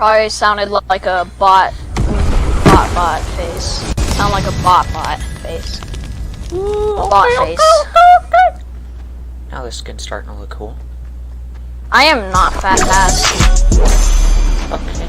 probably sounded like a bot face. Sound like a bot face. Ooh, a bot okay, face. Okay. Now this skin's starting to look cool. I am not fat ass. Okay.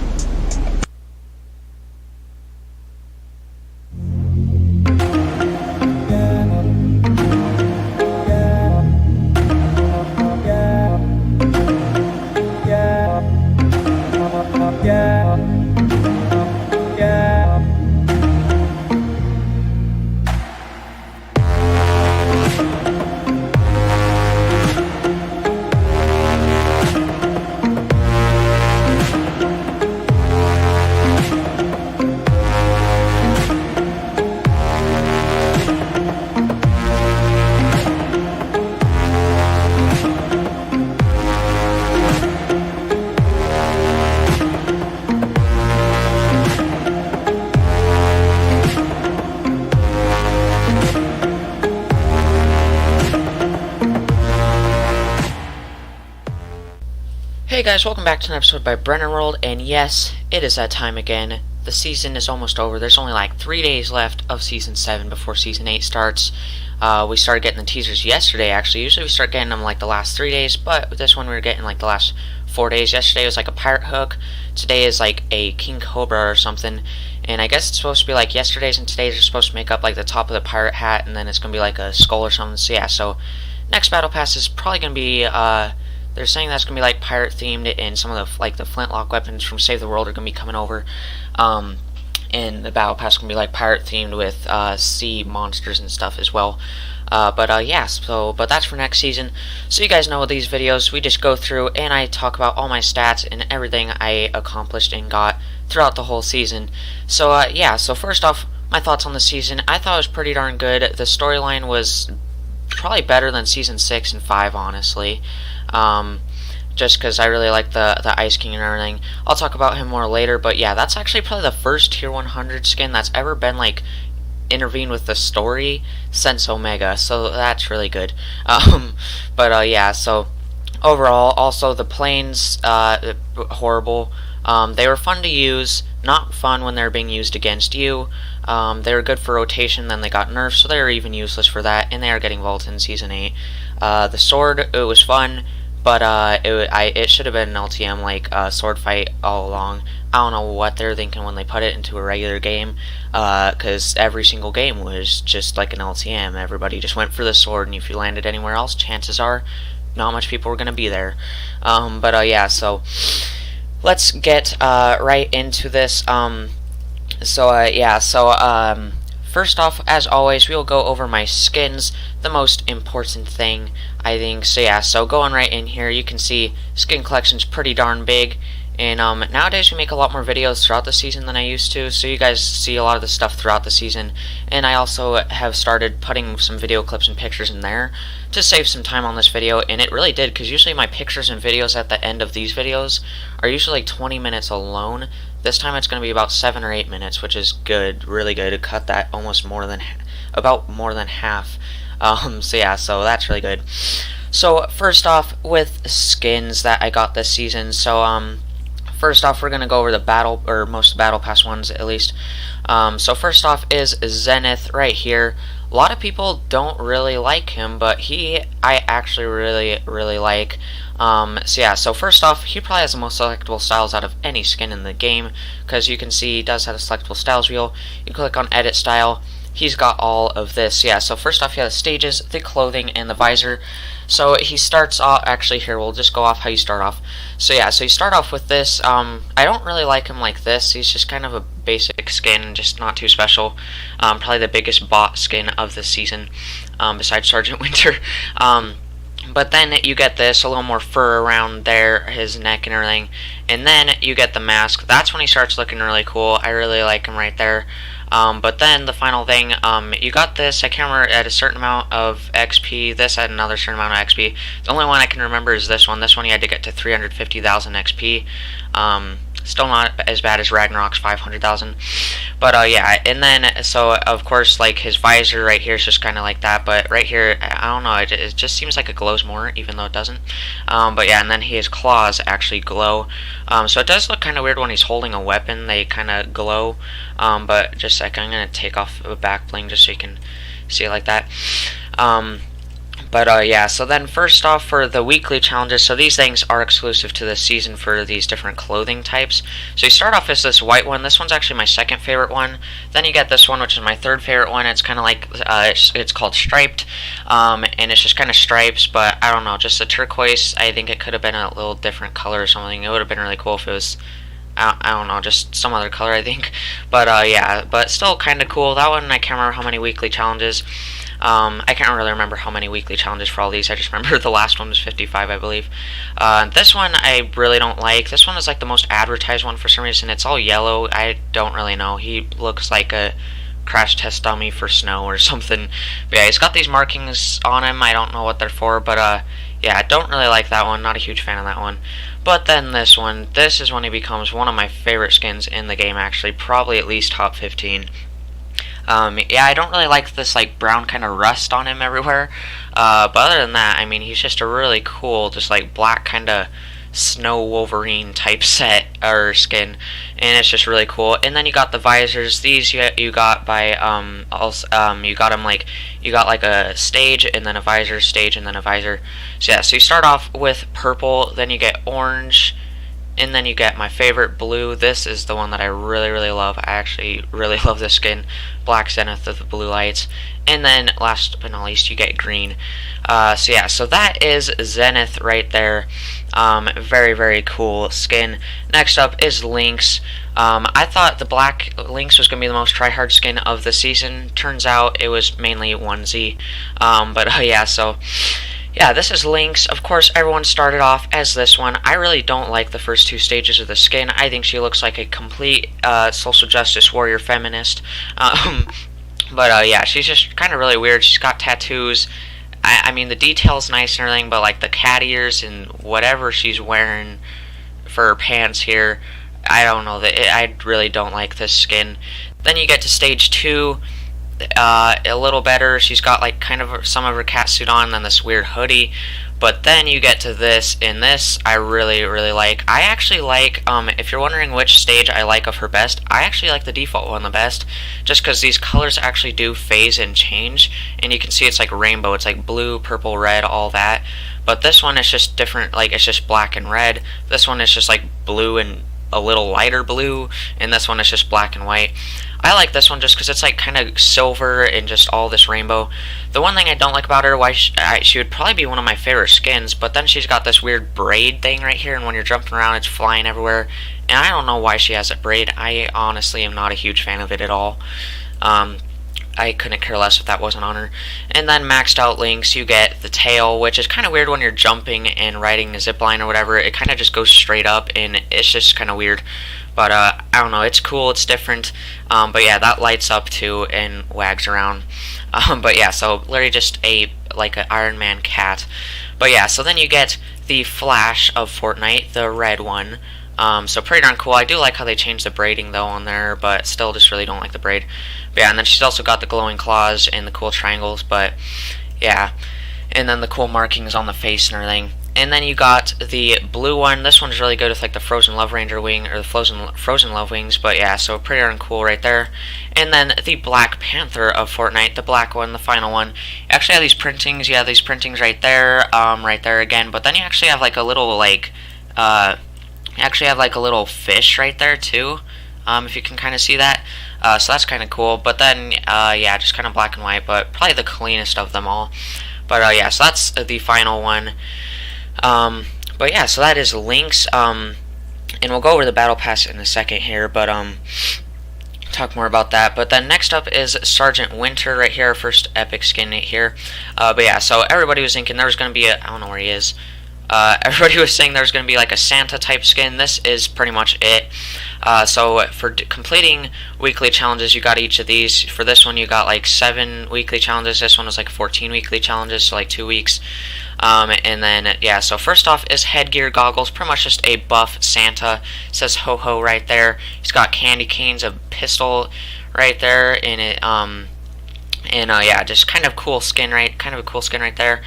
Hey guys, welcome back to an episode by Brenner World, and yes, it is that time again. The season is almost over. There's only like 3 days left of Season 7 before Season 8 starts. We started getting the teasers yesterday, actually. Usually we start getting them like the last 3 days, but with this one we were getting like the last 4 days. Yesterday was like a pirate hook. Today is like a king cobra or something. And I guess it's supposed to be like yesterday's and today's are supposed to make up like the top of the pirate hat, and then it's going to be like a skull or something. So yeah, so next battle pass is probably going to be... they're saying that's going to be like pirate themed, and some of the like the flintlock weapons from Save the World are going to be coming over. And the battle pass is going to be like pirate themed with sea monsters and stuff as well. Yeah, but that's for next season. So you guys know with these videos, we just go through and I talk about all my stats and everything I accomplished and got throughout the whole season. So yeah, so first off, my thoughts on the season. I thought it was pretty darn good. The storyline was probably better than Season 6 and 5, honestly. Just because I really like the Ice King and everything. I'll talk about him more later, but yeah, that's actually probably the first Tier 100 skin that's ever been, like, intervened with the story since Omega, so that's really good. Yeah, so overall, also the planes, horrible. They were fun to use, not fun when they were being used against you. They were good for rotation, then they got nerfed, so they were even useless for that, and they are getting vaulted in Season 8. The sword, it was fun, but it should have been an LTM, like sword fight all along. I don't know what they're thinking when they put it into a regular game, because every single game was just like an LTM. Everybody just went for the sword, and if you landed anywhere else, chances are not much people were going to be there. Yeah, so let's get right into this. First off, as always, we will go over my skins, the most important thing, I think. So yeah, so going right in here, you can see skin collection's pretty darn big. And nowadays we make a lot more videos throughout the season than I used to, so you guys see a lot of the stuff throughout the season. And I also have started putting some video clips and pictures in there to save some time on this video, and it really did, because usually my pictures and videos at the end of these videos are usually like 20 minutes alone. This time it's going to be about 7 or 8 minutes, which is good, really good. To cut that almost more than half. So yeah, so that's really good. So first off, with skins that I got this season, so first off, we're gonna go over the battle, or most battle pass ones at least. So first off is Zennith right here. A lot of people don't really like him, but I actually really like. So yeah, so first off, he probably has the most selectable styles out of any skin in the game, because you can see he does have a selectable styles wheel. You click on edit style, he's got all of this. Yeah, so first off, he has the stages, the clothing, and the visor. So he starts off, actually here, we'll just go off how you start off. So yeah, so you start off with this. I don't really like him like this. He's just kind of a basic skin, just not too special. Probably the biggest bot skin of the season, besides Sergeant Winter. But then you get this, a little more fur around there, his neck and everything. And then you get the mask. That's when he starts looking really cool. I really like him right there. But then the final thing, you got this, I can't remember, at a certain amount of XP, this at another certain amount of XP. The only one I can remember is this one. This one you had to get to 350,000 XP. Still not as bad as Ragnarok's 500,000. But yeah, and then so of course like his visor right here is just kind of like that, but right here I don't know, it just seems like it glows more even though it doesn't. But yeah, and then his claws actually glow. So it does look kind of weird when he's holding a weapon, they kind of glow. But just a sec, I'm gonna take off a back bling just so you can see it like that. But yeah, so then first off for the weekly challenges, so these things are exclusive to this season for these different clothing types. So you start off as this white one. This one's actually my second favorite one. Then you get this one, which is my third favorite one. It's kind of like, it's called striped, and it's just kind of stripes, but I don't know, just the turquoise, I think it could have been a little different color or something. It would have been really cool if it was, I don't know, just some other color, I think. But yeah, but still kind of cool. That one, I can't remember how many weekly challenges. I can't really remember how many weekly challenges for all these. I just remember the last one was 55, I believe. This one I really don't like. This one is like the most advertised one for some reason. It's all yellow. I don't really know. He looks like a crash test dummy for snow or something. But yeah, he's got these markings on him. I don't know what they're for, but yeah, I don't really like that one. Not a huge fan of that one. But then this one. This is when he becomes one of my favorite skins in the game, actually. Probably at least top 15. Yeah, I don't really like this like brown kind of rust on him everywhere, but other than that, I mean, he's just a really cool, just like black kind of snow Wolverine type set or skin, and it's just really cool. And then you got the visors. These you got by you got them like, you got like a stage and then a visor, stage and then a visor. So yeah, so you start off with purple, then you get orange, and then you get my favorite blue. This is the one that I really love. I actually really love this skin. Black Zennith with the blue lights. And then last but not least you get green. So yeah, so that is Zennith right there. Very cool skin. Next up is Lynx. I thought the black Lynx was going to be the most tryhard skin of the season. Turns out it was mainly onesie. But yeah, so yeah, this is Lynx. Of course, everyone started off as this one. I really don't like the first two stages of the skin. I think she looks like a complete social justice warrior feminist. But yeah, she's just kind of really weird. She's got tattoos. I mean, the detail's nice and everything, but like the cat ears and whatever she's wearing for her pants here, I don't know. I really don't like this skin. Then you get to stage 2. A little better. She's got like kind of some of her cat suit on, and then this weird hoodie. But then you get to this, and this I really like. I actually like, if you're wondering which stage I like of her best, I actually like the default one the best, just because these colors actually do phase and change, and you can see it's like rainbow. It's like blue, purple, red, all that. But this one is just different, like it's just black and red. This one is just like blue and a little lighter blue, and this one is just black and white. I like this one just because it's like kind of silver and just all this rainbow. The one thing I don't like about her, why she would probably be one of my favorite skins, but then she's got this weird braid thing right here, and when you're jumping around it's flying everywhere, and I don't know why she has that braid. I honestly am not a huge fan of it at all. I couldn't care less if that wasn't on her. And then maxed out Lynx, you get the tail, which is kind of weird when you're jumping and riding a zipline or whatever. It kind of just goes straight up, and it's just kind of weird. But I don't know, it's cool, it's different. But yeah, that lights up too and wags around. But yeah, so literally just like an Iron Man cat. But yeah, so then you get the Flash of Fortnite, the red one. So pretty darn cool. I do like how they changed the braiding though on there, but still just really don't like the braid. But yeah, and then she's also got the glowing claws and the cool triangles, but yeah. And then the cool markings on the face and everything. And then you got the blue one. This one's really good with like the Frozen Love Ranger wing, or the Frozen Love wings, but yeah, so pretty darn cool right there. And then the Black Panther of Fortnite, the black one, the final one. You actually have these printings. You have these printings right there again, but then you actually have like a little like fish right there too, if you can kind of see that. So that's kind of cool. But then yeah, just kind of black and white, but probably the cleanest of them all. But yeah, so that's the final one. But yeah, so that is Lynx. And we'll go over the battle pass in a second here, but talk more about that. But then next up is Sergeant Winter right here, our first epic skin here. But yeah, so everybody was thinking there was going to be I don't know where he is. Everybody was saying there's going to be like a Santa type skin. This is pretty much it. So for completing weekly challenges, you got each of these. For this one, you got like 7 weekly challenges. This one was like 14 weekly challenges, so like 2 weeks. And then, yeah, so first off is headgear goggles, pretty much just a buff Santa. It says ho-ho right there. He's got candy canes, a pistol right there, and yeah, just kind of cool skin, right? Kind of a cool skin right there.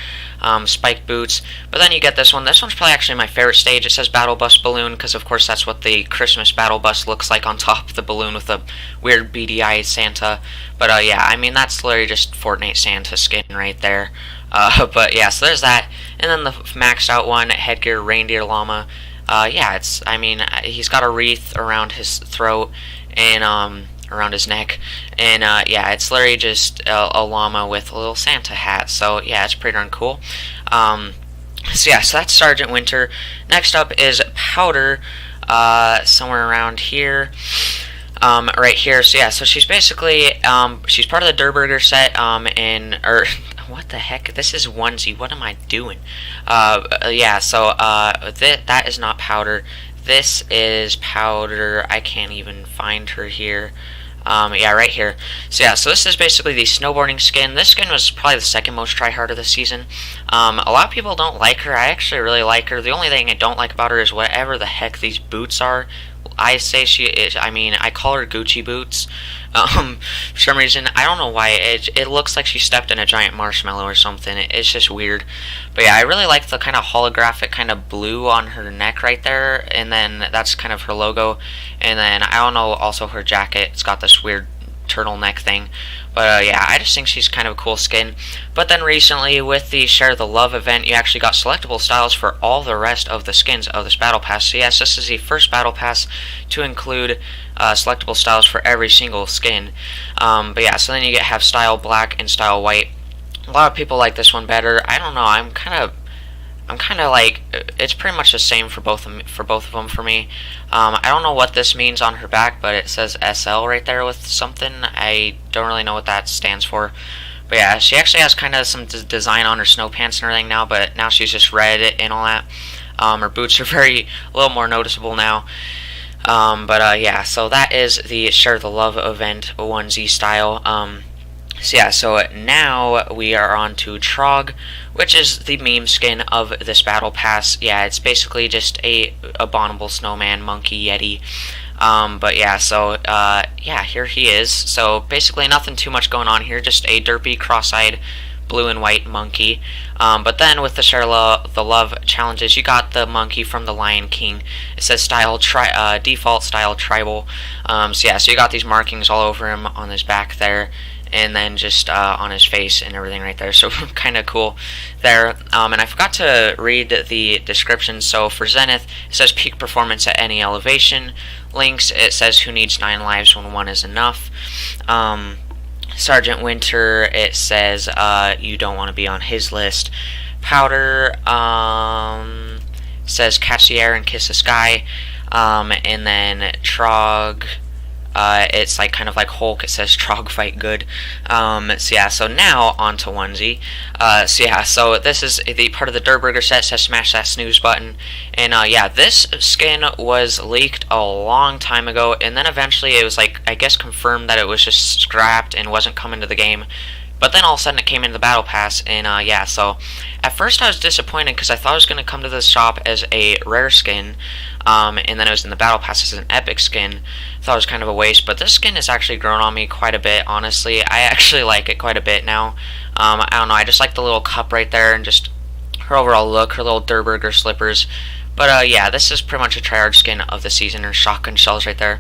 Spiked boots. But then you get this one. This one's probably actually my favorite stage. It says Battle Bus Balloon, because of course that's what the Christmas Battle Bus looks like on top of the balloon with a weird beady-eyed Santa. But yeah, I mean, that's literally just Fortnite Santa skin right there. But yeah, so there's that. And then the maxed out one, headgear reindeer llama. Yeah, I mean, he's got a wreath around his throat and around his neck, and yeah, it's literally just a llama with a little Santa hat. So yeah, it's pretty darn cool. So yeah, so that's Sergeant Winter. Next up is Powder, somewhere around here. Right here. So yeah, so she's basically she's part of the Durburger set, or what the heck? This is onesie. What am I doing? Yeah, so that is not Powder. This is Powder. I can't even find her here. Yeah, right here. So yeah, so this is basically the snowboarding skin. This skin was probably the second most tryhard of the season. A lot of people don't like her. I actually really like her. The only thing I don't like about her is whatever the heck these boots are. I say she is, I mean, I call her Gucci boots. For some reason, I don't know why. It looks like she stepped in a giant marshmallow or something. It's just weird. But yeah, I really like the kind of holographic kind of blue on her neck right there. And then that's kind of her logo. And then, I don't know, also her jacket. It's got this weird turtleneck thing. But yeah, I just think she's kind of a cool skin. But then recently, with the Share the Love event, you actually got selectable styles for all the rest of the skins of this battle pass. So yes, this is the first battle pass to include selectable styles for every single skin. But yeah, so then you have style black and style white. A lot of people like this one better. I don't know. I'm kind of like, it's pretty much the same for both of them for me. I don't know what this means on her back, but it says SL right there with something. I don't really know what that stands for. But yeah, she actually has kind of some design on her snow pants and everything now, but now she's just red and all that. Her boots are a little more noticeable now. But yeah, so that is the Share the Love event onesie style. So yeah, so now we are on to Trog, which is the meme skin of this battle pass. Yeah, it's basically just a abominable snowman, monkey, yeti. But yeah, so yeah, here he is. So basically nothing too much going on here, just a derpy, cross-eyed, blue and white monkey. But then with the Share the Love challenges, you got the monkey from the Lion King. It says default style tribal. So yeah, so you got these markings all over him on his back there, and then just on his face and everything right there. So kind of cool there. And I forgot to read the description. So for Zennith, it says peak performance at any elevation. Lynx, it says who needs 9 lives when 1 is enough. Sergeant Winter, it says you don't want to be on his list. Powder says catch the air and kiss the sky. And then Trog, it's like kind of like Hulk. It says Trog fight good. So yeah, so now on to onesie. So yeah, so this is the part of the Durburger set. It says smash that snooze button. And yeah, this skin was leaked a long time ago, and then eventually it was like, I guess, confirmed that it was just scrapped and wasn't coming to the game. But then all of a sudden it came into the battle pass, and yeah, so at first I was disappointed because I thought it was going to come to the shop as a rare skin, and then it was in the battle pass as an epic skin. I thought it was kind of a waste, but this skin has actually grown on me quite a bit, honestly. I actually like it quite a bit now. I don't know, I just like the little cup right there and just her overall look, her little Durburger slippers. But yeah, this is pretty much a tryhard skin of the season, her shotgun shells right there.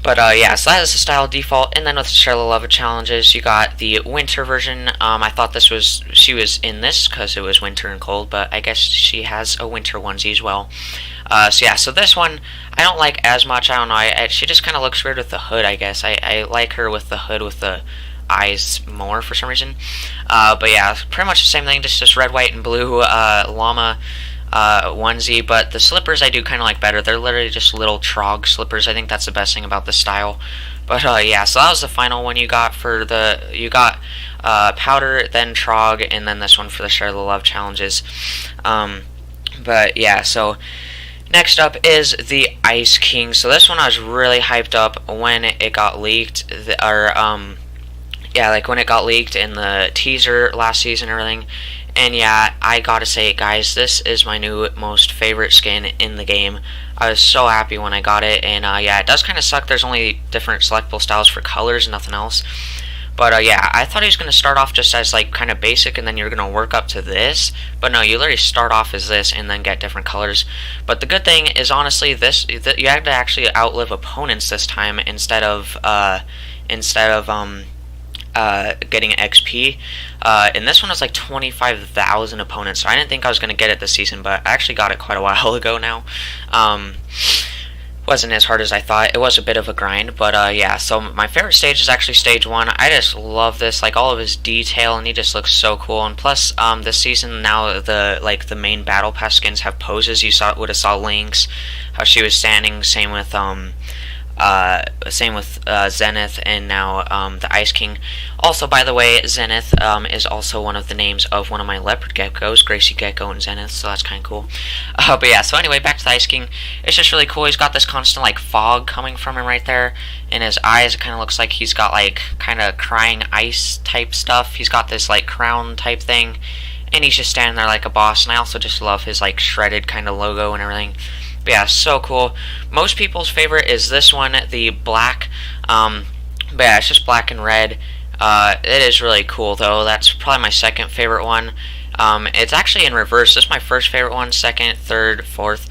But yeah, so that is the style default, and then with the Share the Love challenges, you got the winter version. I thought she was in this because it was winter and cold, but I guess she has a winter onesie as well. So yeah, so this one I don't like as much. I don't know. She just kind of looks weird with the hood, I guess. I like her with the hood with the eyes more for some reason. But yeah, pretty much the same thing, just red, white, and blue llama onesie, but the slippers I do kind of like better. They're literally just little Trog slippers. I think that's the best thing about this style. But yeah, so that was the final one you got for Powder, then Trog, and then this one for the Share the Love challenges. But yeah, so Next up is the Ice King. So this one I was really hyped up when it got leaked, yeah, like when it got leaked in the teaser last season and everything. And yeah, I gotta say, guys, this is my new most favorite skin in the game. I was so happy when I got it, and yeah, it does kind of suck. There's only different selectable styles for colors and nothing else. But yeah, I thought he was going to start off just as like kind of basic, and then you're going to work up to this. But no, you literally start off as this and then get different colors. But the good thing is, honestly, you have to actually outlive opponents this time instead of getting XP. And this one was like 25,000 opponents, so I didn't think I was going to get it this season, but I actually got it quite a while ago now. Wasn't as hard as I thought. It was a bit of a grind, but yeah, so my favorite stage is actually stage 1. I just love this, like all of his detail, and he just looks so cool. And plus, this season now the main battle pass skins have poses. You would have saw Lynx, how she was standing. Same with Zennith, and now the Ice King. Also, by the way, Zennith is also one of the names of one of my leopard geckos, Gracie Gecko and Zennith, so that's kind of cool. But yeah, so anyway, back to the Ice King. It's just really cool. He's got this constant like fog coming from him right there. In his eyes, it kind of looks like he's got like kind of crying ice type stuff. He's got this like crown type thing, and he's just standing there like a boss. And I also just love his like shredded kind of logo and everything. But yeah, so cool. Most people's favorite is this one, the black. But yeah, it's just black and red. It is really cool though. That's probably my second favorite one. It's actually in reverse. This is my first favorite one, second, third, fourth.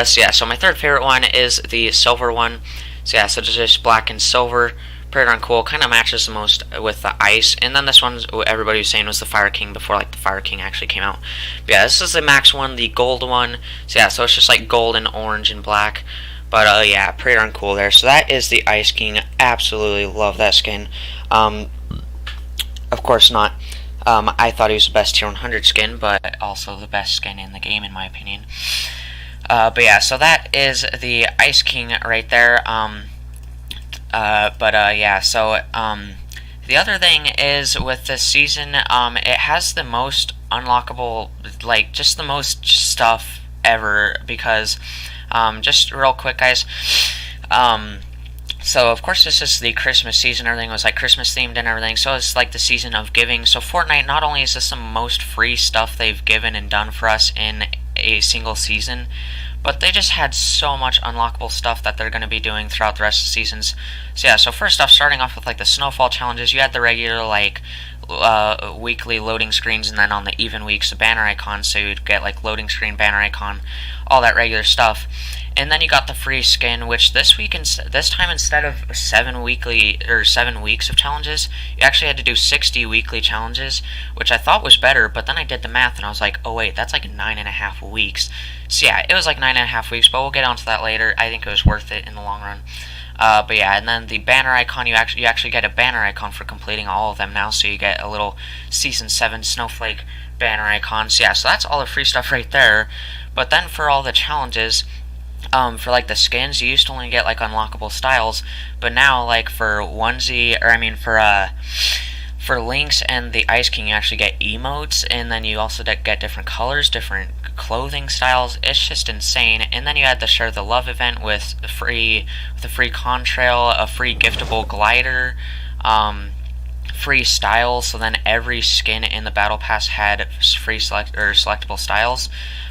So yeah, so my third favorite one is the silver one. So yeah, so it's just black and silver. Pretty darn cool. Kind of matches the most with the ice. And then this one, everybody was saying was the Fire King before like the Fire King actually came out. But yeah, this is the max one, the gold one. So yeah, so it's just like gold and orange and black. But yeah, pretty darn cool there. So that is the Ice King. Absolutely love that skin. Of course not. I thought he was the best tier 100 skin, but also the best skin in the game in my opinion. But yeah, so that is the Ice King right there. Yeah, so the other thing is with this season, it has the most unlockable, like just the most stuff ever, because just real quick, guys, so of course this is the Christmas season. Everything was like Christmas themed and everything, so it's like the season of giving. So Fortnite, not only is this the most free stuff they've given and done for us in a single season, but they just had so much unlockable stuff that they're going to be doing throughout the rest of the seasons. So yeah, so first off, starting off with like the Snowfall Challenges, you had the regular like weekly loading screens, and then on the even weeks the banner icons, so you'd get like loading screen, banner icon, all that regular stuff. And then you got the free skin, which this time instead of 7 weeks of challenges, you actually had to do 60 weekly challenges, which I thought was better. But then I did the math and I was like, oh wait, that's like 9.5 weeks. So yeah, it was like 9.5 weeks, but we'll get onto that later. I think it was worth it in the long run. But yeah, and then the banner icon, you actually get a banner icon for completing all of them now, so you get a little Season 7 Snowflake banner icon. So yeah, so that's all the free stuff right there. But then for all the challenges, for like the skins, you used to only get like unlockable styles, but now like for for Lynx and the Ice King, you actually get emotes, and then you also get different colors, different clothing styles. It's just insane. And then you had the Share the Love event with a free contrail, a free giftable glider, free styles. So then every skin in the battle pass had free selectable styles.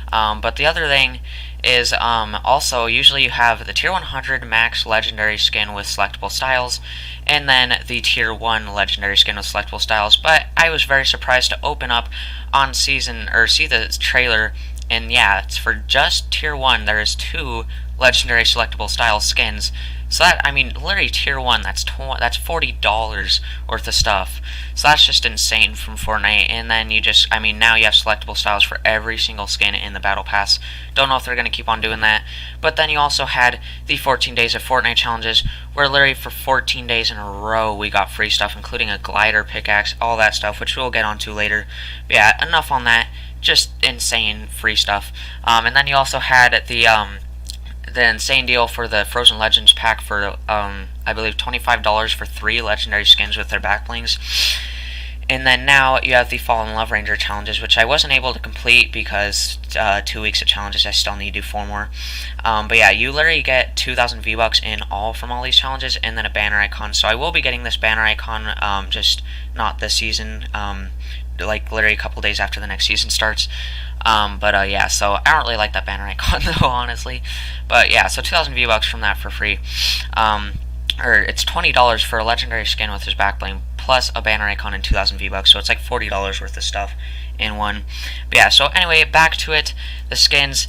But the other thing is also usually you have the tier 100 max legendary skin with selectable styles, and then the tier 1 legendary skin with selectable styles. But I was very surprised to open up on see the trailer, and yeah, it's for just tier 1 there is 2 legendary selectable style skins. So that, I mean, literally tier 1, that's $40 worth of stuff. So that's just insane from Fortnite. And then now you have selectable styles for every single skin in the Battle Pass. Don't know if they're going to keep on doing that. But then you also had the 14 days of Fortnite challenges, where literally for 14 days in a row we got free stuff, including a glider, pickaxe, all that stuff, which we'll get onto later. But yeah, enough on that. Just insane free stuff. And then you also had the insane deal for the Frozen Legends pack for I believe $25 for 3 legendary skins with their back blings. And then now you have the Fall in Love Ranger challenges, which I wasn't able to complete because 2 weeks of challenges. I still need to do 4 more. But yeah, you literally get 2,000 V-Bucks in all from all these challenges, and then a banner icon. So I will be getting this banner icon, just not this season, like literally a couple days after the next season starts. Yeah, so I don't really like that banner icon though, honestly. But yeah, so 2,000 V-Bucks from that for free. Or it's $20 for a legendary skin with his back bling, plus a banner icon and 2,000 V-Bucks, so it's like $40 worth of stuff in one. But yeah, so anyway, back to it, the skins.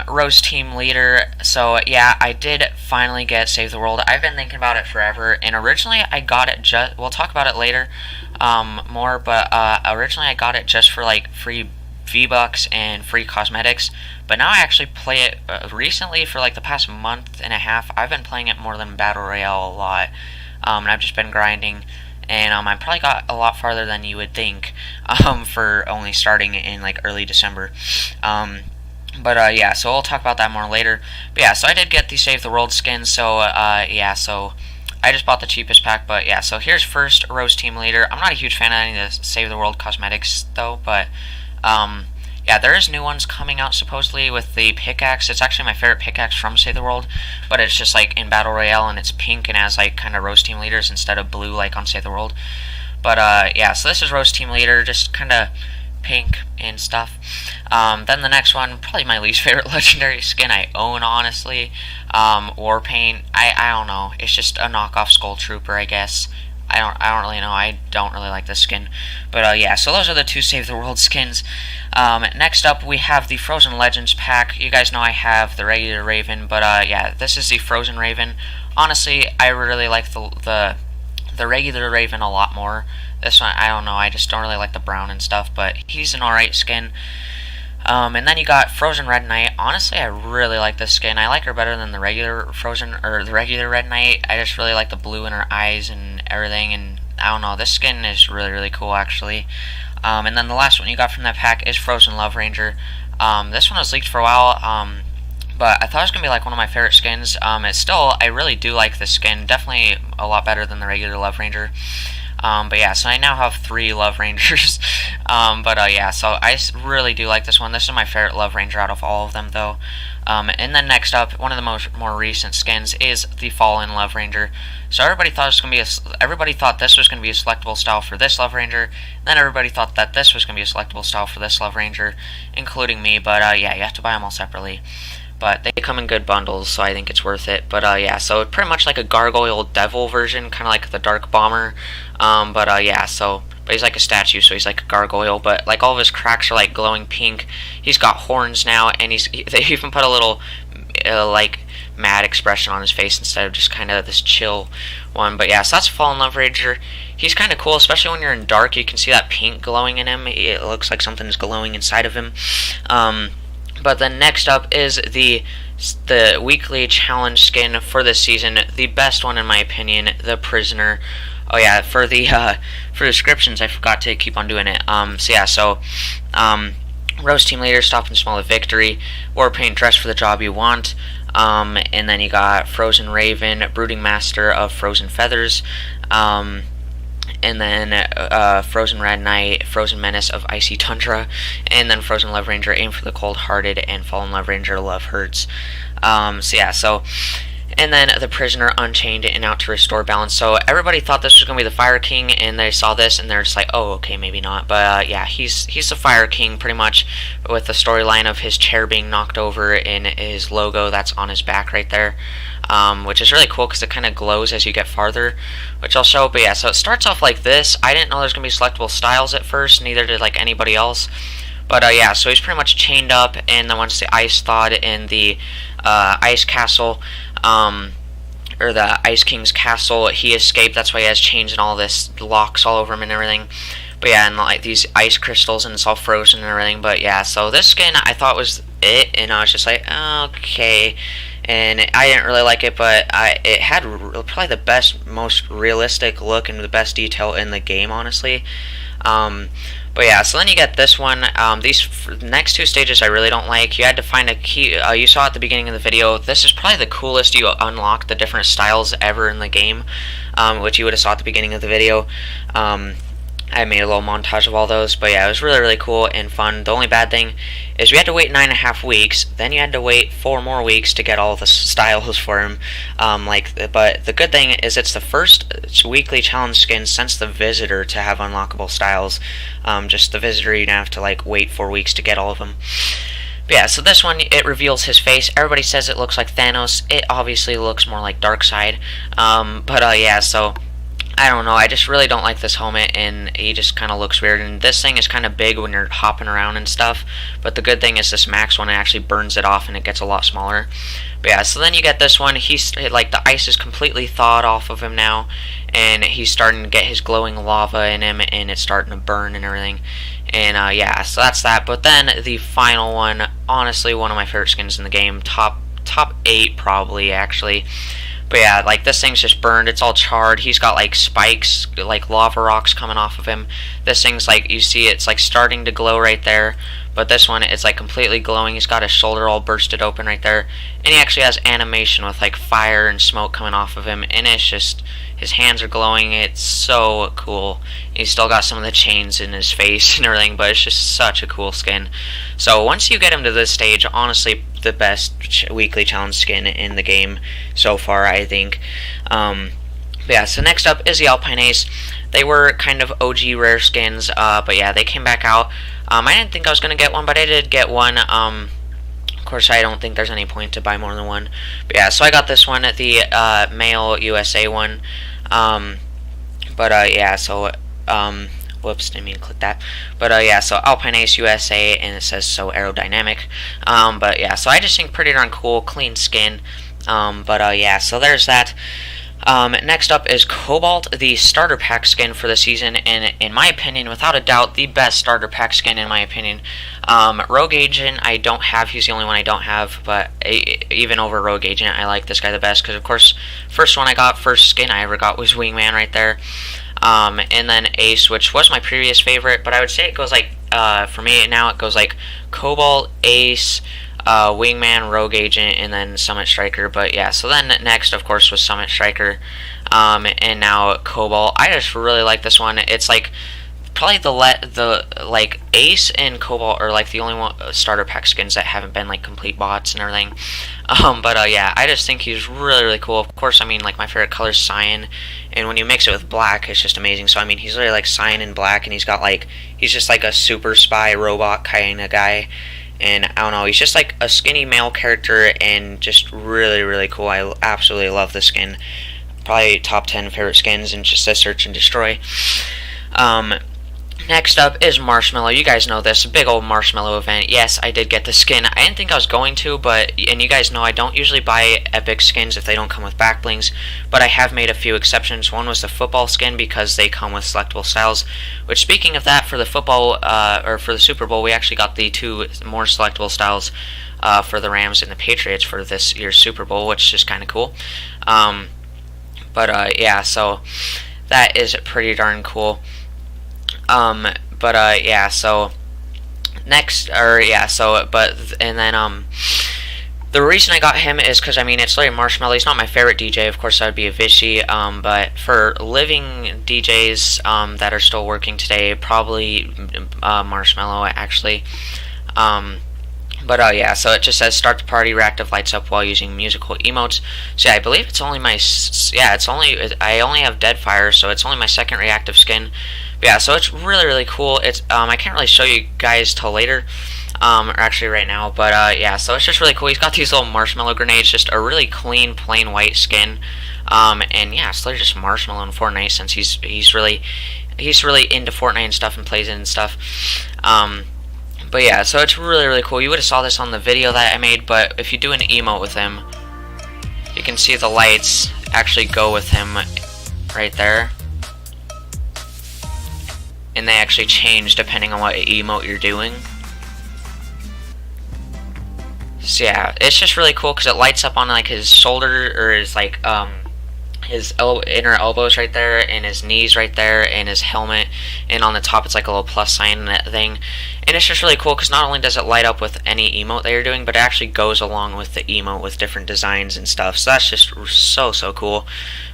Rose Team Leader, so yeah, I did finally get Save the World. I've been thinking about it forever, and originally I got it we'll talk about it later more, but originally I got it just for like free V-Bucks and free cosmetics, but now I actually play it recently for like the past month and a half. I've been playing it more than Battle Royale a lot, and I've just been grinding, and I probably got a lot farther than you would think for only starting in like early December. Yeah, so we'll talk about that more later. But yeah, so I did get the Save the World skin, so yeah, so I just bought the cheapest pack. But yeah, so here's first Rose Team Leader. I'm not a huge fan of any of the Save the World cosmetics though, but yeah, there is new ones coming out supposedly with the pickaxe. It's actually my favorite pickaxe from Save the World, but it's just like in Battle Royale, and it's pink and has like kind of Rose Team Leaders instead of blue like on Save the World. But yeah, so this is Rose Team Leader, just kind of pink and stuff. Then the next one, probably my least favorite legendary skin I own, honestly. Warpaint. I don't know. It's just a knockoff Skull Trooper, I guess. I don't really know. I don't really like this skin. But yeah, so those are the 2 Save the World skins. Next up, we have the Frozen Legends pack. You guys know I have the regular Raven, but yeah, this is the Frozen Raven. Honestly, I really like the regular Raven a lot more. This one, I don't know, I just don't really like the brown and stuff, but he's an alright skin. And then you got Frozen Red Knight. Honestly, I really like this skin. I like her better than the regular Red Knight. I just really like the blue in her eyes and everything, and I don't know, this skin is really cool actually. And then the last one you got from that pack is Frozen Love Ranger. This one was leaked for a while, but I thought it was going to be like one of my favorite skins. I really do like this skin, definitely a lot better than the regular Love Ranger. But yeah, so I now have 3 Love Rangers. Yeah, so I really do like this one. This is my favorite Love Ranger out of all of them, though. And then next up, one of the more recent skins is the Fall in Love Ranger. So everybody thought this was going to be a selectable style for this Love Ranger. Then everybody thought that this was going to be a selectable style for this Love Ranger, including me. But yeah, you have to buy them all separately. But they come in good bundles, so I think it's worth it. But yeah, so pretty much like a Gargoyle Devil version, kind of like the Dark Bomber. Yeah, so but he's like a statue, so he's like a gargoyle. But like all of his cracks are like glowing pink. He's got horns now, and they even put a little like mad expression on his face instead of just kind of this chill one. But yeah, so that's Fall in Love Ranger. He's kind of cool, especially when you're in dark. You can see that pink glowing in him. It looks like something is glowing inside of him. But then next up is the weekly challenge skin for this season, the best one in my opinion, the Prisoner. Oh yeah, for descriptions I forgot to keep on doing it. Rose Team Leader, Stop and Smell a Victory, Warpaint, Dress for the Job You Want, and then you got Frozen Raven, Brooding Master of Frozen Feathers, and then Frozen Red Knight, Frozen Menace of Icy Tundra, and then Frozen Love Ranger, Aim for the Cold-Hearted, and Fallen Love Ranger, Love Hurts. And then the Prisoner, Unchained, and Out to Restore Balance. So everybody thought this was going to be the Fire King, and they saw this, and they're just like, oh, okay, maybe not. But yeah, he's the Fire King, pretty much, with the storyline of his chair being knocked over and his logo that's on his back right there. Which is really cool because it kind of glows as you get farther, which I'll show. But yeah, so it starts off like this. I didn't know there's going to be selectable styles at first, neither did like anybody else. But yeah, so he's pretty much chained up, and then once the Ice Thawed in the Ice Castle, or the Ice King's castle, he escaped. That's why he has chains and all this locks all over him and everything. But yeah, and like these ice crystals, and it's all frozen and everything. But yeah, so this skin I thought was it, and I was just like, okay. And I didn't really like it, but it had probably the best, most realistic look and the best detail in the game, honestly. But yeah, so then you get this one. These next 2 stages I really don't like. You had to find a key. You saw at the beginning of the video. This is probably the coolest you unlock the different styles ever in the game, which you would have saw at the beginning of the video. I made a little montage of all those, but yeah, it was really cool and fun. The only bad thing is we had to wait 9.5 weeks. Then you had to wait 4 more weeks to get all the styles for him. But the good thing is it's the first weekly challenge skin since the Visitor to have unlockable styles. Just the Visitor, you don't have to like wait 4 weeks to get all of them. But yeah, so this one, it reveals his face. Everybody says it looks like Thanos. It obviously looks more like Darkseid. Yeah, so I don't know, I just really don't like this helmet, and he just kind of looks weird, and this thing is kind of big when you're hopping around and stuff, but the good thing is this max one, it actually burns it off and it gets a lot smaller. But yeah, so then you get this one, he's like, the ice is completely thawed off of him now, and he's starting to get his glowing lava in him, and it's starting to burn and everything. And yeah, so that's that. But then the final one, honestly one of my favorite skins in the game, top 8 probably, actually. But yeah, like, this thing's just burned, it's all charred, he's got like spikes, like lava rocks coming off of him. This thing's like, you see it's like starting to glow right there, but this one is like completely glowing. He's got his shoulder all bursted open right there, and he actually has animation with like fire and smoke coming off of him, and it's just, his hands are glowing, it's so cool. He's still got some of the chains in his face and everything, but it's just such a cool skin. So once you get him to this stage, honestly, the best weekly challenge skin in the game so far, I think. Yeah, so next up is the Alpine Ace. They were kind of OG rare skins, but yeah, they came back out. I didn't think I was going to get one, but I did get one. Of course, I don't think there's any point to buy more than one. But yeah, so I got this one, the male USA one. Yeah, so whoops, didn't mean to click that. But yeah, so Alpine Ace USA, and it says so aerodynamic. But yeah, so I just think pretty darn cool, clean skin. Yeah, so there's that. Next up is Cobalt, the starter pack skin for the season, and in my opinion, without a doubt, the best starter pack skin in my opinion. Rogue Agent I don't have, he's the only one I don't have, but even over Rogue Agent, I like this guy the best, because of course, first skin I ever got was Wingman right there. And then Ace, which was my previous favorite, but I would say it goes like, for me now, it goes like Cobalt, Ace, Wingman, Rogue Agent, and then Summit Striker. But yeah, so then next, of course, was Summit Striker, and now Cobalt. I just really like this one. It's like probably the like Ace and Cobalt are like the only starter pack skins that haven't been like complete bots and everything. Yeah, I just think he's really cool. Of course, I mean, like, my favorite color is cyan, and when you mix it with black, it's just amazing. So I mean, he's really like cyan and black, and he's just like a super spy robot kind of guy. And I don't know, he's just like a skinny male character, and just really cool. I absolutely love this skin. Probably top 10 favorite skins in just a search and destroy. Next up is Marshmallow. You guys know this, big old Marshmallow event. Yes, I did get the skin. I didn't think I was going to, and you guys know I don't usually buy epic skins if they don't come with back blings, but I have made a few exceptions. One was the football skin, because they come with selectable styles, which, speaking of that, for the football, or for the Super Bowl, we actually got the 2 more selectable styles for the Rams and the Patriots for this year's Super Bowl, which is kind of cool. Yeah, so that is pretty darn cool. Yeah, so next, the reason I got him is because, I mean, it's like Marshmallow. He's not my favorite DJ, of course that would be Avicii, but for living DJs that are still working today, probably Marshmallow, actually. Yeah, so it just says start the party, reactive lights up while using musical emotes. So yeah, I believe it's only I only have Deadfire, so it's only my second reactive skin. But yeah, so it's really cool. It's I can't really show you guys till later, or actually right now, but yeah, so it's just really cool. He's got these little marshmallow grenades, just a really clean, plain white skin. And yeah, so they're just Marshmallow in Fortnite, since he's really into Fortnite and stuff, and plays it and stuff. But yeah, so it's really cool. You would have saw this on the video that I made, but if you do an emote with him, you can see the lights actually go with him right there. And they actually change depending on what emote you're doing. So yeah, it's just really cool because it lights up on like his shoulder, or his like his inner elbows right there, and his knees right there, and his helmet, and on the top it's like a little plus sign and that thing. And it's just really cool because not only does it light up with any emote that you're doing, but it actually goes along with the emote with different designs and stuff. So that's just so cool.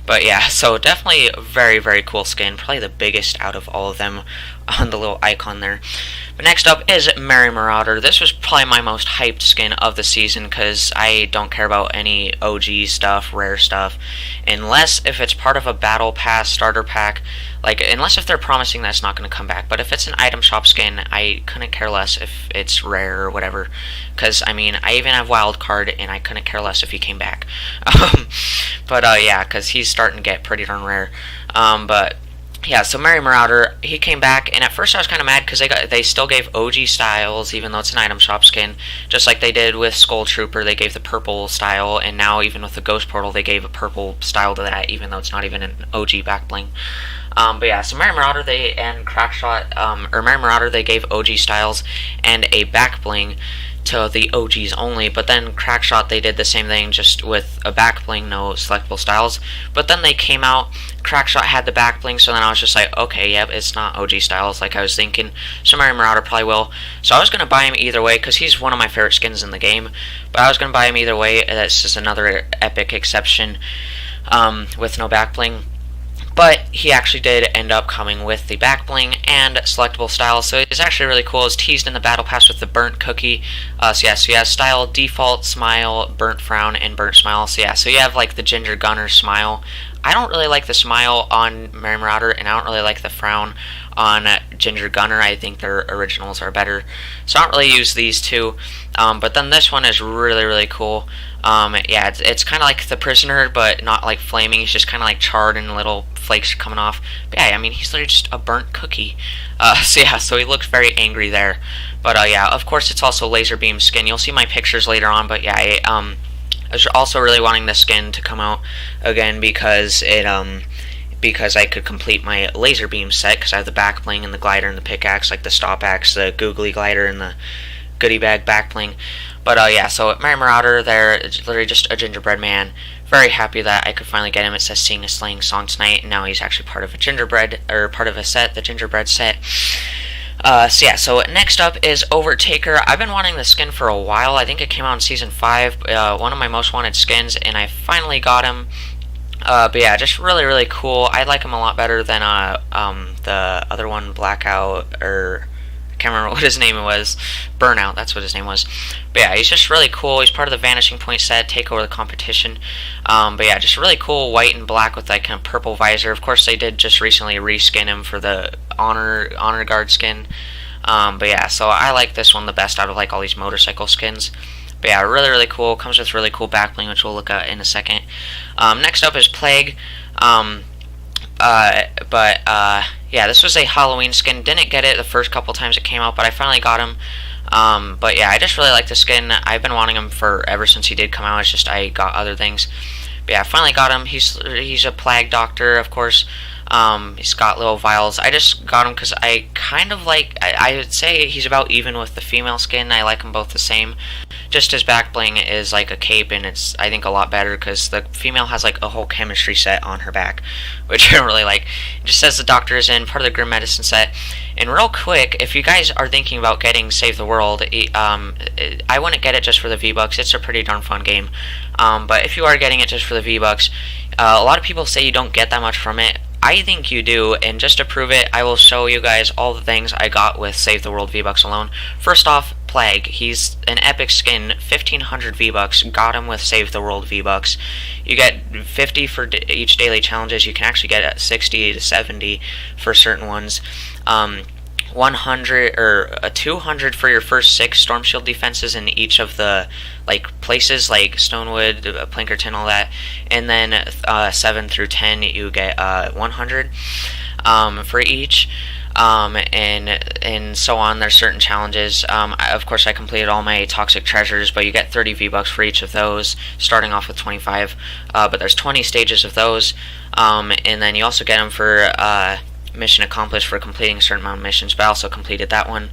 But yeah, so definitely a very cool skin, probably the biggest out of all of them on the little icon there. But next up is Marauder. This was probably my most hyped skin of the season because I don't care about any OG stuff, rare stuff, unless if it's part of a battle pass starter pack, like unless if they're promising that it's not going to come back. But if it's an item shop skin, I couldn't care less if it's rare or whatever, because I mean I even have wild card and I couldn't care less if he came back. But yeah, because he's starting to get pretty darn rare. But yeah, so Marauder, he came back, and at first I was kind of mad because they still gave OG styles, even though it's an item shop skin, just like they did with Skull Trooper. They gave the purple style, and now even with the Ghost Portal, they gave a purple style to that, even though it's not even an OG back bling. But yeah, so Marauder and Crackshot, or Marauder, they gave OG styles and a back bling to the OGs only, but then Crackshot, they did the same thing, just with a back bling, no selectable styles. But then they came out, Crackshot had the back bling, so then I was just like, okay, yep, it's not OG styles like I was thinking, so Marauder probably will. So I was going to buy him either way, because he's one of my favorite skins in the game, but I was going to buy him either way. That's just another epic exception with no back bling. But he actually did end up coming with the back bling and selectable styles, so it's actually really cool. It's teased in the battle pass with the burnt cookie. So you have style, default, smile, burnt frown, and burnt smile. So you have like the ginger gunner smile. I don't really like the smile on Marauder, and I don't really like the frown on Ginger Gunner. I think their originals are better, so I don't really use these two. But then this one is really cool. Yeah, it's kind of like the prisoner, but not like flaming. He's just kind of like charred and little flakes coming off. But yeah, I mean, he's literally just a burnt cookie. So he looks very angry there. But yeah, of course it's also laser beam skin. You'll see my pictures later on. But yeah, I was also really wanting this skin to come out again because because I could complete my laser beam set, because I have the back bling and the glider and the pickaxe, like the stop axe, the googly glider, and the goodie bag back bling. But yeah, so Marauder there, it's literally just a gingerbread man. Very happy that I could finally get him. It says sing a slaying song tonight, and now he's actually part of a gingerbread, or part of a set, the gingerbread set. So next up is Overtaker. I've been wanting this skin for a while. I think it came out in Season 5, one of my most wanted skins, and I finally got him. But yeah, just really cool. I like him a lot better than the other one, Blackout, or I can't remember what his name was. Burnout, that's what his name was. But yeah, he's just really cool. He's part of the Vanishing Point set, take over the competition. But yeah, just really cool, white and black with that kind of purple visor. Of course, they did just recently reskin him for the Honor Guard skin. But yeah, so I like this one the best out of like all these motorcycle skins. But yeah, really cool. Comes with really cool back bling, which we'll look at in a second. Next up is Plague. Yeah, this was a Halloween skin. Didn't get it the first couple times it came out, but I finally got him. But yeah, I just really like the skin. I've been wanting him for ever since he did come out. It's just I got other things. But yeah, I finally got him. He's a plague doctor, of course. He's got little vials. I just got him because I kind of like, I would say he's about even with the female skin. I like them both the same. Just his back bling is like a cape, and it's, I think, a lot better because the female has like a whole chemistry set on her back, which I really like. It just says the doctor is in, part of the Grim Medicine set. And real quick, if you guys are thinking about getting Save the World, I wouldn't get it just for the V-Bucks. It's a pretty darn fun game. But if you are getting it just for the V-Bucks, a lot of people say you don't get that much from it. I think you do, and just to prove it, I will show you guys all the things I got with Save the World V-Bucks alone. First off, Plague. He's an epic skin, 1500 V-Bucks, got him with Save the World V-Bucks. You get 50 for each daily challenges. You can actually get 60 to 70 for certain ones. 100 or 200 for your first 6 Storm Shield defenses in each of the like places like Stonewood, Plankerton, all that, and then 7 through 10 you get 100 for each. And so on. There's certain challenges. Of course, I completed all my toxic treasures, but you get 30 V-Bucks for each of those, starting off with 25. But there's 20 stages of those, and then you also get them for mission accomplished for completing a certain amount of missions, but I also completed that one.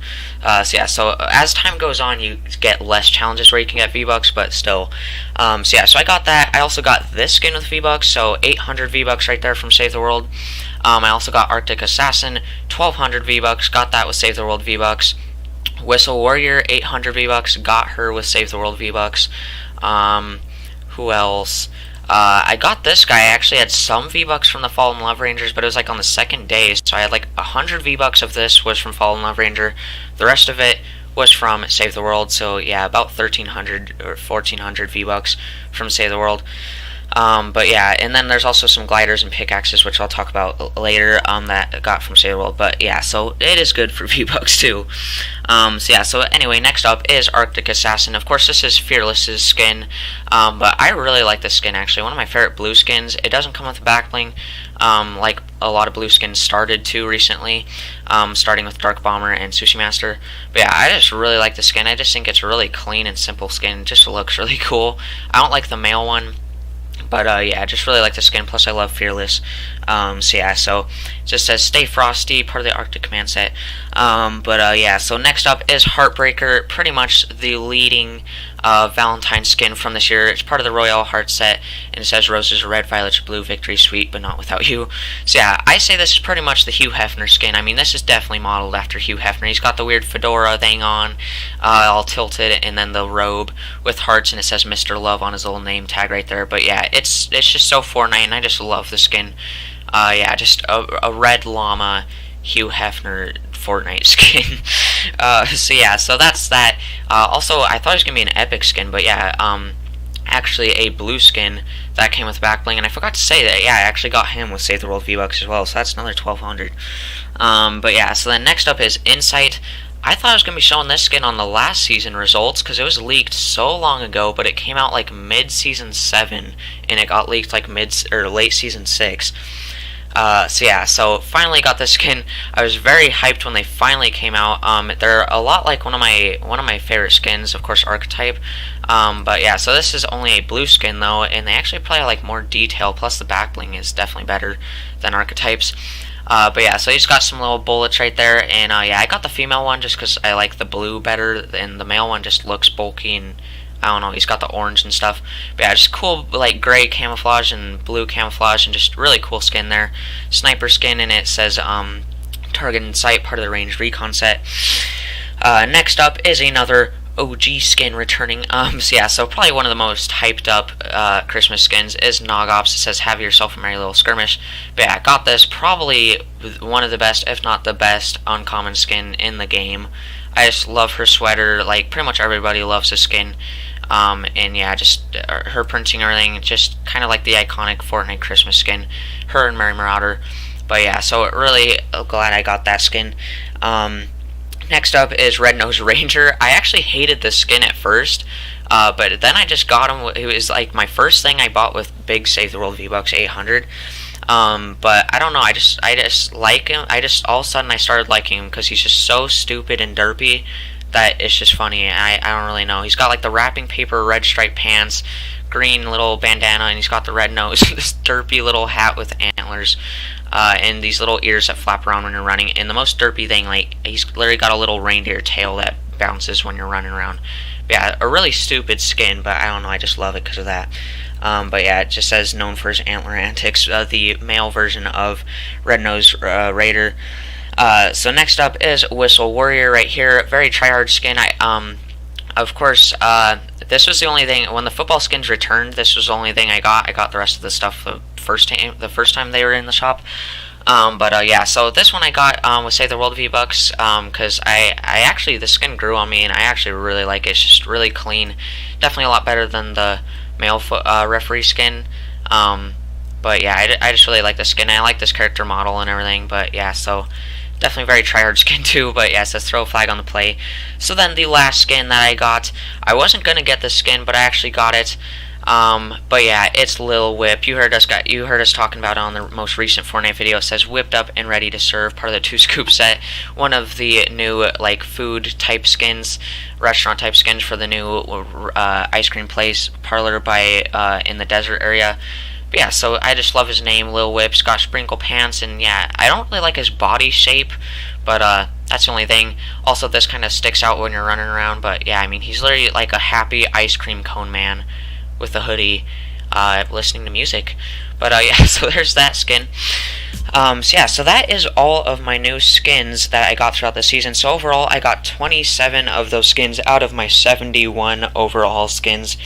So as time goes on, you get less challenges where you can get V-Bucks, but still. So I got that. I also got this skin with V-Bucks, so 800 V-Bucks right there from Save the World. I also got Arctic Assassin, 1200 V-Bucks, got that with Save the World V-Bucks. Whistle Warrior, 800 V-Bucks, got her with Save the World V-Bucks. Who else? I got this guy. I actually had some V-Bucks from the Fall in Love Rangers, but it was like on the second day, so I had like 100 V-Bucks of this was from Fall in Love Ranger. The rest of it was from Save the World, so yeah, about 1300 or 1400 V-Bucks from Save the World. But yeah, and then there's also some gliders and pickaxes, which I'll talk about later, that I got from Save the World. But yeah, so it is good for V-Bucks too. So anyway, next up is Arctic Assassin. Of course, this is Fearless's skin, but I really like this skin, actually. One of my favorite blue skins. It doesn't come with a back bling, like a lot of blue skins started to recently, starting with Dark Bomber and Sushi Master. But yeah, I just really like the skin. I just think it's a really clean and simple skin. It just looks really cool. I don't like the male one, but yeah, I just really like the skin, plus I love Fearless. So it just says Stay Frosty, part of the Arctic command set. So next up is Heartbreaker, pretty much the leading Valentine skin from this year. It's part of the Royale Heart set, and it says Roses are red, violets are blue, victory sweet, but not without you. So yeah, I say this is pretty much the Hugh Hefner skin. I mean, this is definitely modeled after Hugh Hefner. He's got the weird fedora thing on, all tilted, and then the robe with hearts, and it says Mr. Love on his little name tag right there. But yeah, it's just so Fortnite, and I just love the skin. Just a red llama Hugh Hefner Fortnite skin. So that's that. Also, I thought it was gonna be an epic skin, but yeah, actually a blue skin that came with back bling, and I forgot to say that. Yeah, I actually got him with Save the World V-Bucks as well, so that's another 1200. So then next up is Insight. I thought I was gonna be showing this skin on the last season results because it was leaked so long ago, but it came out like mid-season 7, and it got leaked like late season 6. So finally got this skin. I was very hyped when they finally came out. They're a lot like one of my favorite skins, of course, Archetype. So this is only a blue skin though, and they actually probably like more detail. Plus the back bling is definitely better than Archetypes. So he's got some little bullets right there, and I got the female one just because I like the blue better, and the male one just looks bulky and I don't know, he's got the orange and stuff. But yeah, just cool, like, gray camouflage and blue camouflage, and just really cool skin there. Sniper skin, and it says, target in sight, part of the ranged recon set. Next up is another OG skin returning. So probably one of the most hyped up, Christmas skins is Nogops. It says, have yourself a merry little skirmish. But yeah, I got this, probably one of the best, if not the best, uncommon skin in the game. I just love her sweater, like, pretty much everybody loves this skin. And yeah, just her printing and everything, just kind of like the iconic Fortnite Christmas skin, her and Marauder. But yeah, so really glad I got that skin. Next up is Red Nose Ranger. I actually hated this skin at first, but then I just got him. It was like my first thing I bought with big Save the World V-Bucks 800. But I don't know, I just like him. All of a sudden I started liking him because he's just so stupid and derpy that it's just funny. I don't really know. He's got like the wrapping paper, red striped pants, green little bandana, and he's got the red nose, this derpy little hat with antlers, and these little ears that flap around when you're running. And the most derpy thing, like, he's literally got a little reindeer tail that bounces when you're running around. But yeah, a really stupid skin, but I don't know, I just love it because of that. It just says known for his antler antics, the male version of Red Nose Raider. So next up is Whistle Warrior right here. Very tryhard skin. This was the only thing when the football skins returned. This was the only thing I got. I got the rest of the stuff the first time they were in the shop. So this one I got with Save the World V-Bucks because I actually, the skin grew on me and I actually really like it. It's just really clean. Definitely a lot better than the male referee skin. I just really like the skin. I like this character model and everything. But yeah, so definitely very tryhard skin too. But yeah, it says throw a flag on the play. So then the last skin that I got, I wasn't gonna get this skin, but I actually got it. It's Lil Whip. You heard us talking about it on the most recent Fortnite video. It says whipped up and ready to serve, part of the 2 scoop set. One of the new like food type skins, restaurant type skins for the new ice cream place parlor by in the desert area. But yeah, so I just love his name, Lil Whip's got sprinkle pants, and yeah, I don't really like his body shape, but that's the only thing. Also, this kind of sticks out when you're running around, but yeah, I mean, he's literally like a happy ice cream cone man with a hoodie, listening to music. But yeah, so there's that skin. So yeah, so that is all of my new skins that I got throughout the season. So overall, I got 27 of those skins out of my 71 overall skins.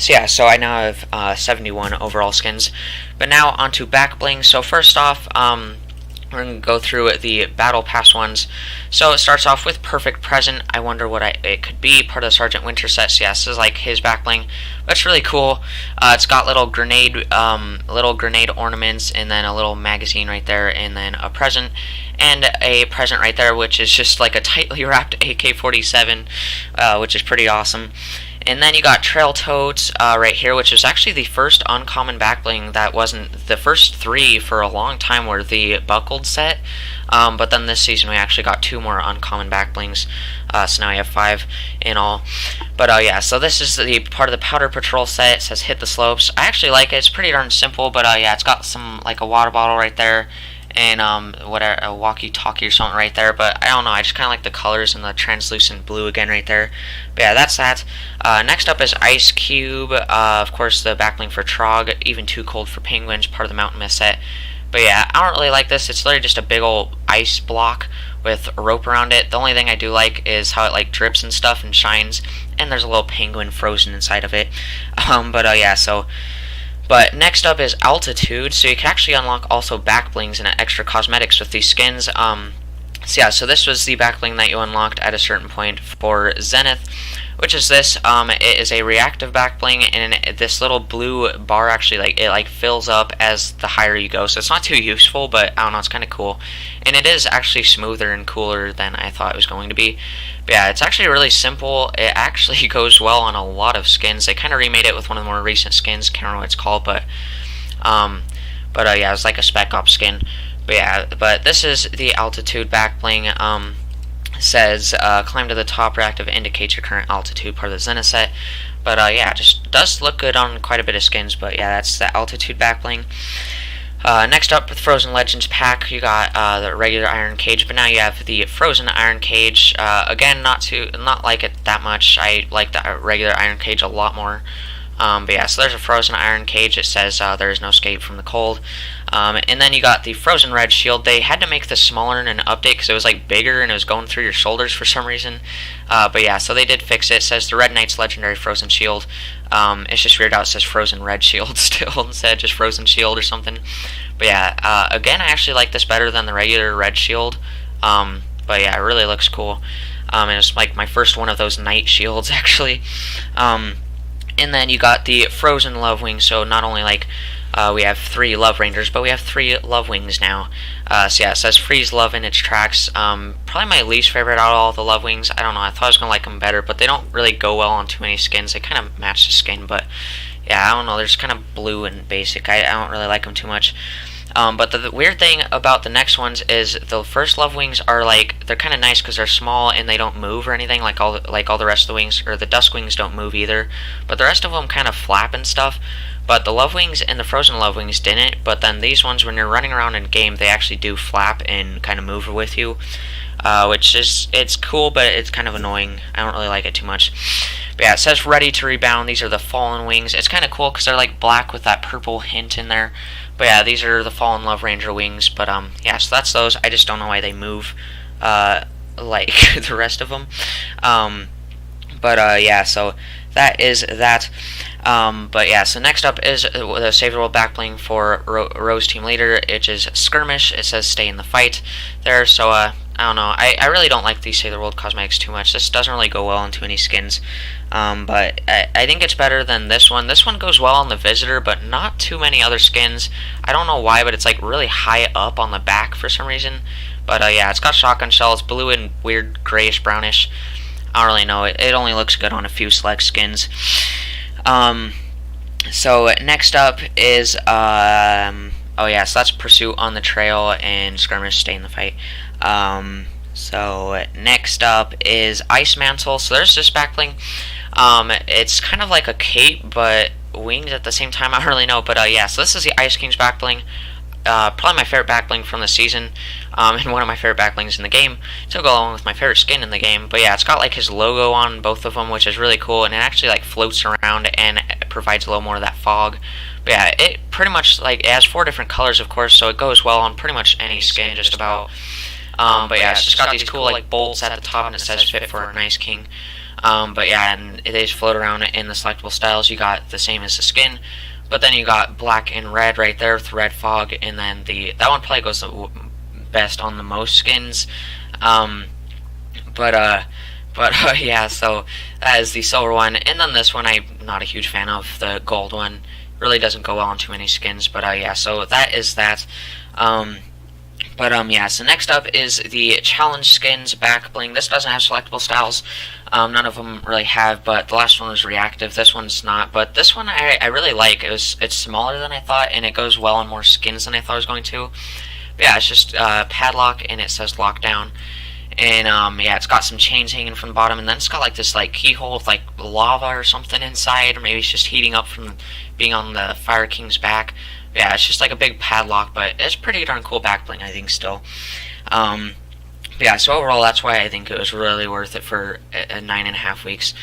So yeah, so I now have 71 overall skins. But now onto back bling. So first off, we're going to go through the Battle Pass ones. So it starts off with Perfect Present. I wonder what it could be. Part of the Sergeant Winter set. So yeah, this is like his back bling. That's really cool. It's got little grenade ornaments, and then a little magazine right there, and then a present. And a present right there, which is just like a tightly wrapped AK-47, which is pretty awesome. And then you got Trail Toads right here, which is actually the first uncommon back bling that wasn't. The first 3 for a long time were the buckled set, but then this season we actually got 2 more uncommon back blings, so now we have 5 in all. But yeah, so this is the part of the Powder Patrol set. It says Hit the Slopes. I actually like it. It's pretty darn simple, but yeah, it's got some, like a water bottle right there, and whatever, a walkie-talkie or something right there, but I don't know, I just kind of like the colors and the translucent blue again right there. But yeah, that's that. Next up is Ice Cube, of course the backbling for Trog, Even Too Cold for Penguins, part of the Mountain Mist set. But yeah, I don't really like this. It's literally just a big old ice block with a rope around it. The only thing I do like is how it like drips and stuff and shines, and there's a little penguin frozen inside of it. Yeah, so... But next up is Altitude, so you can actually unlock also back blings and extra cosmetics with these skins. So yeah, so this was the back bling that you unlocked at a certain point for Zennith, which is this. It is a reactive back bling, and this little blue bar actually it fills up as the higher you go. So it's not too useful, but I don't know, it's kind of cool, and it is actually smoother and cooler than I thought it was going to be. But yeah, it's actually really simple. It actually goes well on a lot of skins. They kind of remade it with one of the more recent skins. Can't remember what it's called, but yeah, it's like a Spec Ops skin. But yeah, but this is the Altitude back bling. Says climb to the top reactive indicates your current altitude, part of the Zennith set. But yeah, just does look good on quite a bit of skins. But yeah, that's the Altitude back bling. Next up, with Frozen Legends pack, you got the regular Iron Cage, but now you have the Frozen Iron Cage. Again, not like it that much. I like the regular Iron Cage a lot more. But yeah, so there's a Frozen Iron Cage. It says there is no escape from the cold. And then you got the Frozen Red Shield. They had to make this smaller in an update because it was like bigger and it was going through your shoulders for some reason. But yeah, so they did fix it. It says the Red Knight's Legendary Frozen Shield. It's just weird how it says Frozen Red Shield still instead of just Frozen Shield or something. But yeah, again, I actually like this better than the regular Red Shield. But yeah, it really looks cool. And it's like my first one of those Night Shields actually. And then you got the Frozen Love Wings. So not only like we have 3 Love Rangers, but we have 3 Love Wings now. So yeah, it says Freeze Love in its tracks. Probably my least favorite out of all the Love Wings. I don't know, I thought I was going to like them better, but they don't really go well on too many skins. They kind of match the skin, but yeah, I don't know, they're just kind of blue and basic. I don't really like them too much. But the weird thing about the next ones is the first Love Wings are like, they're kind of nice because they're small and they don't move or anything like all the rest of the wings, or the Dusk Wings don't move either. But the rest of them kind of flap and stuff. But the Love Wings and the Frozen Love Wings didn't. But then these ones, when you're running around in game, they actually do flap and kind of move with you. Which is, it's cool, but it's kind of annoying. I don't really like it too much. But yeah, it says Ready to Rebound. These are the Fallen Wings. It's kind of cool because they're like black with that purple hint in there. But yeah, these are the Fallen Love Ranger wings. But yeah, so that's those. I just don't know why they move like the rest of them. Yeah, so that is that. But yeah, so next up is the Save the World back bling for Rose Team Leader, which is Skirmish. It says Stay in the Fight there. So I don't know. I really don't like these Save the World cosmetics too much. This doesn't really go well into any skins. But I think it's better than this one. This one goes well on the Visitor, but not too many other skins. I don't know why, but it's like really high up on the back for some reason. But yeah, it's got shotgun shells, blue and weird grayish brownish. I don't really know. It only looks good on a few select skins. So next up is oh yeah, so that's Pursuit on the Trail and Skirmish Stay in the Fight. So next up is Ice Mantle. So there's this back bling. It's kind of like a cape, but wings at the same time. I don't really know, but yeah. So this is the Ice King's back bling. Probably my favorite back bling from the season, and one of my favorite back blings in the game, to go along with my favorite skin in the game. But yeah, it's got like his logo on both of them, which is really cool, and it actually like floats around and it provides a little more of that fog. But yeah, it pretty much like it has 4 different colors, of course, so it goes well on pretty much any skin, just about. But yeah, it's just got these cool like bolts at the top, and it says "Fit for an Ice King." But yeah, and they just float around in the selectable styles. You got the same as the skin. But then you got black and red right there with red fog, and then that one probably goes the best on the most skins. Yeah, so that is the silver one, and then this one I'm not a huge fan of. The gold one really doesn't go well on too many skins, but yeah, so that is that. Yeah, so next up is the challenge skins back bling. This doesn't have selectable styles. None of them really have, but the last one was reactive. This one's not, but this one I really like. It's smaller than I thought, and it goes well on more skins than I thought it was going to. But yeah, it's just padlock, and it says lockdown. And yeah, it's got some chains hanging from the bottom, and then it's got like this like keyhole with like lava or something inside, or maybe it's just heating up from being on the Fire King's back. Yeah, it's just like a big padlock, but it's pretty darn cool back bling, I think, still. Yeah, so overall, that's why I think it was really worth it for 9.5 weeks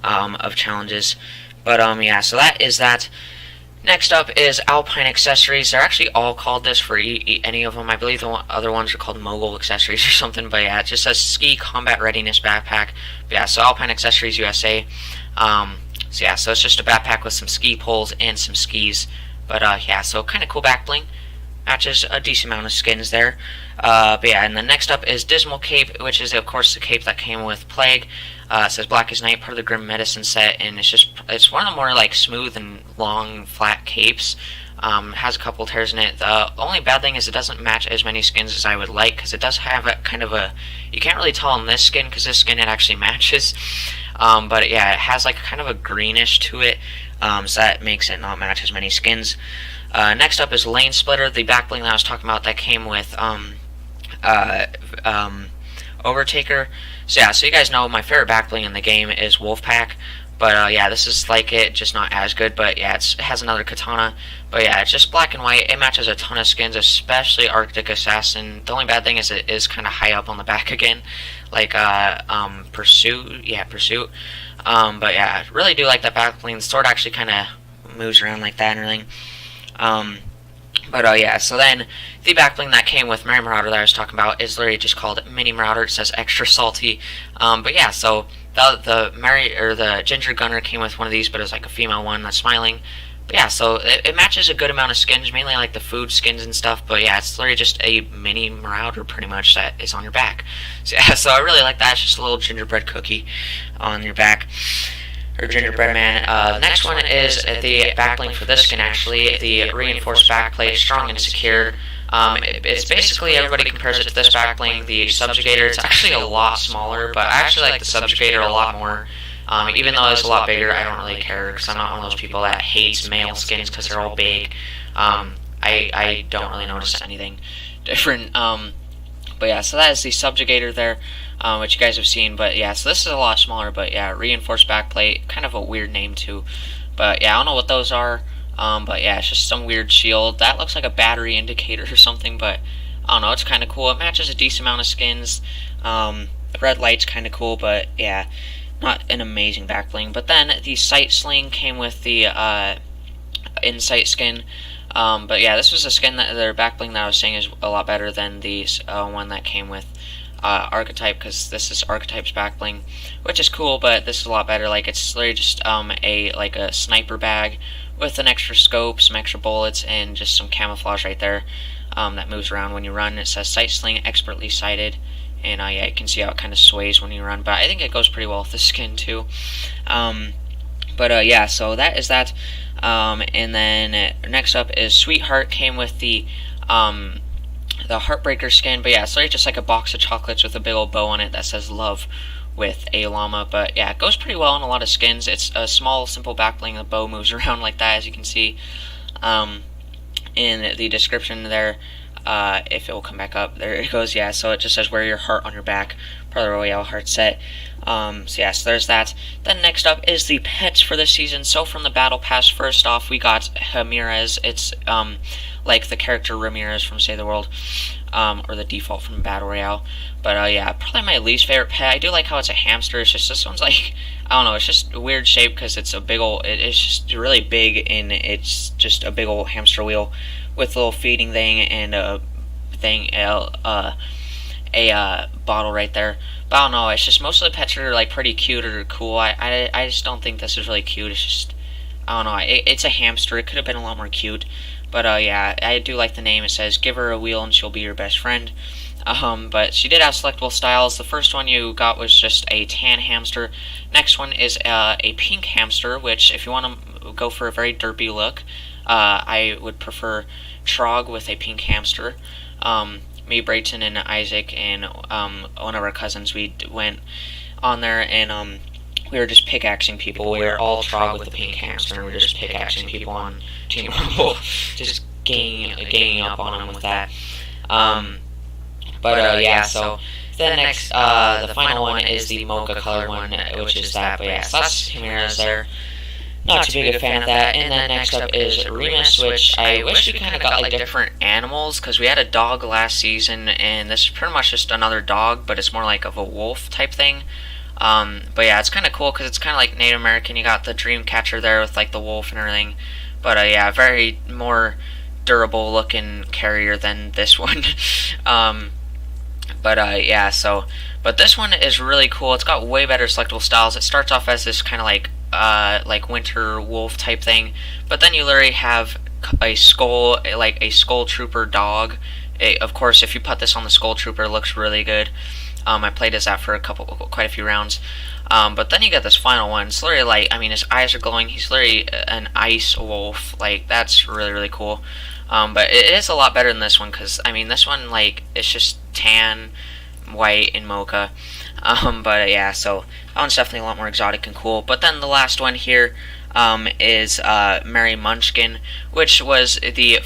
of challenges. But yeah, so that is that. Next up is Alpine Accessories. They're actually all called this for any of them. I believe the other ones are called Mogul Accessories or something, but yeah, it just says Ski Combat Readiness Backpack. But yeah, so Alpine Accessories USA. So yeah, so it's just a backpack with some ski poles and some skis. But yeah, so kind of cool back bling. Matches a decent amount of skins there. But yeah, and then next up is Dismal Cave, which is of course the cape that came with Plague. It says Black as Night, part of the Grim Medicine set, and it's one of the more like smooth and long flat capes. It has a couple tears in it. The only bad thing is it doesn't match as many skins as I would like, because it does have a kind of a, you can't really tell on this skin, because this skin it actually matches. But yeah, it has like kind of a greenish to it, so that makes it not match as many skins. Next up is Lane Splitter, the back bling that I was talking about that came with Overtaker. So yeah, so you guys know my favorite back bling in the game is Wolfpack. But yeah, this is like it, just not as good. But yeah, it has another katana. But yeah, it's just black and white. It matches a ton of skins, especially Arctic Assassin. The only bad thing is it is kind of high up on the back again, like Pursuit. Yeah, Pursuit. But yeah, I really do like that back bling. The sword actually kind of moves around like that and everything. But yeah, so then the back bling that came with Marauder that I was talking about is literally just called Mini Marauder. It says extra salty. But yeah, so the Ginger Gunner came with one of these, but it's like a female one that's smiling. But yeah, so it matches a good amount of skins, mainly like the food skins and stuff. But yeah, it's literally just a mini Marauder pretty much that is on your back. So yeah, so I really like that. It's just a little gingerbread cookie on your back. Or gingerbread man. The next one is the back bling for this skin, actually, the reinforced backplate, strong and secure. It's basically, everybody compares it to this back bling, the Subjugator. It's actually a lot smaller, but I actually like the Subjugator a lot more. Even though it's a lot bigger, I don't really care, because I'm not one of those people that hates male skins because they're all big. I don't really notice anything different. But yeah, so that is the Subjugator there, which you guys have seen. But yeah, so this is a lot smaller, but yeah, reinforced backplate, kind of a weird name too. But yeah, I don't know what those are. But yeah, it's just some weird shield. That looks like a battery indicator or something, but I don't know, it's kind of cool. It matches a decent amount of skins. The red light's kind of cool, but yeah, not an amazing back bling. But then the Sight Sling came with the Insight skin. But yeah, this was a skin that their back bling that I was saying is a lot better than the one that came with Archetype, because this is Archetype's back bling, which is cool, but this is a lot better. Like, it's literally just a sniper bag with an extra scope, some extra bullets, and just some camouflage right there that moves around when you run. It says Sight Sling, expertly sighted, and yeah, you can see how it kind of sways when you run, but I think it goes pretty well with the skin too. But yeah, so that is that. And then next up is Sweetheart, came with the Heartbreaker skin. But yeah, it's just like a box of chocolates with a big old bow on it that says love with a llama. But yeah, it goes pretty well on a lot of skins. It's a small, simple back bling. The bow moves around like that, as you can see in the description there. if it will come back up. There it goes. Yeah, so it just says wear your heart on your back, part of the Royale heart set. So yeah, so there's that. Then next up is the pets for this season. So from the battle pass, first off we got Ramirez. It's like the character Ramirez from Save the World, or the default from Battle Royale. But yeah, probably my least favorite pet. I do like how it's a hamster. It's just, this one's like, I don't know, it's just a weird shape because it's a big old, it's just really big, and it's just a big old hamster wheel with a little feeding thing and a thing, a bottle right there. But I don't know, it's just most of the pets are like pretty cute or cool. I just don't think this is really cute. It's just, I don't know, it's a hamster. It could have been a lot more cute. But yeah, I do like the name. It says give her a wheel and she'll be your best friend. But she did have selectable styles. The first one you got was just a tan hamster. Next one is a pink hamster, which if you want to go for a very derpy look, I would prefer Trog with a pink hamster. Me, Brayton, and Isaac, and one of our cousins, we went on there and we were just pickaxing people. We were all Trog with the pink hamster, and we were just pickaxing people on Team Rumble, just ganging up on them with that. But yeah, so then next, the final one is the mocha color one, which is that. But yeah, so that's Ramirez there. Not too big a fan of that. And then next up is Remus, which I wish we kind of got like different animals, because we had a dog last season, and this is pretty much just another dog, but it's more like of a wolf type thing. But yeah, it's kind of cool because it's kind of like Native American. You got the dream catcher there with like the wolf and everything. But yeah, very more durable looking carrier than this one. But yeah, so, but this one is really cool. It's got way better selectable styles. It starts off as this kind of like winter wolf type thing, but then you literally have a skull, like a skull trooper dog. Of course, if you put this on the skull trooper, it looks really good. I played as that for quite a few rounds. But then you get this final one. It's literally like, I mean, his eyes are glowing. He's literally an ice wolf. Like, that's really, really cool. But it is a lot better than this one, because, I mean, this one, like, it's just tan, white, and mocha. But yeah, so that one's definitely a lot more exotic and cool. But then the last one here is Merry Munchkin, which was the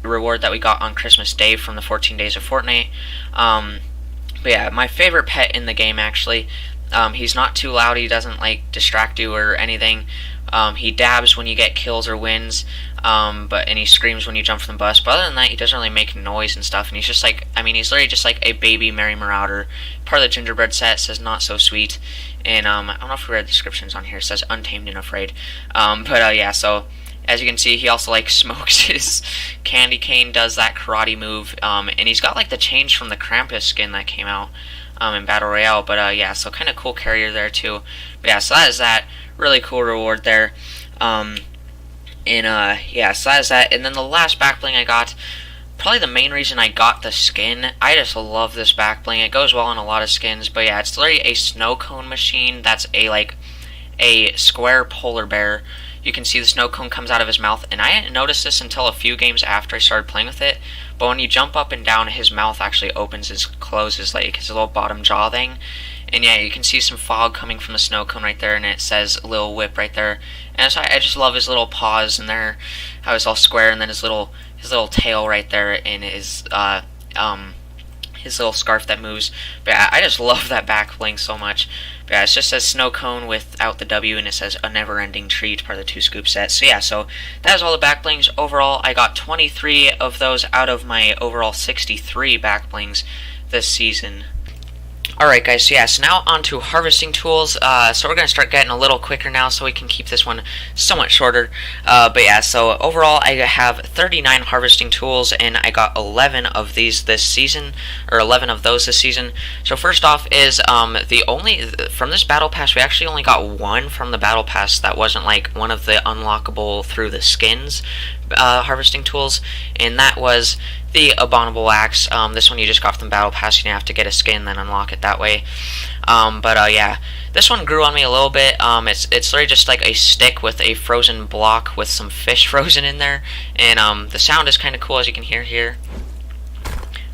reward that we got on Christmas Day from the 14 days of Fortnite. But yeah, my favorite pet in the game, actually. He's not too loud. He doesn't like distract you or anything. He dabs when you get kills or wins, and he screams when you jump from the bus. But other than that, he doesn't really make noise and stuff. And he's just like, I mean, he's literally just like a baby Merry Marauder. Part of the gingerbread set. Says not so sweet. And I don't know if we read the descriptions on here. It says untamed and afraid. But yeah, so as you can see, he also like smokes his candy cane, does that karate move, and he's got like the change from the Krampus skin that came out in Battle Royale. But yeah, so kind of cool carrier there too. But yeah, so that is that. Really cool reward there. Yeah, so that is that. And then the last back bling I got, probably the main reason I got the skin. I just love this back bling. It goes well on a lot of skins. But yeah, it's literally a snow cone machine. That's a square polar bear. You can see the snow cone comes out of his mouth, and I didn't notice this until a few games after I started playing with it. But when you jump up and down, his mouth actually opens and closes, like his little bottom jaw thing. And yeah, you can see some fog coming from the snow cone right there, and it says Lil Whip right there. And so I just love his little paws in there, how it's all square, and then his little tail right there, and his little scarf that moves. But yeah, I just love that back bling so much. But yeah, it just says snow cone without the W, and it says a never-ending treat, part of the 2 scoop set. So yeah, so that is all the back blings. Overall, I got 23 of those out of my overall 63 back blings this season. Alright guys, so yeah, so now on to harvesting tools. So we're going to start getting a little quicker now so we can keep this one somewhat shorter. But yeah, so overall I have 39 harvesting tools, and I got 11 of these this season, or 11 of those this season. So first off is from this battle pass, we actually only got one from the battle pass that wasn't like one of the unlockable through the skins harvesting tools, and that was the abominable axe. This one you just got from battle pass. You didn't have to get a skin then unlock it that way. But yeah, this one grew on me a little bit. It's literally just like a stick with a frozen block with some fish frozen in there, and the sound is kind of cool, as you can hear here.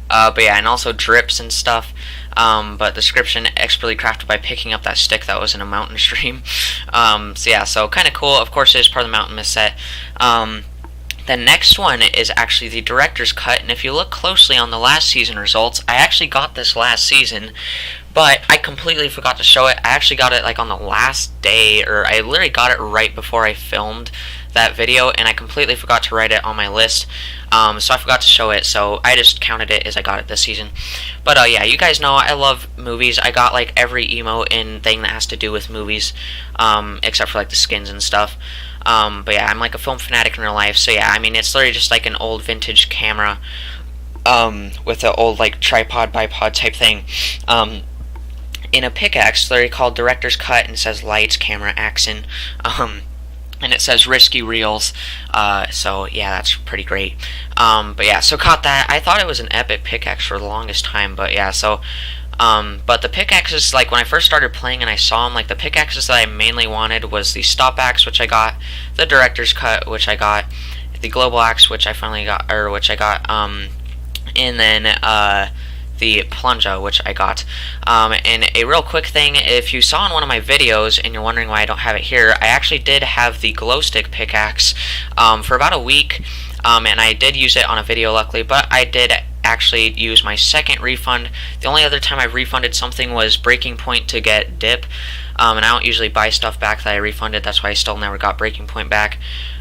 But yeah, and also drips and stuff. But description, expertly crafted by picking up that stick that was in a mountain stream. So yeah, so kind of cool. Of course, it is part of the mountain mist set. The next one is actually the director's cut, and if you look closely on the last season results, I actually got this last season, but I completely forgot to show it. I actually got it like on the last day, or I literally got it right before I filmed that video, and I completely forgot to write it on my list, so I forgot to show it, so I just counted it as I got it this season. But yeah, you guys know I love movies. I got like every emote and thing that has to do with movies, except for like the skins and stuff. But yeah, I'm like a film fanatic in real life, so yeah, I mean, it's literally just like an old vintage camera, with an old like tripod bipod type thing, in a pickaxe, literally called Director's Cut, and it says Lights, Camera, Action, and it says Risky Reels, so yeah, that's pretty great. But yeah, so caught that. I thought it was an epic pickaxe for the longest time, but yeah, so but the pickaxes, like when I first started playing and I saw them, like the pickaxes that I mainly wanted was the Stop Axe, which I got, the Director's Cut, which I got, the Global Axe, which I finally got, or which I got, and then the Plunger, which I got. And a real quick thing, if you saw in one of my videos and you're wondering why I don't have it here, I actually did have the glow stick pickaxe for about a week, and I did use it on a video luckily, but I did actually use my second refund. The only other time I refunded something was Breaking Point to get dip, and I don't usually buy stuff back that I refunded. That's why I still never got Breaking Point back,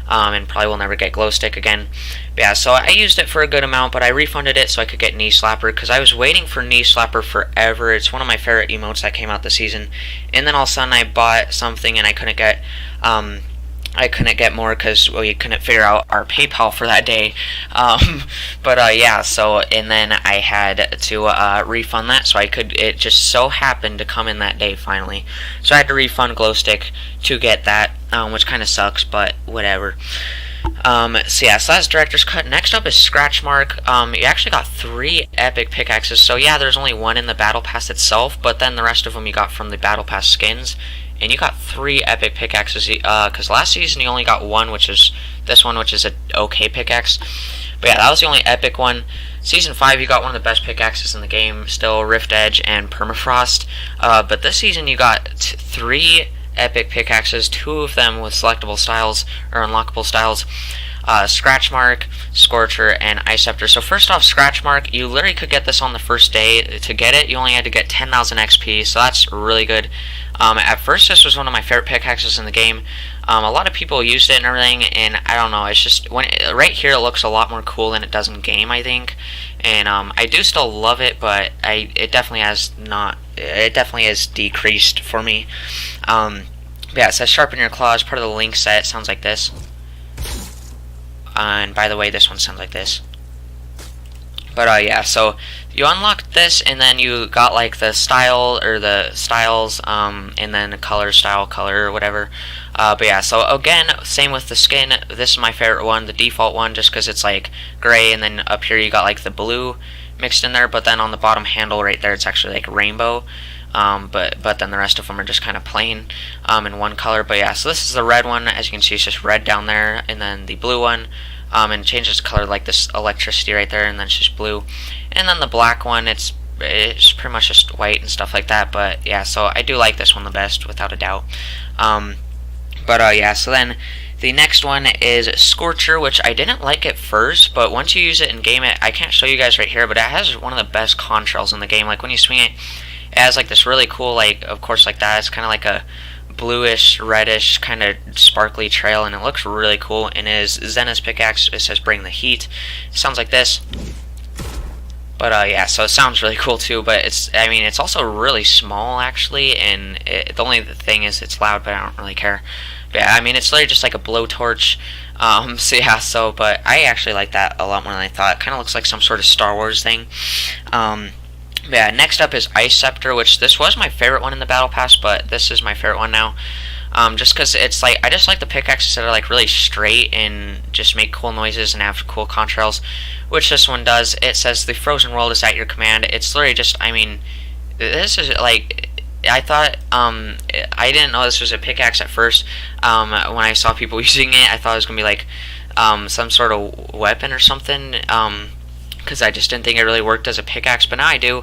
and probably will never get glow stick again. But yeah, so I used it for a good amount, but I refunded it so I could get Knee Slapper, because I was waiting for Knee Slapper forever. It's one of my favorite emotes that came out this season, and then all of a sudden I bought something and I couldn't get more because we couldn't figure out our PayPal for that day. But yeah, so, and then I had to refund that, so it just so happened to come in that day finally. So I had to refund Glowstick to get that, which kind of sucks, but whatever. So yeah, so that's Director's Cut. Next up is Scratch Mark. You actually got 3 epic pickaxes, so yeah, there's only 1 in the Battle Pass itself, but then the rest of them you got from the Battle Pass skins. And you got 3 epic pickaxes, because last season you only got 1, which is this one, which is a okay pickaxe. But yeah, that was the only epic one. Season 5 you got one of the best pickaxes in the game, still Rift Edge and Permafrost. But this season you got 3 epic pickaxes, 2 of them with selectable styles, or unlockable styles. Scratch Mark, Scorcher, and Ice Scepter. So first off, Scratch Mark, you literally could get this on the first day. To get it, you only had to get 10,000 XP, so that's really good. At first, this was one of my favorite pickaxes in the game. A lot of people used it and everything, and I don't know, it's just, right here it looks a lot more cool than it does in game, I think. And I do still love it, but it definitely has decreased for me. But yeah, it says Sharpen Your Claws, part of the Lynx set. It sounds like this. And by the way, this one sounds like this. But yeah, so you unlocked this, and then you got like the style, or the styles, and then the color, style, color, or whatever. But yeah, so again, same with the skin. This is my favorite one, the default one, just because it's like gray, and then up here you got like the blue mixed in there, but then on the bottom handle right there, it's actually like rainbow. But then the rest of them are just kind of plain in one color. But yeah, so this is the red one. As you can see, it's just red down there, and then the blue one, and it changes color like this electricity right there, and then it's just blue. And then the black one, it's pretty much just white and stuff like that. But yeah, so I do like this one the best, without a doubt. But yeah, so then the next one is Scorcher, which I didn't like at first, but once you use it in game, I can't show you guys right here, but it has one of the best contrails in the game. Like when you swing it, it has like this really cool, like, of course, like that. It's kind of like a bluish, reddish, kind of sparkly trail, and it looks really cool. And it is Zenoss Pick Axe. It says Bring the Heat. It sounds like this. But yeah, so it sounds really cool too. But it's also really small actually, and the only thing is it's loud, but I don't really care. But yeah, I mean, it's literally just like a blowtorch. So yeah, but I actually like that a lot more than I thought. It kind of looks like some sort of Star Wars thing. But yeah, next up is Ice Scepter, which this was my favorite one in the Battle Pass, but this is my favorite one now. Just because it's like, I just like the pickaxes that are like really straight and just make cool noises and have cool contrails, which this one does. It says the frozen world is at your command. It's literally just, I mean, this is like, I thought, I didn't know this was a pickaxe at first. When I saw people using it, I thought it was going to be like some sort of weapon or something. Because I just didn't think it really worked as a pickaxe, but now I do.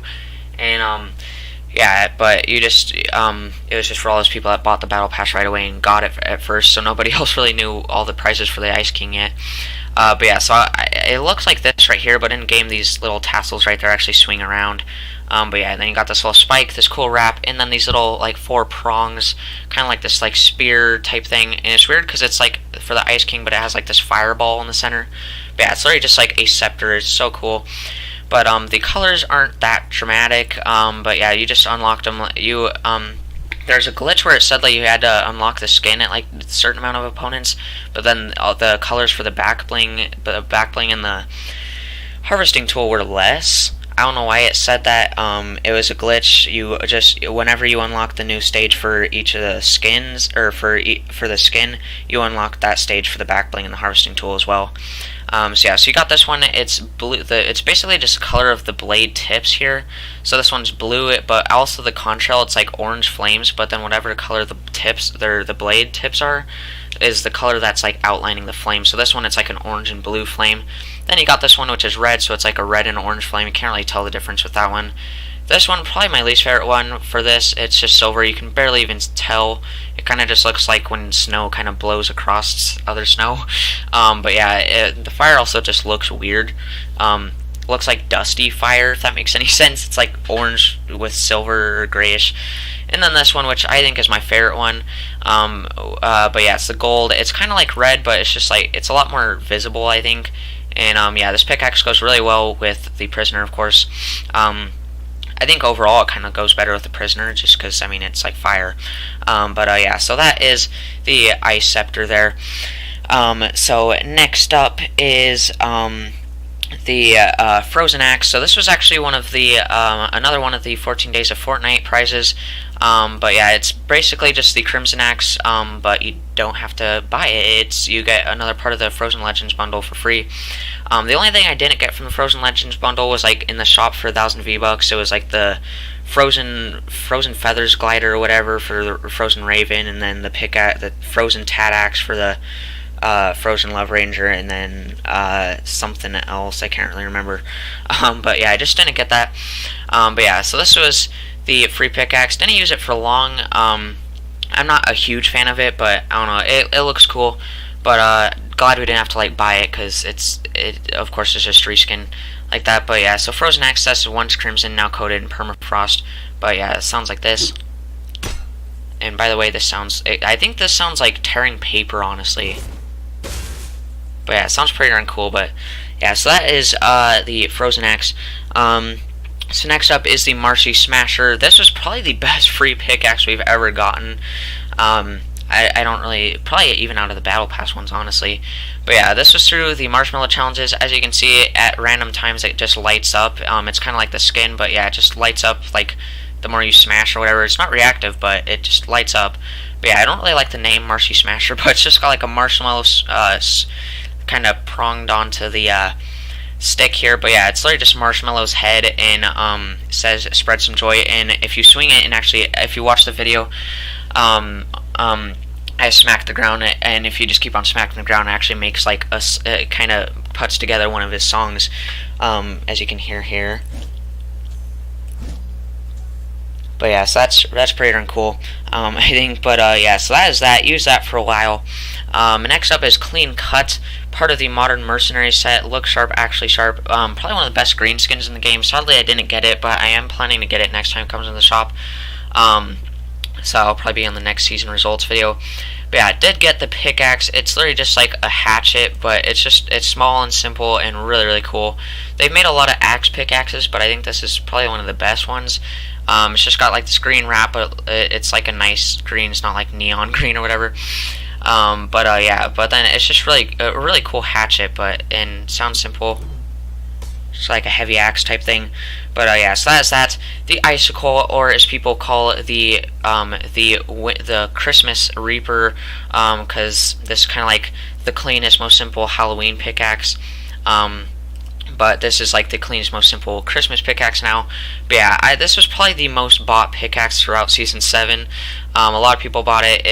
And yeah, but you just it was just for all those people that bought the Battle Pass right away and got it at first, so nobody else really knew all the prizes for the Ice King yet. But yeah, so it looks like this right here, but in game these little tassels right there actually swing around. But yeah, then you got this little spike, this cool wrap, and then these little like 4 prongs, kind of like this like spear type thing. And it's weird because it's like for the Ice King, but it has like this fireball in the center. But yeah, it's literally just like a scepter. It's so cool. But the colors aren't that dramatic. But yeah, you just unlocked them. There's a glitch where it said that you had to unlock the skin at like a certain amount of opponents, but then the colors for the back bling and the harvesting tool were less. I don't know why it said that. It was a glitch. You just, whenever you unlock the new stage for each of the skins, or for the skin, you unlock that stage for the back bling and the harvesting tool as well. So yeah, so you got this one. It's blue. It's basically just the color of the blade tips here. So this one's blue, but also the contrail, it's like orange flames. But then whatever color the tips, the blade tips are, is the color that's like outlining the flame. So this one, it's like an orange and blue flame. Then you got this one, which is red, so it's like a red and orange flame. You can't really tell the difference with that one. This one, probably my least favorite one for this. It's just silver. You can barely even tell. It kind of just looks like when snow kind of blows across other snow. But yeah, the fire also just looks weird. Looks like dusty fire, if that makes any sense. It's like orange with silver or grayish. And then this one, which I think is my favorite one. But yeah, it's the gold. It's kind of like red, but it's just like, it's a lot more visible, I think. And yeah, this pickaxe goes really well with the prisoner, of course. I think overall it kind of goes better with the prisoner, just because, I mean, it's like fire. But yeah, so that is the ice scepter there. So next up is the frozen axe. So this was actually one of the another one of the 14 days of Fortnite prizes. But yeah, it's basically just the Crimson Axe, but you don't have to buy it. You get another part of the Frozen Legends bundle for free. The only thing I didn't get from the Frozen Legends bundle was like in the shop for 1,000 V-Bucks. It was like the Frozen Feathers glider or whatever for the Frozen Raven, and then the Frozen Tat Axe for the Frozen Love Ranger, and then something else I can't really remember. But yeah, I just didn't get that. But yeah, so this was the free pickaxe. Didn't use it for long. I'm not a huge fan of it, but I don't know. It looks cool. But glad we didn't have to like buy it, because it of course is just reskin like that. But yeah, so Frozen Access is once crimson, now coated in permafrost. But yeah, it sounds like this. And by the way, this sounds, I think this sounds like tearing paper, honestly. But yeah, it sounds pretty darn cool. But yeah, so that is the Frozen Axe. So next up is the Marci Smasher. This was probably the best free pickaxe we've ever gotten. I don't really, probably even out of the Battle Pass ones, honestly. But yeah, this was through the Marshmallow Challenges. As you can see, at random times it just lights up. It's kind of like the skin, but yeah, it just lights up like the more you smash or whatever. It's not reactive, but it just lights up. But yeah, I don't really like the name Marci Smasher, but it's just got like a marshmallow kind of pronged onto the stick here. But yeah, it's literally just Marshmallow's head, and it says spread some joy. And if you swing it, and actually if you watch the video, I smack the ground, and if you just keep on smacking the ground, it actually makes like it kind of puts together one of his songs, as you can hear here. But yeah, so that's pretty darn cool, I think. But yeah, so that is that. Use that for a while. Next up is Clean Cut, part of the Modern Mercenary set. Looks sharp, actually sharp. Probably one of the best green skins in the game. Sadly, I didn't get it, but I am planning to get it next time it comes in the shop. So I'll probably be on the next season results video. But yeah, I did get the pickaxe. It's literally just like a hatchet, but it's small and simple and really, really cool. They've made a lot of axe pickaxes, but I think this is probably one of the best ones. It's just got like this green wrap, but it's like a nice green. It's not like neon green or whatever. Yeah, but then it's just really a really cool hatchet, and sounds simple. It's like a heavy axe type thing. But yeah, so that is that. The icicle, or as people call it, the Christmas Reaper, because this is kind of like the cleanest, most simple Halloween pickaxe. But this is like the cleanest, most simple Christmas pickaxe now. But yeah, this was probably the most bought pickaxe throughout Season 7. A lot of people bought it.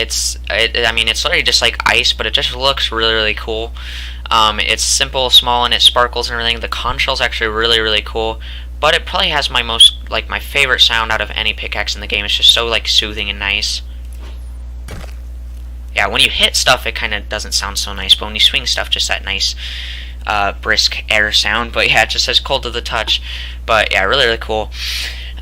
I mean, it's literally just like ice, but it just looks really, really cool. It's simple, small, and it sparkles and everything. The contrails actually really, really cool. But it probably has my favorite sound out of any pickaxe in the game. It's just so like soothing and nice. yeah, when you hit stuff, it kind of doesn't sound so nice, but when you swing stuff, just that nice brisk air sound. But yeah, it just says cold to the touch. But yeah, really, really cool.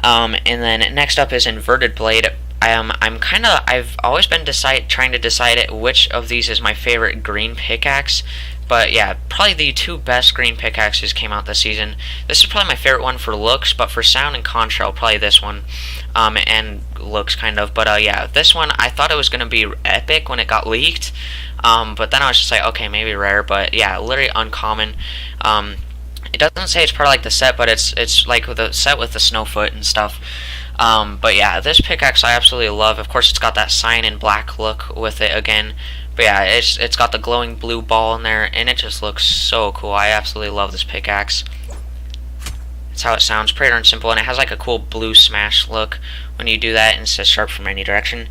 And then next up is Inverted Blade. I've always been trying to decide which of these is my favorite green pickaxe. But yeah, probably the two best green pickaxes came out this season. This is probably my favorite one for looks, but for sound and contrail, probably this one. And looks kind of. But yeah, this one, I thought it was going to be epic when it got leaked. But then I was just like, okay, maybe rare. But yeah, literally uncommon. It doesn't say it's part of like the set, but it's like the set with the Snowfoot and stuff. But yeah, this pickaxe I absolutely love. Of course, it's got that cyan and black look with it again. But yeah, it's got the glowing blue ball in there, and it just looks so cool. I absolutely love this pickaxe. That's how it sounds, pretty darn simple, and it has like a cool blue smash look when you do that, and it says sharp from any direction.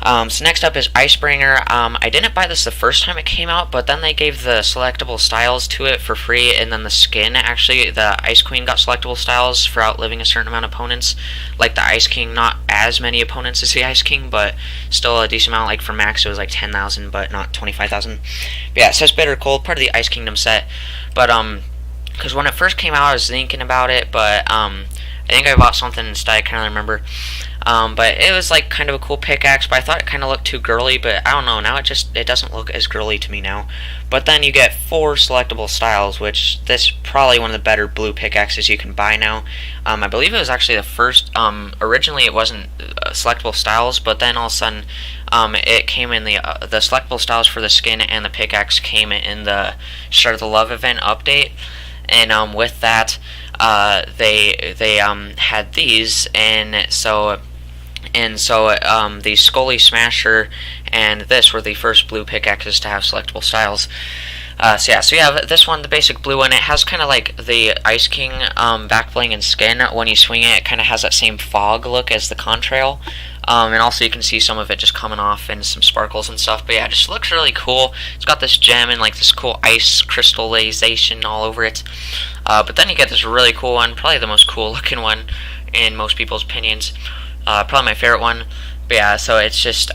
So next up is Icebringer. I didn't buy this the first time it came out, but then they gave the selectable styles to it for free, and then the skin, actually, the Ice Queen got selectable styles for outliving a certain amount of opponents. Like the Ice King, not as many opponents as the Ice King, but still a decent amount. Like for Max, it was like 10,000, but not 25,000. But yeah, it says Bitter Cold, part of the Ice Kingdom set. But, because when it first came out, I was thinking about it, but, I think I bought something instead, I can't really remember. But it was like kind of a cool pickaxe, but I thought it kind of looked too girly, but I don't know, now it doesn't look as girly to me now. But then you get 4 selectable styles, which this is probably one of the better blue pickaxes you can buy now. I believe it was actually the first, originally it wasn't selectable styles, but then all of a sudden it came in the selectable styles for the skin and the pickaxe came in the Share the Love event update. And with that, they had these, and so the Skully Smasher and this were the first blue pickaxes to have selectable styles. So you have this one, the basic blue one. It has kind of like the Ice King back bling and skin. When you swing it, it kind of has that same fog look as the Contrail. And also you can see some of it just coming off and some sparkles and stuff. But yeah, it just looks really cool. It's got this gem and like this cool ice crystallization all over it. But then you get this really cool one, probably the most cool looking one in most people's opinions. Probably my favorite one. But yeah, so it's just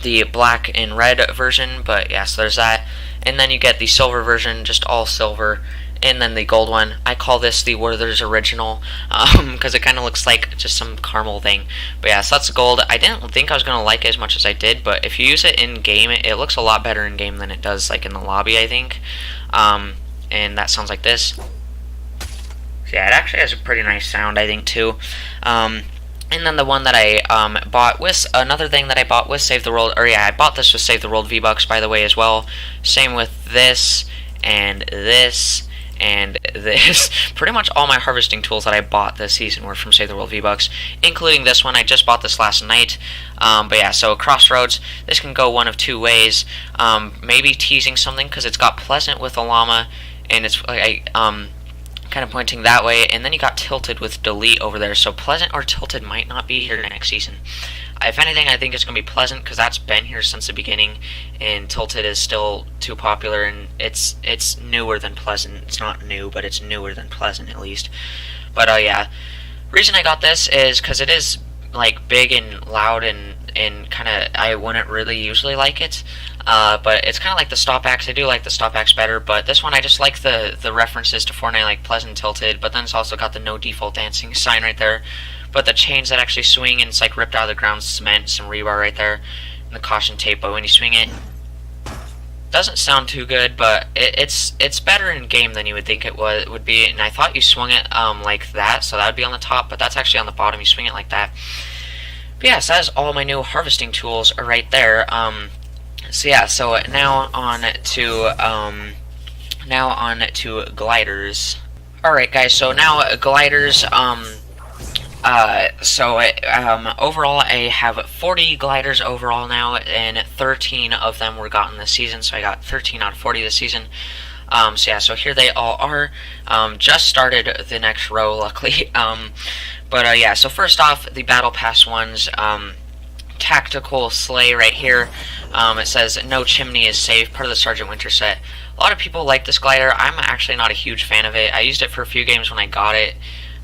the black and red version. But yeah, so there's that. And then you get the silver version, just all silver. And then the gold one, I call this the Werther's Original, because it kind of looks like just some caramel thing. But yeah, so that's gold. I didn't think I was going to like it as much as I did, but if you use it in-game, it looks a lot better in-game than it does like in the lobby, I think. And that sounds like this. So yeah, it actually has a pretty nice sound, I think, too. And then the one that I bought with, another thing that I bought with Save the World, or yeah, I bought this with Save the World V-Bucks, by the way, as well. Same with this, and this, and this. Pretty much all my harvesting tools that I bought this season were from Save the World V-Bucks, including this one. I just bought this last night. But yeah, so Crossroads, this can go one of two ways. Maybe teasing something, because it's got Pleasant with a llama, and it's like, kind of pointing that way, and then you got Tilted with Delete over there, so Pleasant or Tilted might not be here next season. If anything, I think it's going to be Pleasant, because that's been here since the beginning, and Tilted is still too popular, and it's newer than Pleasant. It's not new, but it's newer than Pleasant, at least. But yeah, reason I got this is because it is like big and loud, and kind of, I wouldn't really usually like it. But it's kind of like the Stop Axe. I do like the Stop Axe better, but this one I just like the references to Fortnite, like Pleasant, Tilted, but then it's also got the no default dancing sign right there. But the chains that actually swing, and it's like ripped out of the ground, cement, some rebar right there, and the caution tape, but when you swing it, doesn't sound too good, but it's better in game than you would think it would be. And I thought you swung it like that, so that would be on the top, but that's actually on the bottom. You swing it like that. But yeah, so that is all my new harvesting tools are right there. So yeah, so now on to gliders. All right, guys. So now gliders. Overall, I have 40 gliders overall now, and 13 of them were gotten this season. So I got 13 out of 40 this season. So yeah, so here they all are. Just started the next row, luckily. But yeah, so first off, the Battle Pass ones. Tactical Sleigh right here. It says no chimney is safe, part of the Sergeant Winter set. A lot of people like this glider. I'm actually not a huge fan of it. I used it for a few games when I got it,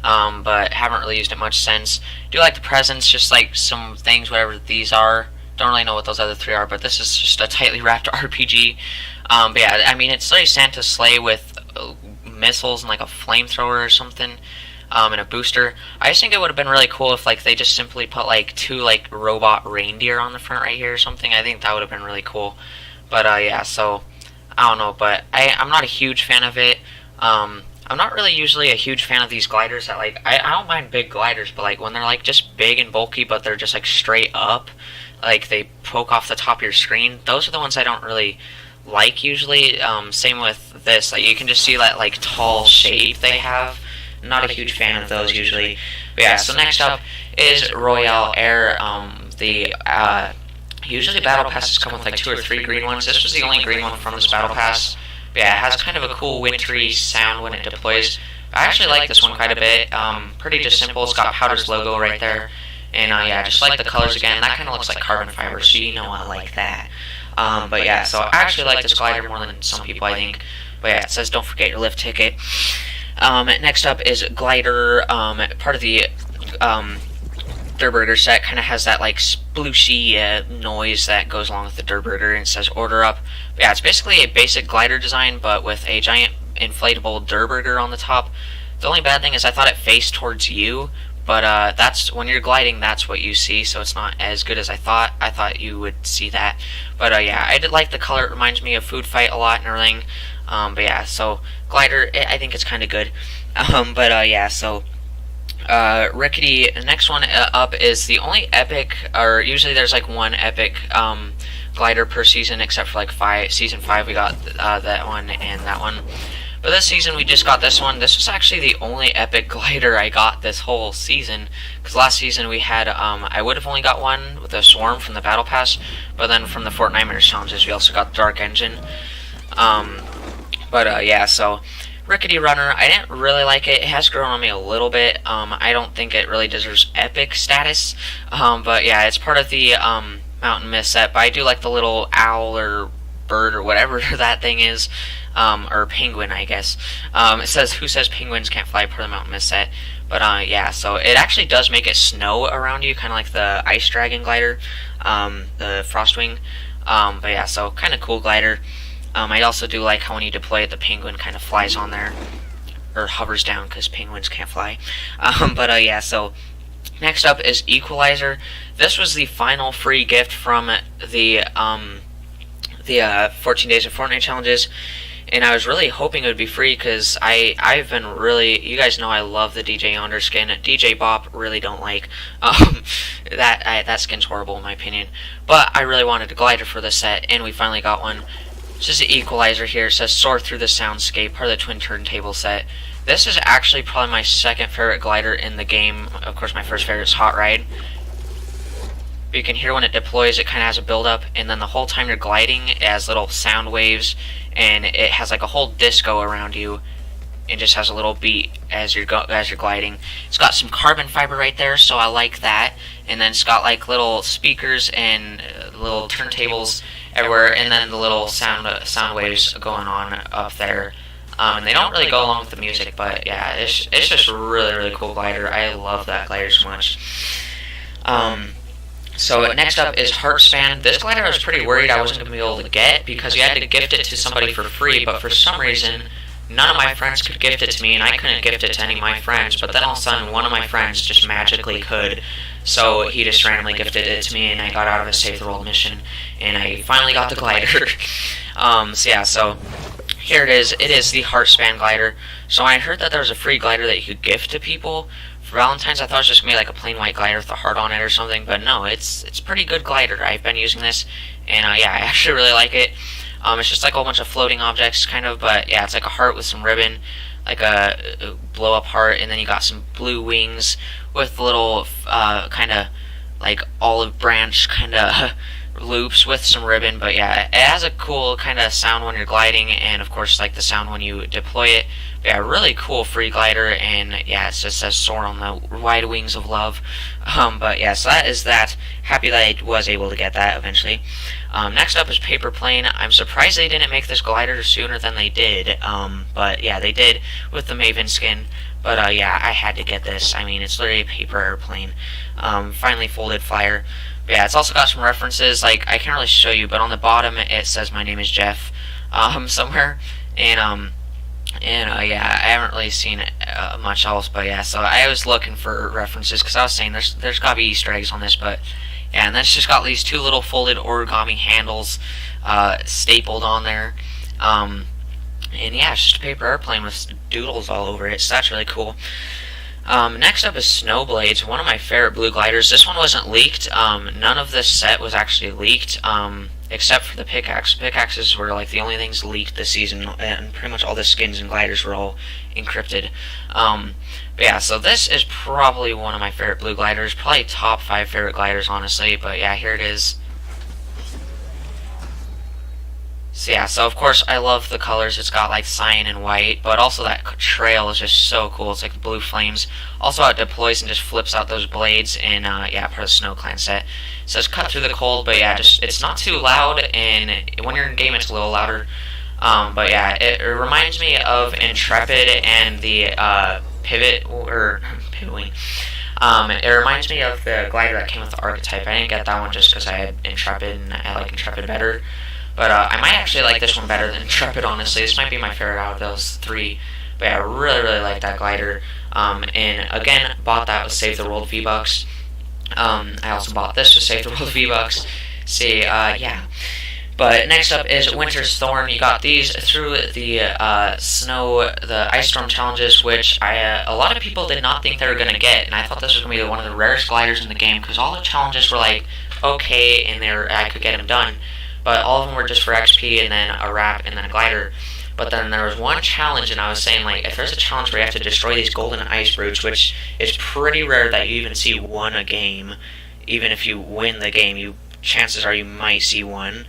but haven't really used it much since. Do like the presents, just like some things, whatever these are. Don't really know what those other three are, but this is just a tightly wrapped RPG. But yeah, I mean, it's like Santa's sleigh with missiles and like a flamethrower or something, and a booster. I just think it would have been really cool if like they just simply put like 2 like robot reindeer on the front right here or something. I think that would have been really cool. But yeah, so I don't know, but I'm not a huge fan of it. I'm not really usually a huge fan of these gliders that like I don't mind big gliders, but like when they're like just big and bulky but they're just like straight up, like they poke off the top of your screen, those are the ones I don't really like usually. Same with this, like you can just see that like tall shape they have. Not a huge fan of those usually. But yeah, so next up is Royale Air. Usually battle passes come with like 2 or 3 green ones. This was the only green one from this battle pass. But yeah, it has kind of a cool wintry sound when it deploys. I actually like this one quite a bit. Pretty just simple. It's got Powder's logo right there. And yeah, just like the colors again. That kind of looks like carbon fiber, so you know I like that. But yeah, so I actually like this glider more than some people, I think. But yeah, it says don't forget your lift ticket. Next up is Glider. Part of the Durburger set, kind of has that like splooshy noise that goes along with the Durburger, and it says order up. But yeah, it's basically a basic glider design, but with a giant inflatable Durburger on the top. The only bad thing is I thought it faced towards you, but that's when you're gliding, that's what you see, so it's not as good as I thought. I thought you would see that. But yeah, I did like the color. It reminds me of Food Fight a lot and everything. But yeah, so Glider, I think it's kind of good. But yeah, so Rickety, the next one up is the only epic, or usually there's like one epic glider per season, except for like season 5 we got that one and that one. But this season we just got this one. This was actually the only epic glider I got this whole season, because last season we had, I would have only got one with a Swarm from the Battle Pass, but then from the Fortnite Challenges we also got the Dark Engine. But yeah, so Rickety Runner, I didn't really like it. It has grown on me a little bit. I don't think it really deserves epic status. But yeah, it's part of the Mountain Mist set. But I do like the little owl or bird or whatever that thing is. Or penguin, I guess. It says, who says penguins can't fly, part of the Mountain Mist set. But yeah, so it actually does make it snow around you, kind of like the Ice Dragon glider, the Frostwing. But yeah, so kind of cool glider. I also do like how when you deploy it, the penguin kind of flies on there, or hovers down, because penguins can't fly. But yeah, so next up is Equalizer. This was the final free gift from the 14 Days of Fortnite Challenges, and I was really hoping it would be free, because I've been really, you guys know I love the DJ Yonder skin. DJ Bop really don't like. That skin's horrible in my opinion. But I really wanted a glider for this set, and we finally got one. This is the Equalizer here. It says soar through the soundscape, part of the twin turntable set. This is actually probably my second favorite glider in the game. Of course, my first favorite is Hot Ride. But you can hear when it deploys, it kind of has a build-up, and then the whole time you're gliding, it has little sound waves, and it has like a whole disco around you, and just has a little beat as you're gliding. It's got some carbon fiber right there, so I like that. And then it's got like little speakers and little turntables everywhere, and then the little sound waves going on up there. And they don't really go along with the music, but yeah, it's just a really cool glider. I love that glider so much. So next up is Heartspan. This glider I was pretty worried I wasn't going to be able to get, because you had to gift it to somebody for free, but for some reason none of my friends could gift it to me, and I couldn't gift it to any of my friends. But then all of a sudden one of my friends just magically could, so he just randomly gifted it to me, and I got out of a Save the World mission, and I finally got the glider. So yeah, so here it is. It is the Heartspan glider. So I heard that there was a free glider that you could gift to people for Valentine's. I thought it was just going to be like a plain white glider with a heart on it or something, but no, it's a pretty good glider. I've been using this, and yeah, I actually really like it. It's just like a whole bunch of floating objects, kind of, but yeah, it's like a heart with some ribbon, like a blow-up heart, and then you got some blue wings with little kind of like olive branch kind of loops with some ribbon. But yeah, it has a cool kind of sound when you're gliding, and of course like the sound when you deploy it. But yeah, really cool free glider, and yeah, it just says soar on the wide wings of love. But yeah, so that is that. Happy that I was able to get that eventually. Next up is Paper Plane. I'm surprised they didn't make this glider sooner than they did. But yeah, they did with the Maven skin. But yeah, I had to get this. I mean, it's literally a paper airplane. Finally folded flyer. But yeah, it's also got some references, like, I can't really show you, but on the bottom it says my name is Jeff, somewhere, and yeah, I haven't really seen much else, but yeah, so I was looking for references, because I was saying there's gotta be Easter eggs on this, but yeah, and then it's just got these two little folded origami handles stapled on there, and yeah, it's just a paper airplane with doodles all over it, so that's really cool. Next up is Snowblades, one of my favorite blue gliders. This one wasn't leaked. None of this set was actually leaked, except for the pickaxe. Pickaxes were like the only things leaked this season, and pretty much all the skins and gliders were all encrypted. But yeah, so this is probably one of my favorite blue gliders, probably top 5 favorite gliders, honestly. But yeah, here it is. So yeah, so of course I love the colors. It's got like cyan and white, but also that trail is just so cool. It's like blue flames. Also how it deploys and just flips out those blades in yeah, part of the Snow Clan set. So it's cut through the cold, but yeah, just it's not too loud, and when you're in game it's a little louder. But yeah, it reminds me of Intrepid and the pivot or pivot wing. It reminds me of the glider that came with the archetype. I didn't get that one just because I had Intrepid and I like Intrepid better. But I might actually like this one better than Intrepid, honestly. This might be my favorite out of those 3. But yeah, I really like that glider. And again, bought that with Save the World V-Bucks. I also bought this with Save the World V-Bucks. See, yeah. But next up is Winter's Thorn. You got these through the the Ice Storm Challenges, which a lot of people did not think they were going to get. And I thought this was going to be one of the rarest gliders in the game, because all the challenges were like, okay, and I could get them done. But all of them were just for XP, and then a wrap, and then a glider. But then there was one challenge, and I was saying, like, if there's a challenge where you have to destroy these golden ice brutes, which is pretty rare that you even see one a game, even if you win the game, chances are you might see one.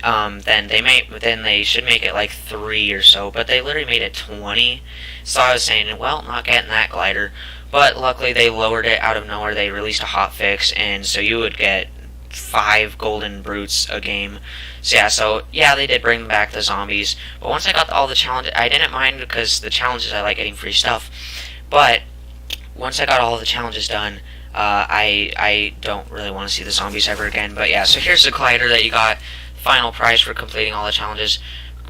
Then they should make it like 3 or so, but they literally made it 20. So I was saying, well, not getting that glider. But luckily they lowered it out of nowhere. They released a hotfix, and so you would get 5 golden brutes a game. So yeah, they did bring back the zombies, but once I got all the challenges, I didn't mind, because the challenges, I like getting free stuff. But once I got all the challenges done, I don't really want to see the zombies ever again. But yeah, so here's the glider that you got, final prize for completing all the challenges.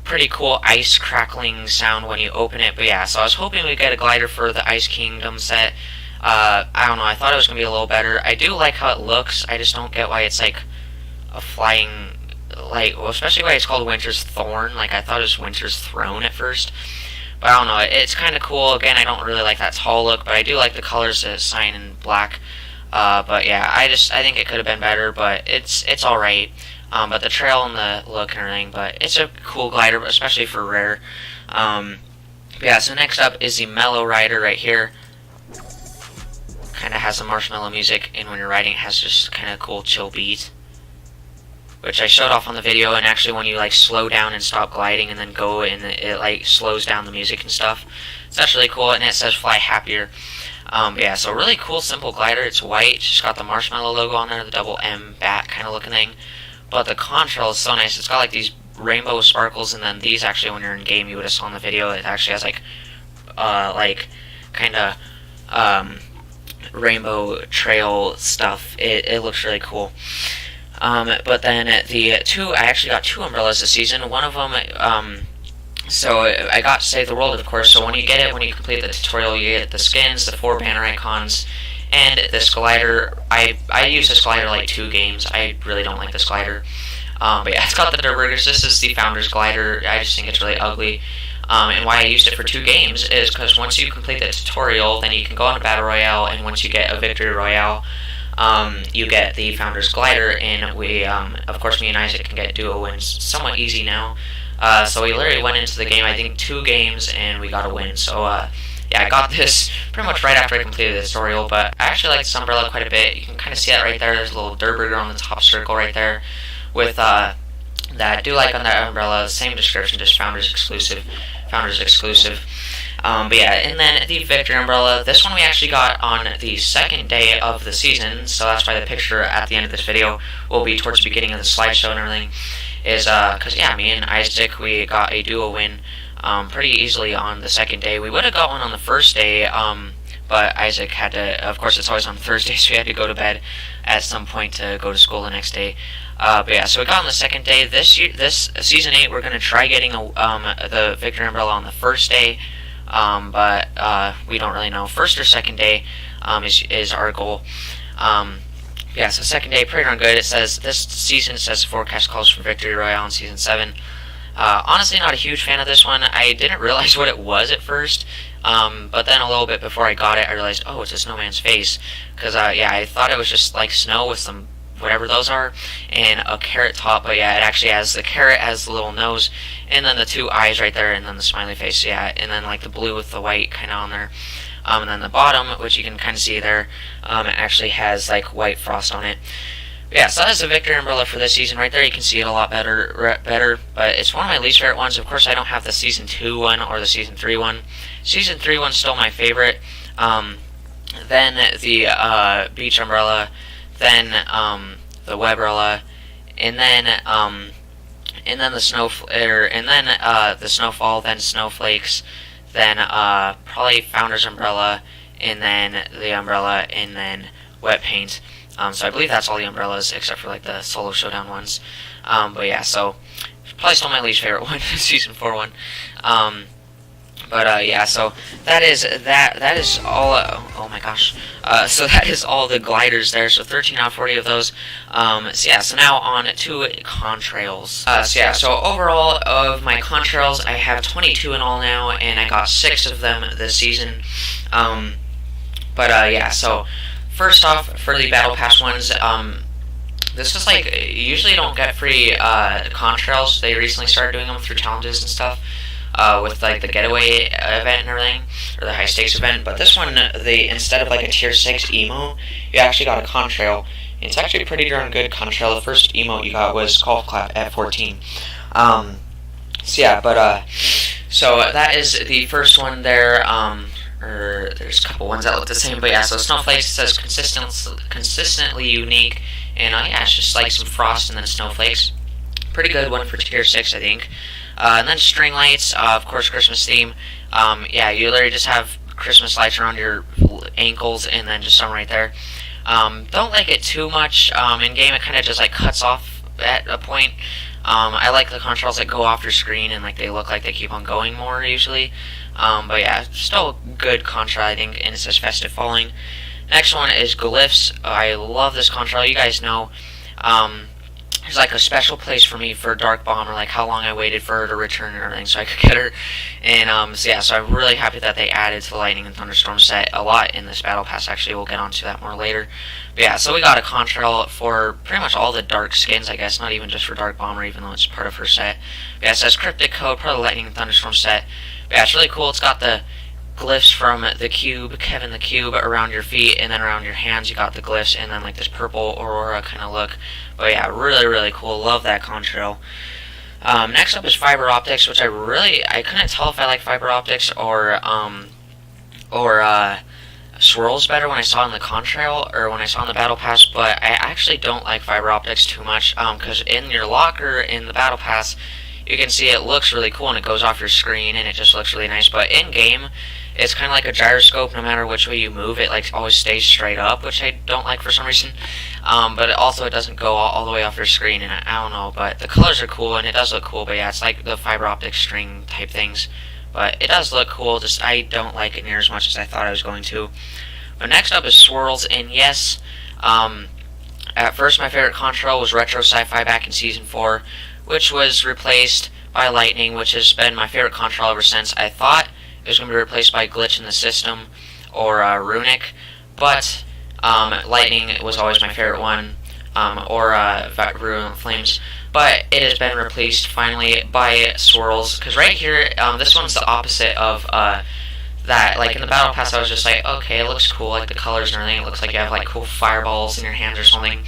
Pretty cool ice crackling sound when you open it. But yeah, so I was hoping we'd get a glider for the Ice Kingdom set. I don't know, I thought it was going to be a little better. I do like how it looks, I just don't get why it's like a flying, like, well, especially why it's called Winter's Thorn. Like, I thought it was Winter's Throne at first. But I don't know, it's kind of cool. Again, I don't really like that tall look, but I do like the colors, cyan and black. But yeah, I think it could have been better, but it's alright. But the trail and the look and everything, but it's a cool glider, especially for rare. Yeah, so next up is the Mellow Rider right here. Kind of has the Marshmallow music, and when you're riding it has just kind of cool chill beat, which I showed off on the video. And actually when you like slow down and stop gliding and then go, and it like slows down the music and stuff, so that's really cool. And it says fly happier. Yeah, so really cool simple glider. It's white, it's just got the Marshmallow logo on there, the double M bat kind of looking thing, but the contrail is so nice. It's got like these rainbow sparkles, and then these actually when you're in game, you would have saw in the video, it actually has like kind of rainbow trail stuff. It looks really cool. But then I actually got 2 umbrellas this season. One of them, so I got Save the World, of course. So when you complete the tutorial, you get the skins, the 4 banner icons, and this glider. I use this glider like 2 games. I really don't like this glider. But yeah, it's got the Dirtburgers. This is the Founder's glider. I just think it's really ugly. And why I used it for 2 games is because once you complete the tutorial, then you can go on a Battle Royale, and once you get a Victory Royale, you get the Founder's glider, and we, of course, me and Isaac can get duo wins somewhat easy now. So we literally went into the game, I think 2 games, and we got a win. So, yeah, I got this pretty much right after I completed the tutorial, but I actually like this umbrella quite a bit. You can kind of see that right there. There's a little Dirtburger on the top circle right there with, that I do like on that umbrella. Same description, just Founders exclusive. But yeah, and then the Victory umbrella, this one we actually got on the 2nd day of the season, so that's why the picture at the end of this video will be towards the beginning of the slideshow and everything, is because yeah, me and Isaac, we got a duo win pretty easily on the 2nd day. We would have got one on the 1st day, but Isaac had to, of course it's always on Thursday, so he had to go to bed at some point to go to school the next day. But yeah, so we got on the second day. This Season 8, we're going to try getting the Victory Umbrella on the first day, but we don't really know. First or second day is our goal. Yeah, so second day, pretty darn good. It says, this season, it says forecast calls for Victory Royale in Season 7. Honestly, not a huge fan of this one. I didn't realize what it was at first, but then a little bit before I got it, I realized, oh, it's a snowman's face. Because, yeah, I thought it was just like snow with some, whatever those are, and a carrot top, but yeah, it actually has, the carrot has the little nose, and then the two eyes right there, and then the smiley face, yeah, and then like the blue with the white kind of on there. And then the bottom, which you can kind of see there, it actually has like white frost on it. Yeah, so that is the Victory Umbrella for this season right there. You can see it a lot better, but it's one of my least favorite ones. Of course, I don't have the Season 2 one or the Season 3 one. Season 3 one's still my favorite. Then the Beach Umbrella, then the Webrella, and then the the Snowfall, then Snowflakes, then probably Founder's Umbrella, and then the Umbrella, and then Wet Paint. So I believe that's all the umbrellas, except for like the solo showdown ones. But yeah, so probably still my least favorite one, Season 4 one. Yeah, so that is all. Oh my gosh. So that is all the gliders there. So 13 out of 40 of those. So yeah, so now on to Contrails. So yeah, so overall of my Contrails, I have 22 in all now, and I got 6 of them this season. Yeah, so first off, for the Battle Pass ones, this is like, usually you don't get free Contrails. They recently started doing them through challenges and stuff, with like the getaway event and everything, or the high stakes event. But this one, instead of like a tier 6 emo, you actually got a Contrail. It's actually a pretty darn good Contrail. The first emote you got was Golf Clap at 14. So yeah, so that is the first one there. Or there's a couple ones that look the same, but yeah, so Snowflakes says consistently unique, and yeah, it's just like some frost and then snowflakes. Pretty good one for tier 6, I think. And then String Lights, of course, Christmas theme. Yeah, you literally just have Christmas lights around your ankles, and then just some right there. Don't like it too much. In game, it kind of just like cuts off at a point. I like the Contrails that go off your screen and like they look like they keep on going more usually. But yeah, still a good Contrail, I think, and it says Festive Falling. Next one is Glyphs. I love this Contrail. You guys know, there's like a special place for me for Dark Bomber, like how long I waited for her to return and everything so I could get her. And so yeah, so I'm really happy that they added to the Lightning and Thunderstorm set a lot in this Battle Pass. Actually, we'll get onto that more later. But yeah, so we got a Contrail for pretty much all the dark skins, I guess, not even just for Dark Bomber, even though it's part of her set. But yeah, it says Cryptic Code, part of the Lightning and Thunderstorm set. But yeah, it's really cool. It's got the glyphs from the cube, Kevin the Cube, around your feet, and then around your hands you got the glyphs, and then like this purple aurora kind of look. But yeah, really, really cool. Love that Contrail. Next up is Fiber Optics, which I couldn't tell if I like Fiber Optics or Swirls better when I saw in the Contrail or when I saw in the Battle Pass, but I actually don't like Fiber Optics too much, because in your locker in the Battle Pass, you can see it looks really cool and it goes off your screen and it just looks really nice, but in game, it's kind of like a gyroscope. No matter which way you move, it like always stays straight up, which I don't like for some reason. But it doesn't go all the way off your screen, and I don't know, but the colors are cool and it does look cool. But yeah, it's like the fiber optic string type things, but it does look cool. Just I don't like it near as much as I thought I was going to. But next up is Swirls, and yes, at first my favorite Contrail was Retro Sci-Fi back in Season 4, which was replaced by Lightning, which has been my favorite Contrail ever since. I thought it was going to be replaced by Glitch in the System or Runic, but Lightning was always my favorite one, or Virulent Flames, but it has been replaced finally by Swirls, because right here, this one's the opposite of that. Like in the Battle Pass, I was just like, okay, it looks cool, like the colors and everything, it looks like you have like cool fireballs in your hands or something.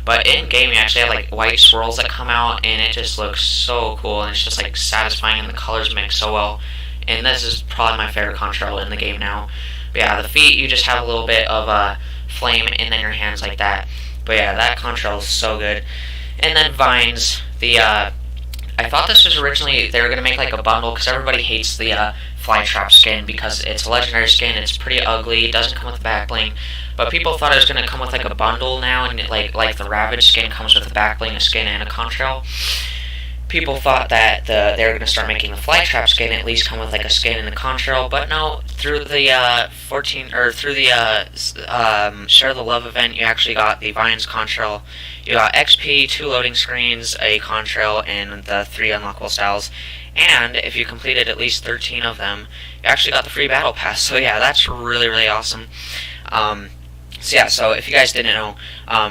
But in game, you actually have like white swirls that come out, and it just looks so cool, and it's just like satisfying, and the colors mix so well. And this is probably my favorite Contrail in the game now. But yeah, the feet, you just have a little bit of flame, and then your hands like that. But yeah, that Contrail is so good. And then Vines, the I thought this was originally, they were going to make like a bundle, because everybody hates the Flytrap skin, because it's a legendary skin, it's pretty ugly, it doesn't come with back bling, but people thought it was going to come with like a bundle now, and like the Ravage skin comes with a back bling, a skin, and a contrail. People thought that they were going to start making the Flytrap skin at least come with like a skin and a contrail, but no, through the Share the Love event, you actually got the Vines contrail, you got XP, 2 loading screens, a contrail, and the 3 unlockable styles, and if you completed at least 13 of them, you actually got the free battle pass. So yeah, that's really, really awesome. So yeah, so if you guys didn't know,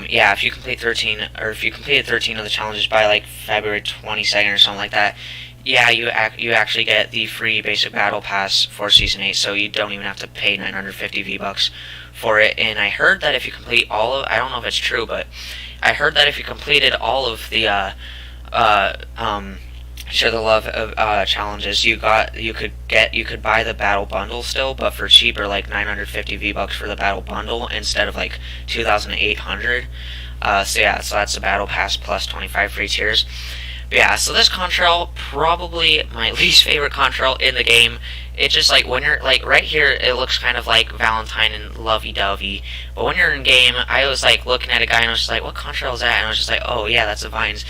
yeah, if you complete 13, or if you completed 13 of the challenges by like February 22nd or something like that, yeah, you actually get the free basic battle pass for Season 8, so you don't even have to pay 950 V-Bucks for it. And I heard that if you complete all of, I don't know if it's true, but I heard that if you completed all of the Share the Love challenges, you could buy the battle bundle still, but for cheaper, like 950 V-Bucks for the battle bundle instead of like 2,800. So yeah, so that's the battle pass plus 25 free tiers. But yeah, so this contrail, probably my least favorite contrail in the game. It's just like, when you're like right here, it looks kind of like Valentine and lovey-dovey, but when you're in game, I was like looking at a guy and I was just like, what contrail is that? And I was just like, oh yeah, that's the Vines.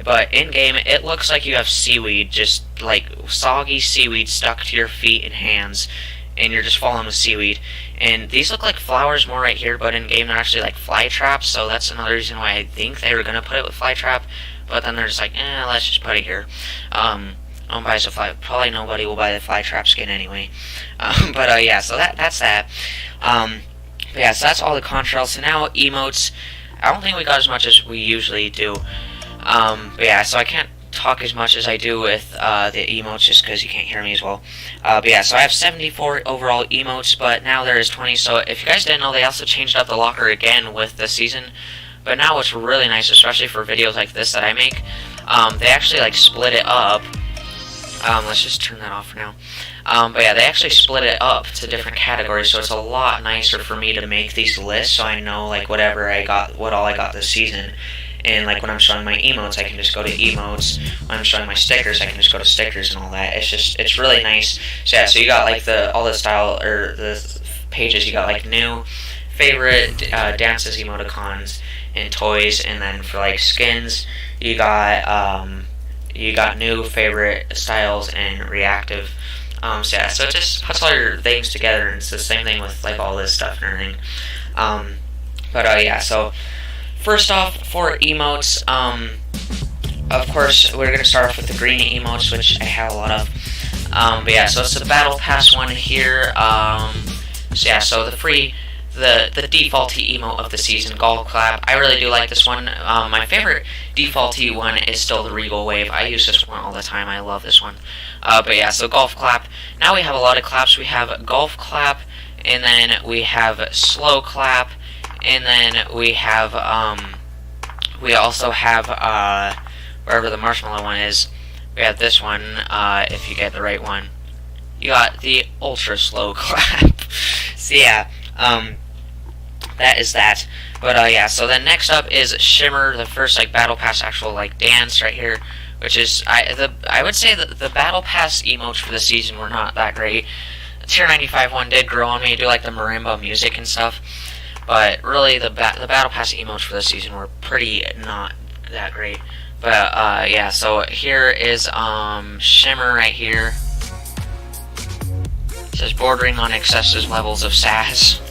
But in game, it looks like you have seaweed, just like soggy seaweed stuck to your feet and hands, and you're just falling with seaweed. And these look like flowers more right here, but in game they're actually like fly traps, so that's another reason why I think they were gonna put it with fly trap. But then they're just like, let's just put it here. Don't buy the fly. Probably nobody will buy the fly trap skin anyway. But yeah, so that's that. But yeah, so that's all the contrails. So now emotes. I don't think we got as much as we usually do. But yeah, so I can't talk as much as I do with the emotes just because you can't hear me as well. But yeah, so I have 74 overall emotes, but now there is 20. So if you guys didn't know, they also changed up the locker again with the season. But now what's really nice, especially for videos like this that I make, they actually like split it up. Let's just turn that off for now. But yeah, they actually split it up to different categories, so it's a lot nicer for me to make these lists, so I know like what all I got this season. And like when I'm showing my emotes, I can just go to emotes. When I'm showing my stickers, I can just go to stickers and all that. It's really nice. So yeah, so you got like all the style or the pages. You got like new, favorite, dances, emoticons, and toys. And then for like skins, you got new, favorite, styles, and reactive. So yeah, so it just puts all your things together, and it's the same thing with like all this stuff and everything. But yeah, so. First off, for emotes, of course, we're going to start off with the green emotes, which I have a lot of. But yeah, so it's the Battle Pass one here. So yeah, so the defaulty emote of the season, Golf Clap. I really do like this one. My favorite defaulty one is still the Regal Wave. I use this one all the time. I love this one. But yeah, so Golf Clap. Now we have a lot of claps. We have Golf Clap, and then we have Slow Clap. And then we have, we also have, wherever the Marshmallow one is, we have this one, if you get the right one. You got the Ultra Slow Clap. So yeah, that is that. But yeah, so then next up is Shimmer, the first like Battle Pass actual like dance right here, which is, I would say that the Battle Pass emotes for the season were not that great. The Tier 95 one did grow on me, do like the marimba music and stuff. But really, the Battle Pass emotes for this season were pretty not that great. But yeah, so here is Shimmer right here. It says bordering on excessive levels of sass.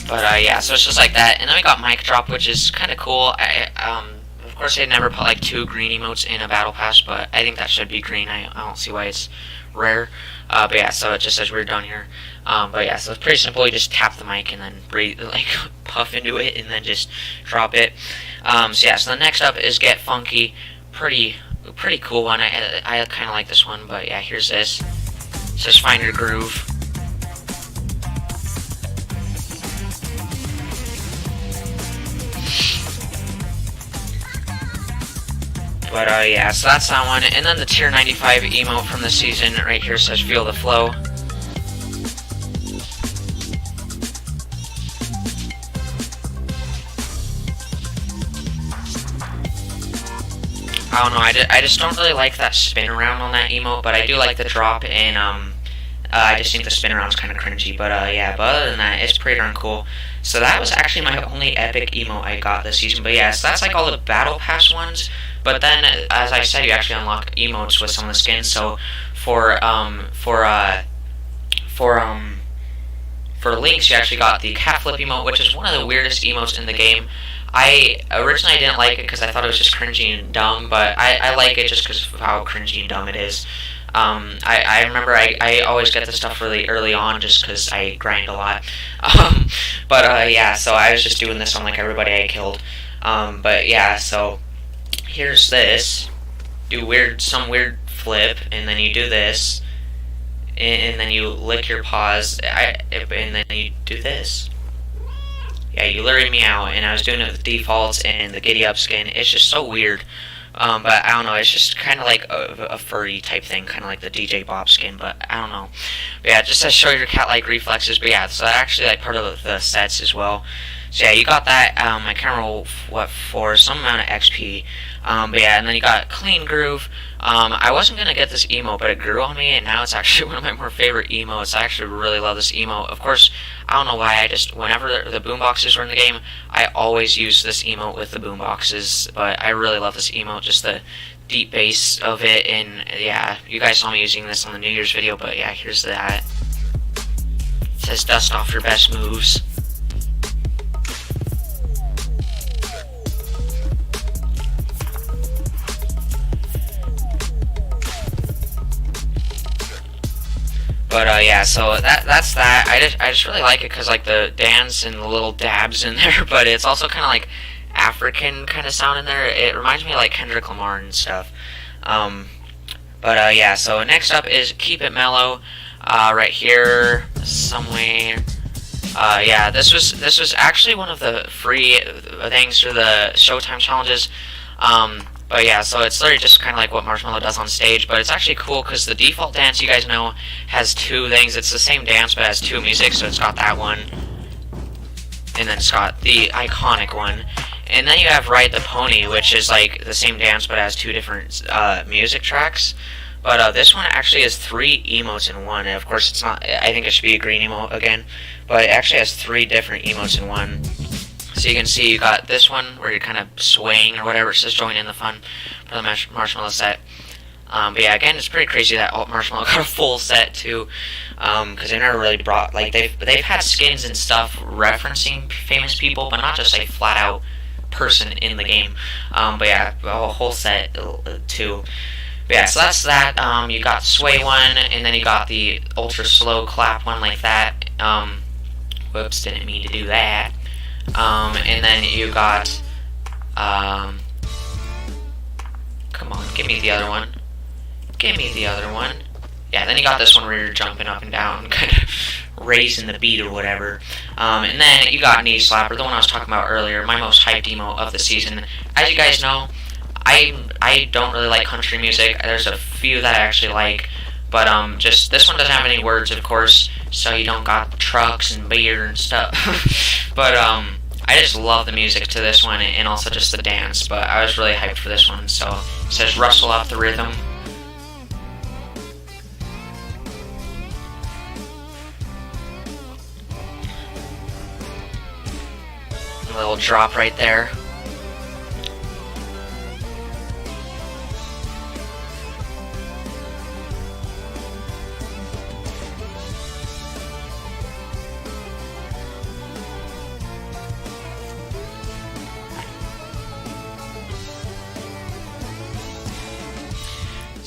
But yeah, so it's just like that. And then we got Mic Drop, which is kind of cool. Of course, they never put like 2 green emotes in a Battle Pass, but I think that should be green. I don't see why it's rare. But yeah, so it just says we're done here. But yeah, so it's pretty simple. You just tap the mic and then breathe, like puff into it, and then just drop it. So yeah, so the next up is Get Funky. Pretty cool one. I kind of like this one. But yeah, here's this. It says Find Your Groove. But yeah, so that's that one. And then the Tier 95 emote from the season right here says Feel the Flow. I don't know, I just don't really like that spin around on that emote, but I do like the drop, and I just think the spin around's kind of cringy, but yeah, but other than that, it's pretty darn cool. So that was actually my only epic emote I got this season, but yeah, so that's like all the Battle Pass ones, but then, as I said, you actually unlock emotes with some of the skins, so for Lynx, you actually got the cat flip emote, which is one of the weirdest emotes in the game. I originally didn't like it because I thought it was just cringy and dumb, but I like it just because of how cringy and dumb it is. I remember I always get this stuff really early on just because I grind a lot. Yeah, so I was just doing this on like everybody I killed. But yeah, so here's this. Do some weird flip, and then you do this, and then you lick your paws, and then you do this. Yeah, you lured me out, and I was doing it with defaults and the Giddy Up skin. It's just so weird. But I don't know, it's just kind of like a furry type thing, kind of like the DJ Bob skin, but I don't know. But yeah, just to show your cat-like reflexes, but yeah, so that's actually like part of the sets as well. So yeah, you got that, I can't remember what for, some amount of XP. But yeah, and then you got Clean Groove. I wasn't going to get this emote, but it grew on me, and now it's actually one of my more favorite emotes. I actually really love this emote. Of course, I don't know why, whenever the boomboxes were in the game, I always use this emote with the boomboxes, but I really love this emote, just the deep bass of it, and yeah, you guys saw me using this on the New Year's video, but yeah, here's that. It says dust off your best moves. But yeah, so that's that. I just really like it because like the dance and the little dabs in there, but it's also kind of like African kind of sound in there. It reminds me of like Kendrick Lamar and stuff. Yeah, so next up is Keep It Mellow, right here somewhere. Yeah, this was actually one of the free things for the Showtime challenges. But yeah, so it's literally just kind of like what Marshmallow does on stage, but it's actually cool because the default dance, you guys know, has two things. It's the same dance, but it has two music, so it's got that one, and then it's got the iconic one. And then you have Ride the Pony, which is like the same dance, but it has two different music tracks. But this one actually has 3 emotes in one, and of course it's not, I think it should be a green emote again, but it actually has 3 different emotes in one. So you can see you got this one where you're kind of swaying or whatever, it says join in the fun for the Marshmallow set. But yeah, again, it's pretty crazy that Marshmallow got a full set too, because they never really brought, like, they've had skins and stuff referencing famous people, but not just like flat out person in the game. But yeah, a whole set too. But yeah, so that's that. You got sway one, and then you got the ultra slow clap one like that. Whoops, didn't mean to do that. And then you got, come on, give me the other one. Give me the other one. Yeah, then you got this one where you're jumping up and down, kind of raising the beat or whatever. And then you got Knee Slapper, the one I was talking about earlier, my most hyped emo of the season. As you guys know, I don't really like country music. There's a few that I actually like, but just this one doesn't have any words, of course, so you don't got trucks and beer and stuff. But I just love the music to this one, and also just the dance. But I was really hyped for this one. So it says rustle up the rhythm. A little drop right there.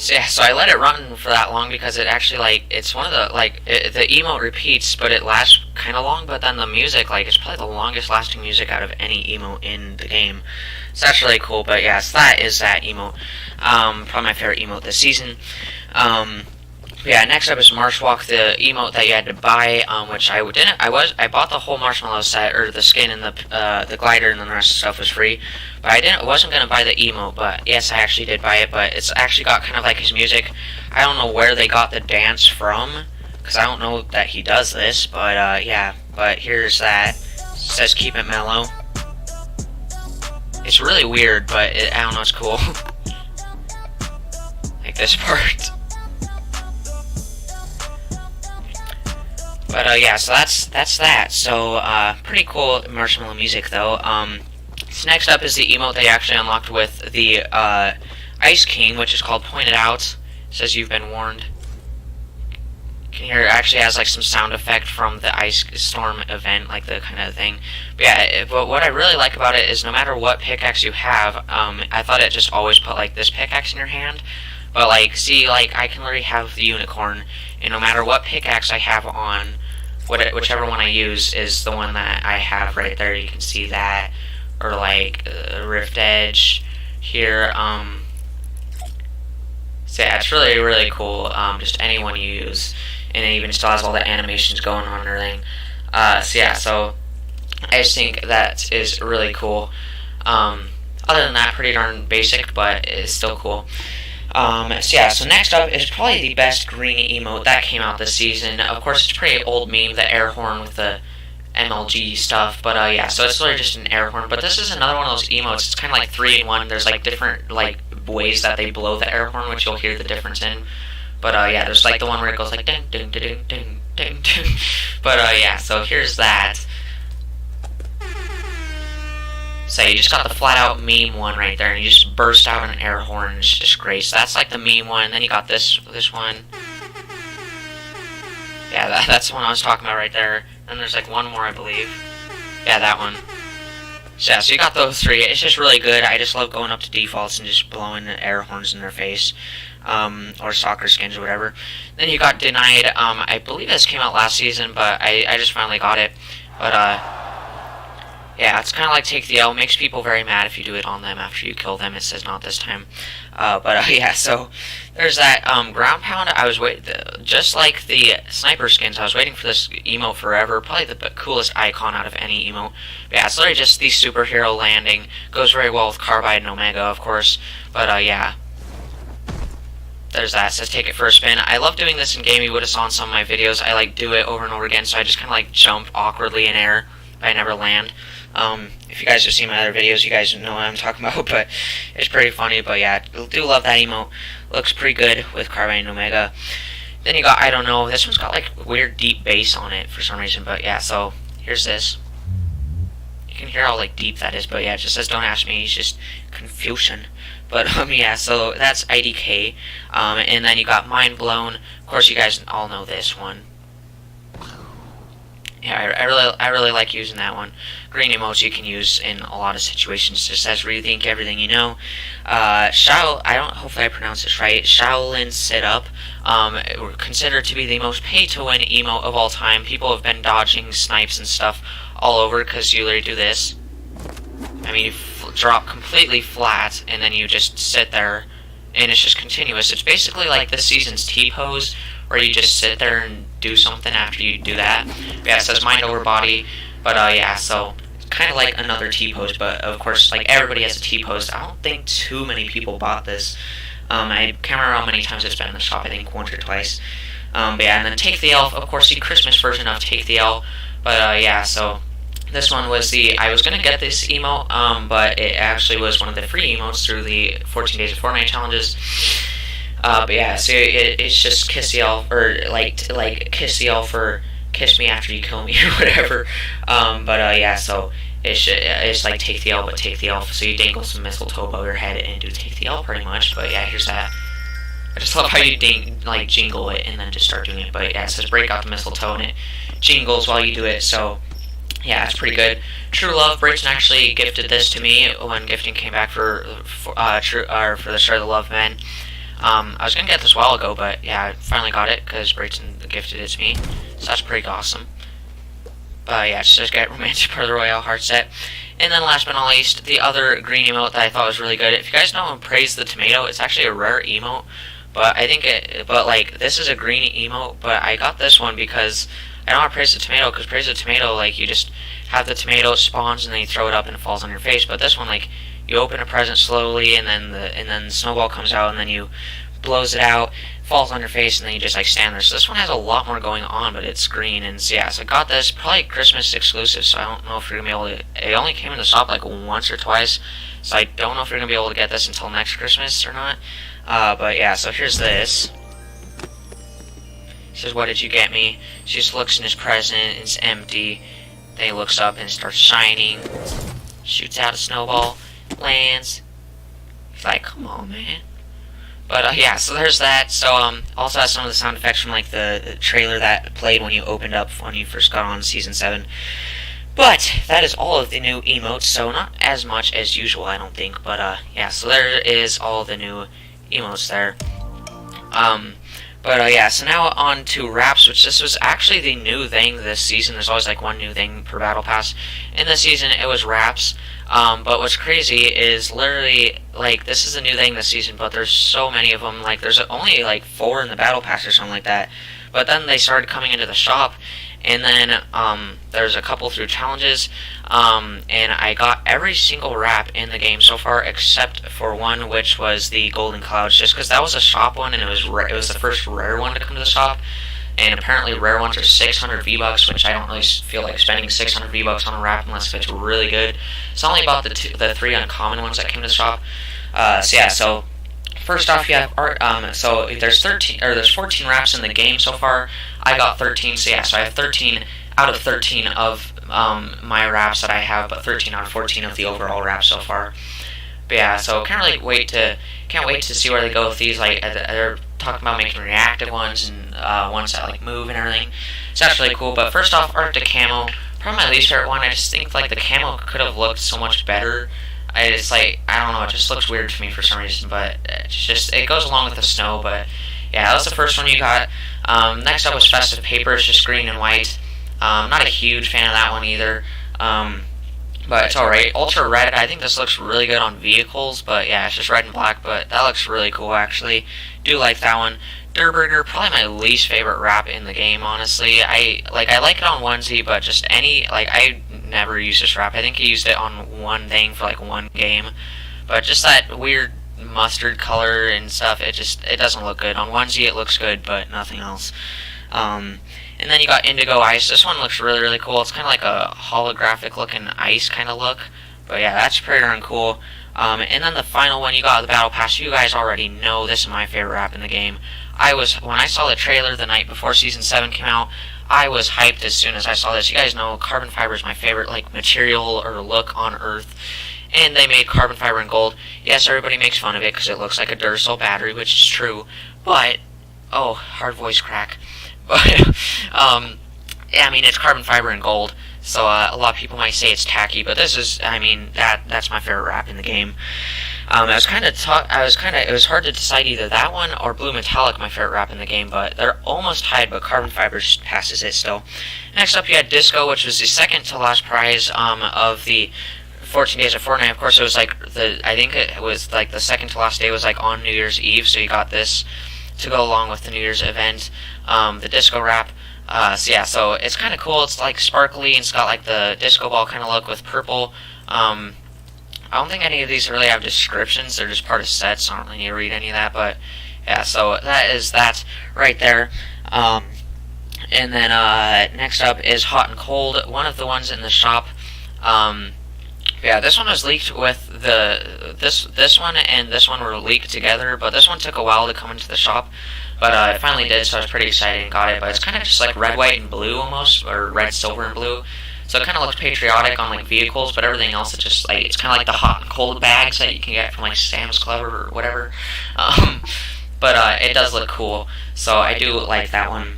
Yeah, so I let it run for that long because it actually, like, it's one of the, like, the emote repeats, but it lasts kind of long, but then the music, like, it's probably the longest lasting music out of any emote in the game. So that's really cool, but yes, that is that emote. Probably my favorite emote this season. Yeah, next up is Marsh Walk, the emote that you had to buy, which I didn't. I bought the whole Marshmallow set, or the skin and the glider, and then the rest of the stuff was free. But I wasn't gonna buy the emote, but yes, I actually did buy it. But it's actually got kind of like his music. I don't know where they got the dance from, because I don't know that he does this. But yeah, but here's that. It says Keep It Mellow. It's really weird, but I don't know, it's cool. like this part. But yeah, so that's that. So pretty cool Marshmallow music though. So next up is the emote they actually unlocked with the Ice King, which is called Pointed Out. It says you've been warned. You can hear it actually has like some sound effect from the ice storm event, like the kind of thing. But yeah, but what I really like about it is no matter what pickaxe you have, I thought it just always put like this pickaxe in your hand. But like, see, like I can literally have the unicorn, and no matter what pickaxe I have on, whichever one I use is the one that I have right there. You can see that, or like Rift Edge here. So yeah, it's really, really cool. Just any one you use, and it even still has all the animations going on and everything. So yeah, so I just think that is really cool. Other than that, pretty darn basic, but it's still cool. So yeah, so next up is probably the best green emote that came out this season. Of course, it's a pretty old meme, the air horn with the MLG stuff, but yeah, so it's literally just an air horn. But this is another one of those emotes. It's kind of like 3-in-1. There's like different like ways that they blow the air horn, which you'll hear the difference in. But yeah, there's like the one where it goes like ding ding ding ding ding ding. But yeah, so here's that. So you just got the flat out meme one right there, and you just burst out an air horn, and it's just great. So that's like the meme one. Then you got this one. Yeah, that's the one I was talking about right there. And there's like one more, I believe. Yeah, that one. So yeah, so you got those three. It's just really good. I just love going up to defaults and just blowing air horns in their face. Or soccer skins or whatever. Then you got Denied. I believe this came out last season, but I just finally got it. But yeah, it's kind of like Take the L. Makes people very mad if you do it on them after you kill them. It says not this time. But yeah, so there's that. Ground Pound, I was just like the sniper skins, I was waiting for this emote forever. Probably the coolest icon out of any emote. But yeah, it's literally just the superhero landing. Goes very well with Carbide and Omega, of course. But yeah. There's that. It says take it for a spin. I love doing this in game. You would have saw in some of my videos. I like do it over and over again, so I just kind of like jump awkwardly in air, but I never land. If you guys have seen my other videos, you guys know what I'm talking about, but it's pretty funny. But yeah, do love that emote. Looks pretty good with Carbide and Omega. Then you got, I don't know, this one's got like weird deep bass on it for some reason, but yeah, so here's this. You can hear how like deep that is, but yeah, it just says don't ask me, it's just confusion. But yeah, so that's IDK. And then you got Mind Blown. Of course, you guys all know this one. Yeah, I really like using that one. Green emotes you can use in a lot of situations. Just says rethink everything you know. Hopefully I pronounced this right. Shaolin Sit Up, considered to be the most pay-to-win emote of all time. People have been dodging snipes and stuff all over because you literally do this. I mean, you drop completely flat, and then you just sit there, and it's just continuous. It's basically like this season's T-pose, where you just sit there and do something after you do that. But yeah, it says mind over body, but yeah, so it's kind of like another T-pose, but of course, like everybody has a T-pose. I don't think too many people bought this. I can't remember how many times it's been in the shop, I think once or twice. But yeah, and then Take the L, of course, the Christmas version of Take the L, but yeah, so this one was I was going to get this emote, but it actually was one of the free emotes through the 14 Days of Fortnite Challenges. But yeah, so it's just kiss the L, or like kiss the L for kiss me after you kill me, or whatever. But yeah, so it's like Take the L, but Take the L, so you dangle some mistletoe above your head and do Take the L pretty much. But yeah, here's that. I just love how you jingle it and then just start doing it. But yeah, it says break out the mistletoe and it jingles while you do it, so yeah, it's pretty good. True Love, Brayton actually gifted this to me when gifting came back for the Share the Love Men. I was gonna get this a while ago, but yeah, I finally got it because Brayton gifted it to me, so that's pretty awesome. But yeah, it says get Romantic Part of the Royale Heart Set. And then last but not least, the other green emote that I thought was really good. If you guys know Praise the Tomato, it's actually a rare emote, but I think this is a green emote, but I got this one because I don't want to Praise the Tomato, because Praise the Tomato, like, you just have the tomato, it spawns, and then you throw it up and it falls on your face. But this one, like, you open a present slowly, and then the snowball comes out, and then you blows it out, falls on your face, and then you just, like, stand there. So this one has a lot more going on, but it's green, and so, yeah, so I got this, probably Christmas exclusive, so I don't know if you're going to be able to, it only came in the shop, like, once or twice, So I don't know if you're going to be able to get this until next Christmas or not. But yeah, so here's this. He says, what did you get me? She just looks in his present, it's empty. Then he looks up and it starts shining. Shoots out a snowball. Lands. He's like, come on, man. But yeah, so there's that. So also has some of the sound effects from like the trailer that played when you opened up when you first got on Season 7. But that is all of the new emotes, so not as much as usual, I don't think. But yeah, so there is all the new emotes there. But yeah, so now on to wraps, which this was actually the new thing this season. There's always like one new thing per battle pass. In this season, it was wraps. But what's crazy is literally, like, this is a new thing this season, but there's so many of them. Like, there's only like 4 in the battle pass or something like that. But then they started coming into the shop, and then there's a couple through challenges, and I got every single wrap in the game so far except for one, which was the Golden Clouds, just because that was a shop one, and it was the first rare one to come to the shop. And apparently rare ones are 600 V-Bucks, which I don't really feel like spending 600 V-Bucks on a wrap unless if it's really good. It's only about the 3 uncommon ones that came to the shop. So yeah, so first off you have art. So there's 14 wraps in the game so far. I got 13, so yeah, so I have 13 out of 13 of my wraps that I have, but 13 out of 14 of the overall wraps so far. But yeah, so can't wait to see where they go with these. Like they're talking about making reactive ones and ones that like move and everything. So that's really cool. But first off, Arctic Camo, probably my least favorite one. I just think like the camo could have looked so much better. It's like, I don't know, it just looks weird to me for some reason. But it goes along with the snow. But yeah, that was the first one you got. Next up was Festive Paper. It's just green and white. Not a huge fan of that one either. But it's alright. Ultra Red, I think this looks really good on vehicles, but yeah, it's just red and black, but that looks really cool, actually. Do like that one. Heartbreaker, probably my least favorite wrap in the game, honestly. I like it on onesie, but just I never use this wrap. I think he used it on one thing for like one game. But just that weird mustard color and stuff, it doesn't look good. On onesie it looks good, but nothing else. And then you got Indigo Ice. This one looks really, really cool. It's kind of like a holographic looking ice kind of look. But yeah, that's pretty darn cool. And then the final one you got the Battle Pass. You guys already know this is my favorite wrap in the game. When I saw the trailer the night before Season 7 came out, I was hyped as soon as I saw this. You guys know carbon fiber is my favorite like material or look on Earth. And they made carbon fiber in gold. Yes, everybody makes fun of it because it looks like a Duracell battery, which is true. But, oh, hard voice crack. But, yeah, I mean, it's carbon fiber and gold, so a lot of people might say it's tacky, but this is, I mean, that's my favorite wrap in the game. It was hard to decide either that one or Blue Metallic, my favorite wrap in the game, but they're almost tied, but carbon fiber passes it still. Next up, you had Disco, which was the second to last prize of the 14 days of Fortnite. Of course, it was like I think it was like the second to last day was like on New Year's Eve, so you got this to go along with the New Year's event, the disco wrap. So yeah, so it's kind of cool. It's like sparkly and it's got like the disco ball kind of look with purple. I don't think any of these really have descriptions. They're just part of sets, so I don't really need to read any of that. But yeah, so that is that right there. And then next up is Hot and Cold, one of the ones in the shop. Yeah, this one was leaked with this one and this one were leaked together, but this one took a while to come into the shop, but it finally did, so I was pretty excited and got it. But it's kind of just like red, white, and blue almost, or red, silver, and blue. So it kind of looks patriotic on like vehicles, but everything else it's just like it's kind of like the hot and cold bags that you can get from like Sam's Club or whatever. But it does look cool, so I do like that one.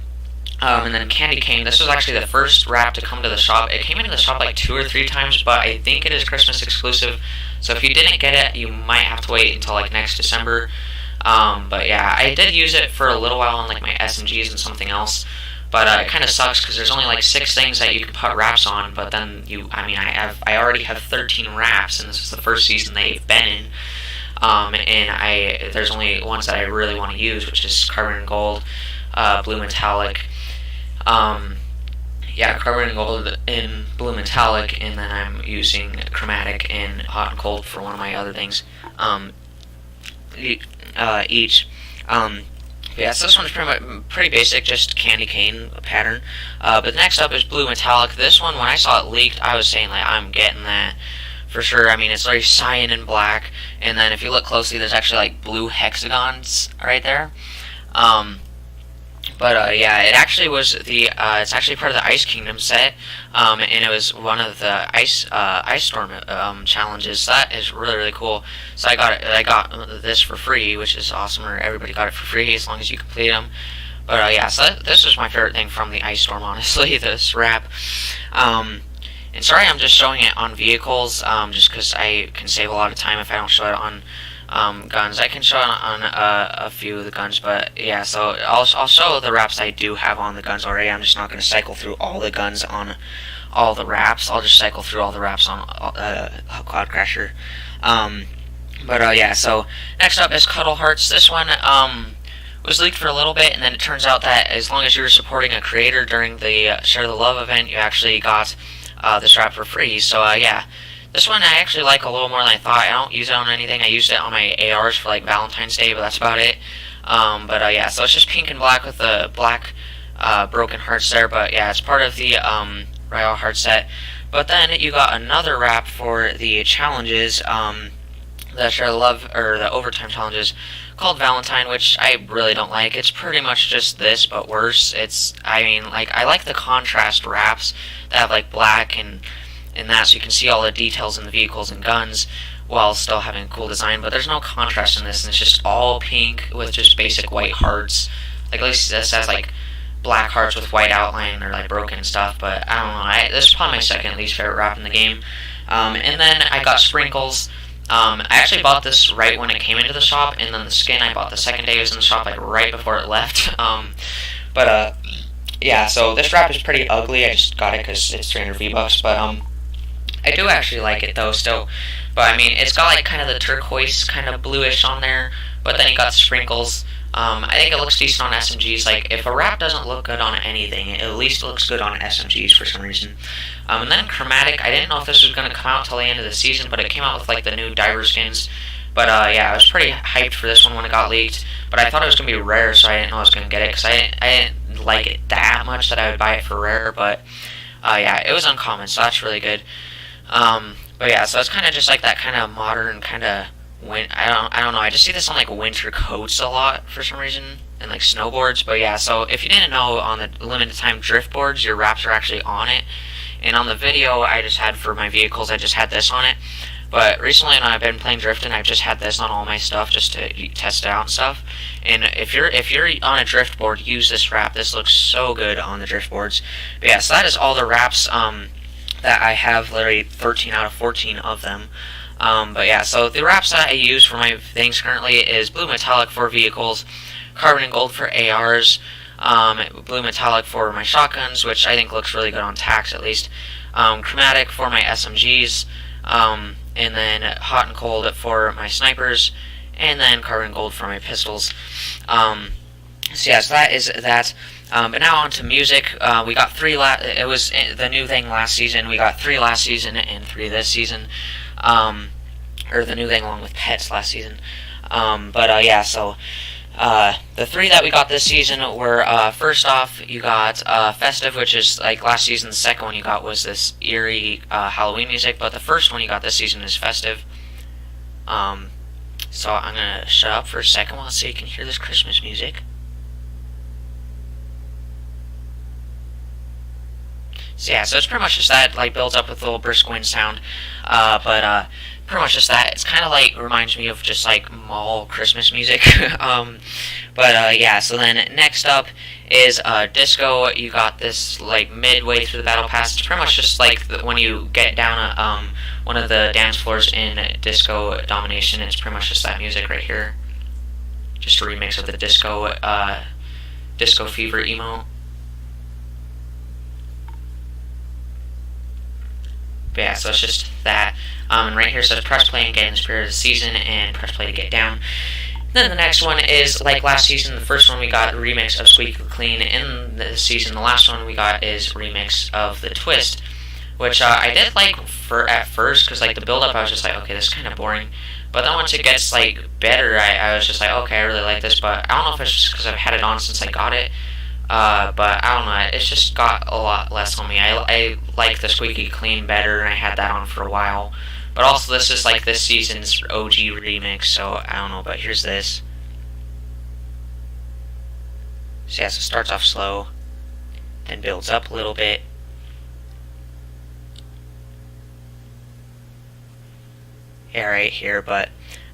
And then Candy Cane, this was actually the first wrap to come to the shop. It came into the shop like 2 or 3 times, but I think it is Christmas exclusive. So if you didn't get it, you might have to wait until like next December. But yeah, I did use it for a little while on like my SMGs and something else. But it kind of sucks because there's only like 6 things that you can put wraps on. But then I already have 13 wraps, and this is the first season they've been in. And there's only ones that I really want to use, which is Carbon and Gold, Blue Metallic. Yeah, Carbon and Gold in Blue Metallic, and then I'm using Chromatic and Hot and Cold for one of my other things. Each. Yeah, so this one's pretty basic, just candy cane pattern. But next up is Blue Metallic. This one, when I saw it leaked, I was saying like I'm getting that. for sure. I mean, it's very cyan and black, and then if you look closely, there's actually like blue hexagons right there. Yeah, it actually was the it's actually part of the Ice Kingdom set, and it was one of the ice storm challenges. So that is really cool. So I got this for free, which is awesome. Or everybody got it for free as long as you complete them. But yeah, so this is my favorite thing from the ice storm, honestly. This wrap. And sorry, I'm just showing it on vehicles, just because I can save a lot of time if I don't show it on guns. I can show it on a few of the guns, but yeah, so I'll show the wraps I do have on the guns already. I'm just not going to cycle through all the guns on all the wraps. I'll just cycle through all the wraps on Cloud Crasher. Yeah, so next up is Cuddle Hearts. This one was leaked for a little bit, and then it turns out that as long as you were supporting a creator during the Share the Love event, you actually got this wrap for free. So yeah. This one I actually like a little more than I thought. I don't use it on anything. I used it on my ARs for like Valentine's Day, but that's about it. Yeah, so it's just pink and black with the black broken hearts there. But yeah, it's part of the Royal Heart set. But then you got another wrap for the challenges, the Share the Love or the overtime challenges, called Valentine, which I really don't like. It's pretty much just this, but worse. I mean, like, I like the contrast wraps that have like black and that, so you can see all the details in the vehicles and guns while still having a cool design, but there's no contrast in this, and it's just all pink with just basic white hearts. Like, at least this has like black hearts with white outline or like broken stuff, but I don't know, this is probably my second least favorite wrap in the game. And then I got Sprinkles. I actually bought this right when it came into the shop, and then the skin I bought the second day it was in the shop, like right before it left. Yeah, so this wrap is pretty ugly. I just got it because it's 300 V-Bucks, but I do actually like it though still. But I mean, it's got like kind of the turquoise kind of bluish on there, but then it got sprinkles. I think it looks decent on SMGs. Like, if a wrap doesn't look good on anything, it at least looks good on SMGs for some reason. And then Chromatic, I didn't know if this was going to come out till the end of the season, but it came out with like the new diver skins. But yeah, I was pretty hyped for this one when it got leaked. But I thought it was going to be rare, so I didn't know I was going to get it, because I didn't like it that much that I would buy it for rare. But yeah, it was uncommon, so that's really good. But yeah, so it's kind of just like that kind of modern kind of I don't know. I just see this on like winter coats a lot for some reason, and like snowboards. But yeah, so if you didn't know, on the limited time drift boards, your wraps are actually on it. And on the video I just had for my vehicles, I just had this on it. But recently, when I've been playing drifting, I've just had this on all my stuff just to test it out and stuff. And if you're on a drift board, use this wrap. This looks so good on the drift boards. But yeah, so that is all the wraps that I have. Literally 13 out of 14 of them. But yeah, so the wraps that I use for my things currently is Blue Metallic for vehicles, Carbon and Gold for ARs, Blue Metallic for my shotguns, which I think looks really good on tax at least, Chromatic for my SMGs, and then Hot and Cold for my snipers, and then Carbon and Gold for my pistols. So yeah, so that is that. But now on to music. We got 3 it was the new thing last season. We got 3 last season and 3 this season. Or the new thing along with pets last season. Yeah, so the 3 that we got this season were, first off, you got Festive, which is like last season. The second one you got was this eerie Halloween music, but the first one you got this season is Festive. So I'm gonna shut up for a second while so you can hear this Christmas music. So yeah, so it's pretty much just that, like, builds up with a little brisk wind sound, pretty much just that. It's kind of like, reminds me of just like mall Christmas music. Yeah, so then next up is Disco. You got this like midway through the battle pass. It's pretty much just like when you get down one of the dance floors in Disco Domination. It's pretty much just that music right here. Just a remix of the Disco Fever emote. But yeah, so it's just that. And right here it says press play and get in the spirit of the season, and press play to get down. Then the next one is like last season. The first one we got a remix of Squeaky Clean. In this season, the last one we got is remix of The Twist, which I did like at first, because like the build up I was just like, okay, this is kind of boring. But then once it gets like better, I was just like, okay, I really like this. But I don't know if it's just because I've had it on since I got it. But I don't know, it's just got a lot less on me. I like the Squeaky Clean better, and I had that on for a while. But also, this is like this season's OG remix, so I don't know, but here's this. So yeah, so it starts off slow, then builds up a little bit. Yeah, right here, but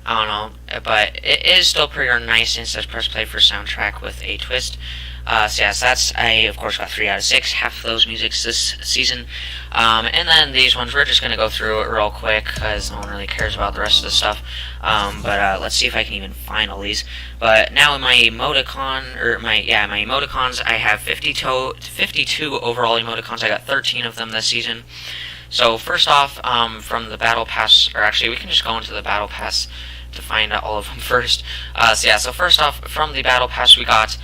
I don't know, but it is still pretty nice, and it says press play for soundtrack with a twist. So yeah, so that's, I of course got 3 out of 6, half of those musics this season. And then these ones, we're just going to go through it real quick, because no one really cares about the rest of the stuff. But let's see if I can even find all these. But now in my emoticon, or my emoticons, I have 52 overall emoticons. I got 13 of them this season. So first off, from the battle pass, or actually we can just go into the battle pass to find out all of them first. So first off, from the battle pass, we got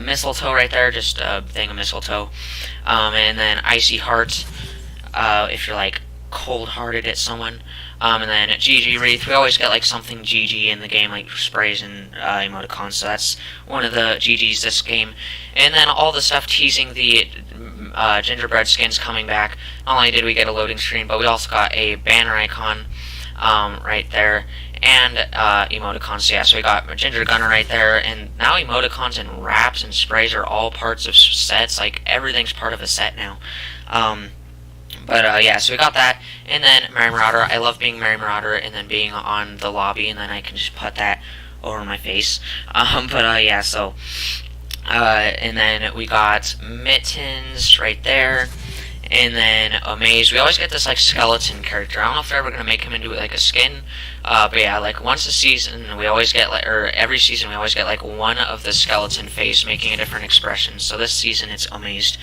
mistletoe right there, just a thing of mistletoe, and then icy heart, if you're like cold-hearted at someone, and then GG wreath. We always get like something GG in the game, like sprays and emoticons, so that's one of the GGs this game. And then all the stuff teasing the gingerbread skins coming back. Not only did we get a loading screen, but we also got a banner icon right there, and emoticons. So yeah, so we got a ginger gunner right there, and now emoticons and wraps and sprays are all parts of sets. Like everything's part of a set now. Yeah, so we got that, and then Marauder. I love being Marauder and then being on the lobby, and then I can just put that over my face. Yeah, so and then we got mittens right there. And then Amaze, we always get this like skeleton character. I don't know if they're ever gonna make him into like a skin, but yeah, like once a season we always get like, or every season we always get like one of the skeleton face making a different expression. So this season it's Amazed.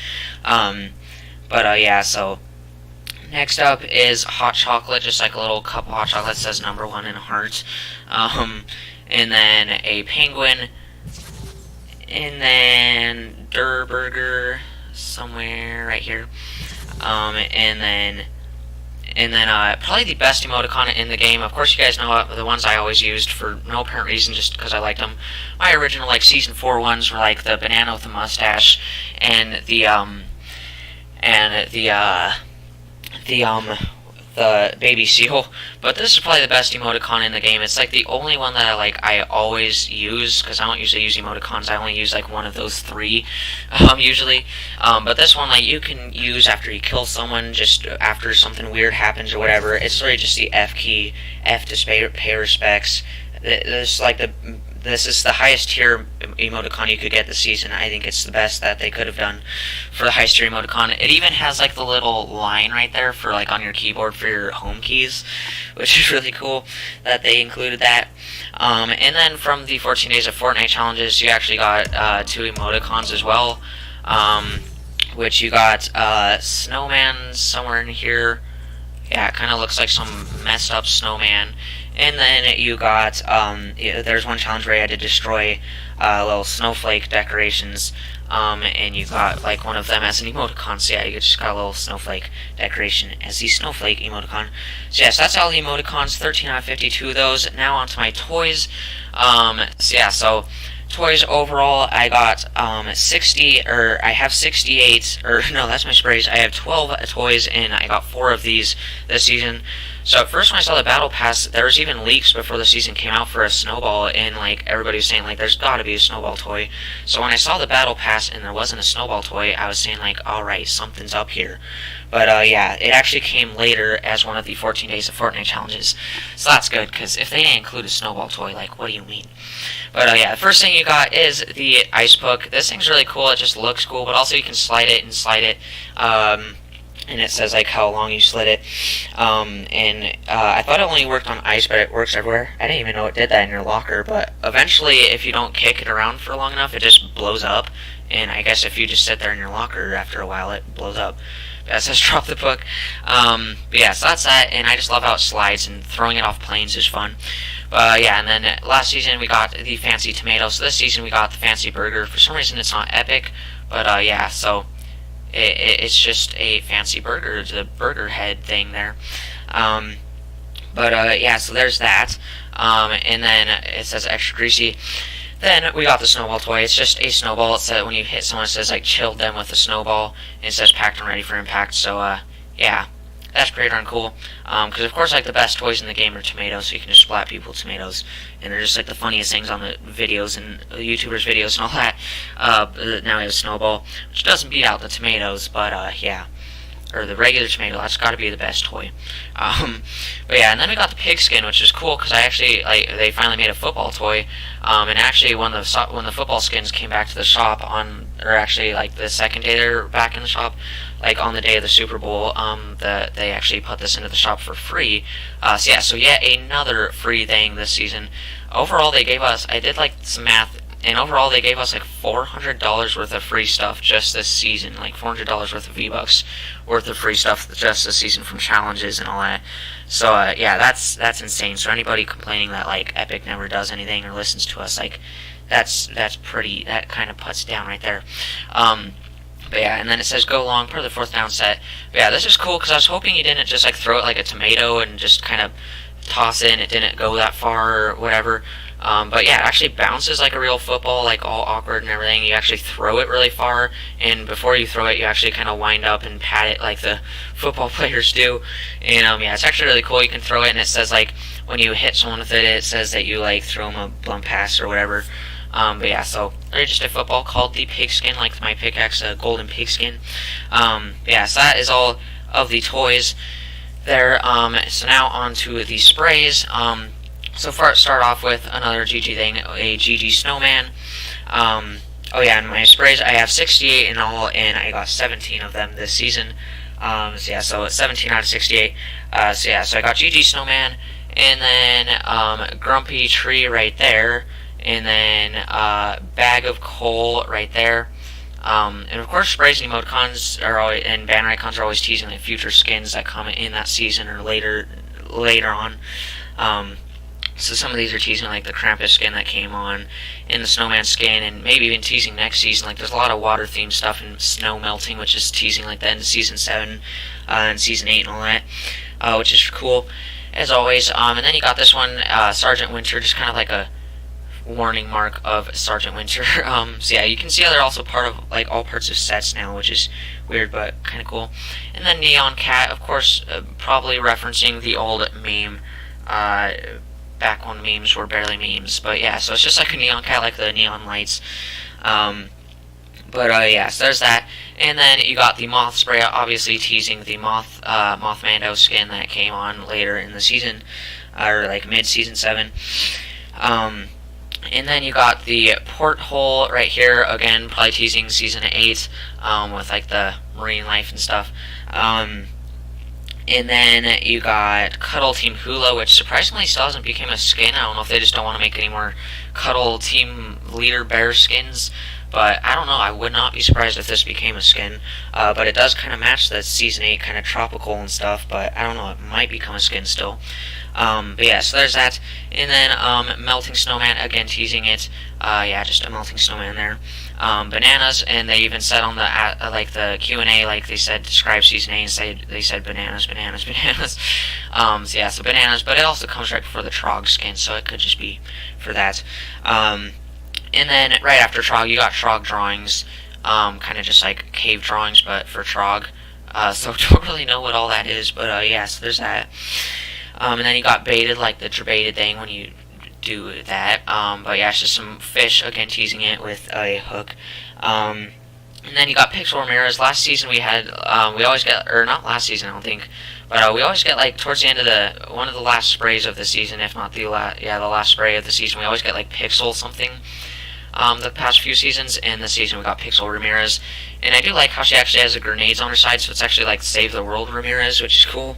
Yeah, so next up is hot chocolate, just like a little cup of hot chocolate that says #1 in heart. And then a penguin, and then Durr Burger somewhere right here. And then probably the best emoticon in the game. Of course, you guys know the ones I always used for no apparent reason, just because I liked them. My original like season 4 ones were like the banana with the mustache, and the baby seal. But this is probably the best emoticon in the game. It's like the only one that I always use, because I don't usually use emoticons. I only use like one of those 3 usually. But this one, like, you can use after you kill someone, just after something weird happens or whatever. It's really just the F key, F to pay respects. This is the highest tier emoticon you could get this season. I think it's the best that they could have done for the highest tier emoticon. It even has like the little line right there for like on your keyboard for your home keys, which is really cool that they included that. And then from the 14 days of Fortnite challenges, you actually got 2 emoticons as well, which you got Snowman somewhere in here. Yeah, it kind of looks like some messed up snowman. And then you got, there's one challenge where you had to destroy little snowflake decorations, and you got like one of them as an emoticon. So yeah, you just got a little snowflake decoration as the snowflake emoticon. So yes, that's all the emoticons, 13 out of 52 of those. Now onto my toys. So toys overall, I got 60, or I have 68, or no, that's my sprays. I have 12 toys, and I got 4 of these this season. So at first when I saw the battle pass, there was even leaks before the season came out for a snowball, and like everybody was saying like there's gotta be a snowball toy. So when I saw the battle pass and there wasn't a snowball toy, I was saying like, alright, something's up here. But yeah, it actually came later as one of the 14 days of Fortnite challenges. So that's good, because if they didn't include a snowball toy, like, what do you mean? But yeah, the first thing you got is the ice book. This thing's really cool. It just looks cool, but also you can slide it and slide it. And it says like how long you slid it. I thought it only worked on ice, but it works everywhere. I didn't even know it did that in your locker, but eventually if you don't kick it around for long enough, it just blows up. And I guess if you just sit there in your locker, after a while it blows up. That says drop the book. But yeah, so that's that, and I just love how it slides, and throwing it off planes is fun. Yeah, and then last season we got the fancy tomato, so this season we got the fancy burger. For some reason it's not epic, but yeah, so it's just a fancy burger, the burger head thing there. Yeah, so there's that. And then it says extra greasy. Then we got the snowball toy. It's just a snowball. It says when you hit someone, it says like chilled them with a snowball, and it says packed and ready for impact. So yeah, that's pretty darn cool. Because of course, like, the best toys in the game are tomatoes, so you can just splat people with tomatoes, and they're just like the funniest things on the videos and YouTubers' videos and all that. Now we have Snowball, which doesn't beat out the tomatoes, but yeah. Or the regular tomato, that's got to be the best toy. But yeah, and then we got the pigskin, which is cool because I actually they finally made a football toy. And actually, when the football skins came back to the shop or actually like the second day they're back in the shop, like on the day of the Super Bowl, they actually put this into the shop for free. So yet another free thing this season. Overall, they gave us, I did like some math. And overall, they gave us like $400 worth of free stuff just this season, like $400 worth of V-Bucks worth of free stuff just this season from challenges and all that. So yeah, that's insane. So anybody complaining that like Epic never does anything or listens to us, like that's that kind of puts it down right there. But yeah, and then it says go long per the 4th down set. But yeah, this is cool because I was hoping you didn't just like throw it like a tomato and just kind of toss it and it didn't go that far or whatever. But yeah, it actually bounces like a real football, like all awkward and everything. You actually throw it really far, and before you throw it, you actually kind of wind up and pat it like the football players do. And yeah, it's actually really cool. You can throw it, and it says like when you hit someone with it, it says that you like throw them a blunt pass or whatever. But yeah, so there's just a football called the pigskin, like my pickaxe, a golden pigskin. Yeah, so that is all of the toys there. So now on to the sprays. So start off with another GG thing, a GG Snowman. Oh yeah, and my sprays, I have 68 in all, and I got 17 of them this season. So yeah, so it's 17 out of 68. So yeah, so I got GG Snowman, and then Grumpy Tree right there, and then Bag of Coal right there. And of course, sprays and emoticons and banner icons are always teasing like future skins that come in that season or later on. So some of these are teasing like the Krampus skin that came on, and the Snowman skin, and maybe even teasing next season. Like there's a lot of water themed stuff and snow melting, which is teasing like the end of season 7 and season 8 and all that, which is cool as always. And then you got this one, Sergeant Winter, just kind of like a warning mark of Sergeant Winter. So yeah, you can see how they're also part of like all parts of sets now, which is weird but kind of cool. And then Neon Cat, of course, probably referencing the old meme. Back when memes were barely memes, but yeah, so it's just like a neon cat, like the neon lights. Yeah, so there's that. And then you got the Moth spray, obviously teasing the Mothmando skin that came on later in the season, or like mid-season 7. And then you got the Porthole right here, again, probably teasing season 8, with like the marine life and stuff. And then you got Cuddle Team Hula, which surprisingly still hasn't become a skin. I don't know if they just don't want to make any more Cuddle Team Leader Bear skins. But I don't know, I would not be surprised if this became a skin. But it does kind of match the Season 8 kind of tropical and stuff. But I don't know, it might become a skin still. But yeah, so there's that. And then Melting Snowman, again teasing it. Yeah, just a melting snowman there. Bananas, and they even said on the like the Q&A, like they said, describe season 8, and they said bananas. So yeah, so bananas, but it also comes right before the Trog skin, so it could just be for that. And then right after Trog, you got Trog drawings, kind of just like cave drawings, but for Trog. So don't really know what all that is, but yeah, so there's that. And then you got baited, like the baited thing when you do that. But yeah, it's just some fish, again teasing it with a hook. And then you got Pixel Ramirez. Last season we had, we always get, or not last season I don't think, but we always get like towards the end of one of the last sprays of the season, if not the last spray of the season, we always get like Pixel something. The past few seasons, and this season we got Pixel Ramirez, and I do like how she actually has the grenades on her side, so it's actually like Save the World Ramirez, which is cool.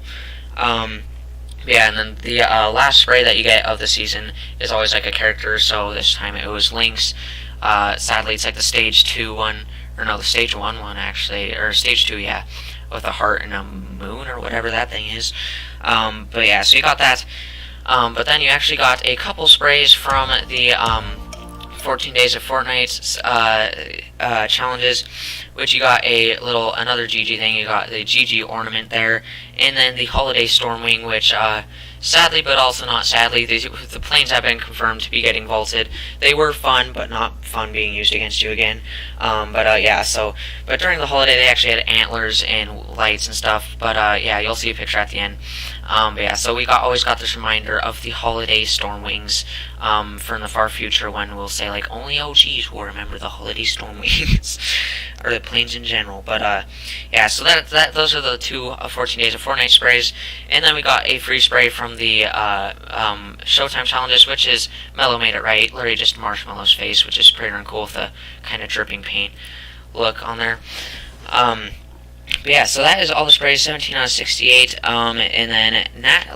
Yeah, and then the last spray that you get of the season is always like a character, so this time it was Lynx. Sadly, it's like the stage 2 one, or no, the stage 1 one actually, or stage 2, yeah, with a heart and a moon, or whatever that thing is. But yeah, so you got that. But then you actually got a couple sprays from the 14 days of Fortnite challenges, which you got another GG thing. You got the GG ornament there, and then the Holiday Stormwing, which sadly, but also not sadly, the planes have been confirmed to be getting vaulted. They were fun, but not fun being used against you again. But during the holiday, they actually had antlers and lights and stuff. But yeah, you'll see a picture at the end. But yeah, so we always got this reminder of the Holiday Stormwings from the far future, when we'll say like only OGs will remember the Holiday Stormwings or the planes in general. But yeah, so those are the two 14 days of Fortnite sprays, and then we got a free spray from the Showtime challenges, which is Mellow made it right, literally just Marshmallow's face, which is pretty darn cool with the kind of dripping paint look on there. But yeah, so that is all the sprays, 17 out of 68. And then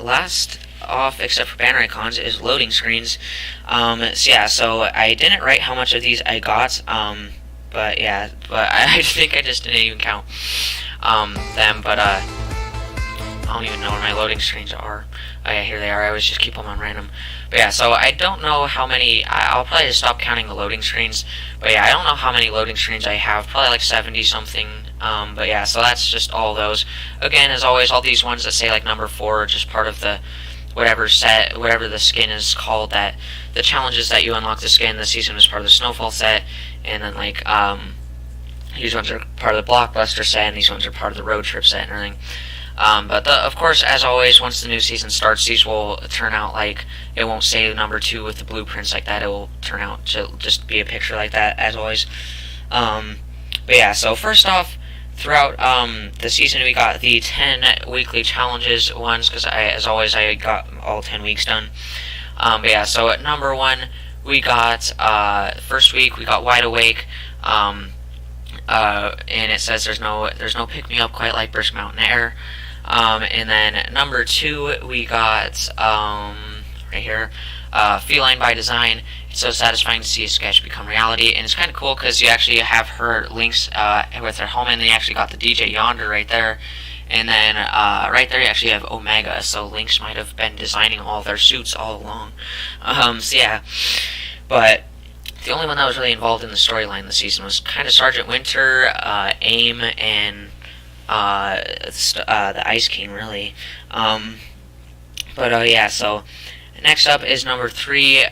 last off, except for banner icons, is loading screens. So yeah, so I didn't write how much of these I got. But yeah, but I think I just didn't even count them. But I don't even know where my loading screens are. Oh yeah, here they are. I always just keep them on random. But yeah, so I don't know how many. I'll probably just stop counting the loading screens. But yeah, I don't know how many loading screens I have. Probably like 70 something. But yeah, so that's just all those. Again, as always, all these ones that say like number 4 are just part of the whatever the skin is called. That the challenges that you unlock the skin this season is part of the Snowfall set, and then like these ones are part of the Blockbuster set, and these ones are part of the Road Trip set and everything. But of course, as always, once the new season starts, these will turn out like, it won't say number 2 with the blueprints like that. It will turn out to just be a picture like that, as always. But yeah, so first off, throughout the season, we got the 10 weekly challenges ones, because as always, I got all 10 weeks done. But yeah, so at number 1, we got first week we got Wide Awake. And it says there's no pick me up quite like Brisk Mountain Air. And then number 2, we got right here, Feline by Design. It's so satisfying to see a sketch become reality, and it's kind of cool because you actually have her Lynx with her helmet, and you actually got the DJ Yonder right there, and then right there you actually have Omega. So Lynx might have been designing all their suits all along. So yeah, but the only one that was really involved in the storyline this season was kind of Sergeant Winter, AIM, and the Ice King, really. But yeah, so next up is number 3,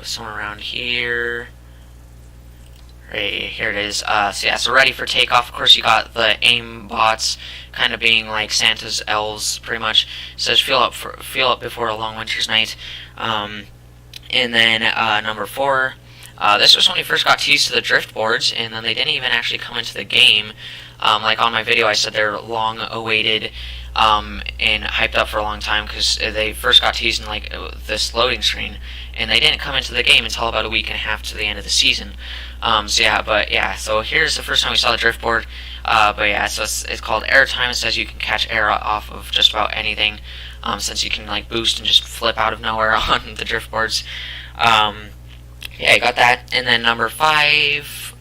somewhere around here. Right here it is. So yeah, so ready for takeoff. Of course, you got the AIM bots, kind of being like Santa's elves, pretty much. It says feel up before a long winter's night. And then number 4. This was when we first got teased to the drift boards, and then they didn't even actually come into the game. Like on my video, I said they're long awaited and hyped up for a long time, because they first got teased in like this loading screen, and they didn't come into the game until about a week and a half to the end of the season. So yeah, but yeah, so here's the first time we saw the drift board. But yeah, so it's called Airtime. It says you can catch air off of just about anything, since you can like boost and just flip out of nowhere on the drift boards. Yeah, you got that. And then number 5,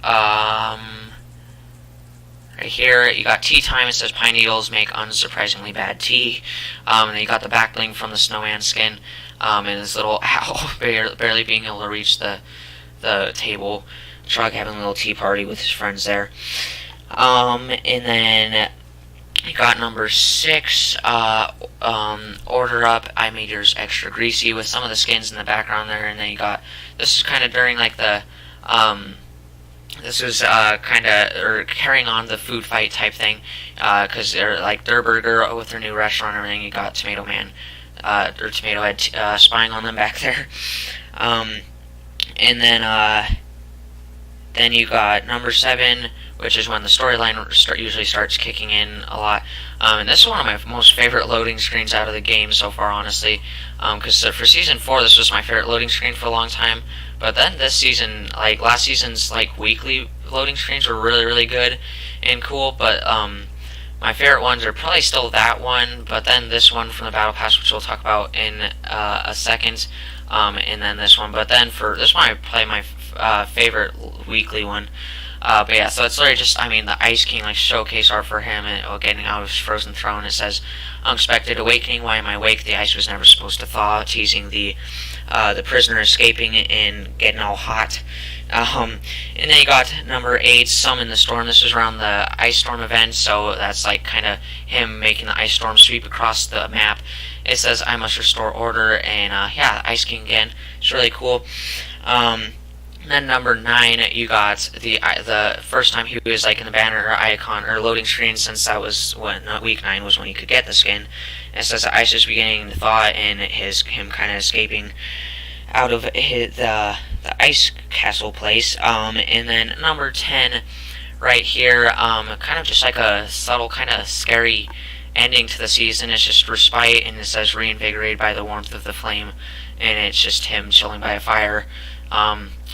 right here, you got tea time. It says pine needles make unsurprisingly bad tea. And then you got the back bling from the snowman skin, and this little owl barely being able to reach the table. Trog having a little tea party with his friends there. And then you got number 6, Order Up. I made yours extra greasy, with some of the skins in the background there. And then you got, this is kind of during like the this was kind of carrying on the food fight type thing, because they're like their burger with their new restaurant and everything. You got Tomato Man or Tomato Head spying on them back there. And then you got number 7, which is when the storyline usually starts kicking in a lot. And this is one of my most favorite loading screens out of the game so far, honestly. Because for Season 4, this was my favorite loading screen for a long time. But then this season, like last season's like weekly loading screens were really, really good and cool. But my favorite ones are probably still that one, but then this one from the Battle Pass, which we'll talk about in a second. And then this one. But then for this one, I play my favorite weekly one. But yeah, so it's literally just, I mean, the Ice King, like, showcase art for him, and getting out of his frozen throne. It says, "Unexpected awakening, why am I awake? The ice was never supposed to thaw," teasing the prisoner escaping and getting all hot. And then you got number 8, Summon the Storm. This is around the Ice Storm event, so that's like kind of him making the Ice Storm sweep across the map. It says, "I must restore order," and yeah, Ice King again. It's really cool. Then number 9, you got the first time he was like in the banner or icon or loading screen, since that was when week 9 was when you could get the skin. It says the ice is beginning to thaw, and him kind of escaping out of the ice castle place. And then number 10 right here, kind of just like a subtle, kind of scary ending to the season. It's just respite, and it says reinvigorated by the warmth of the flame, and it's just him chilling by a fire.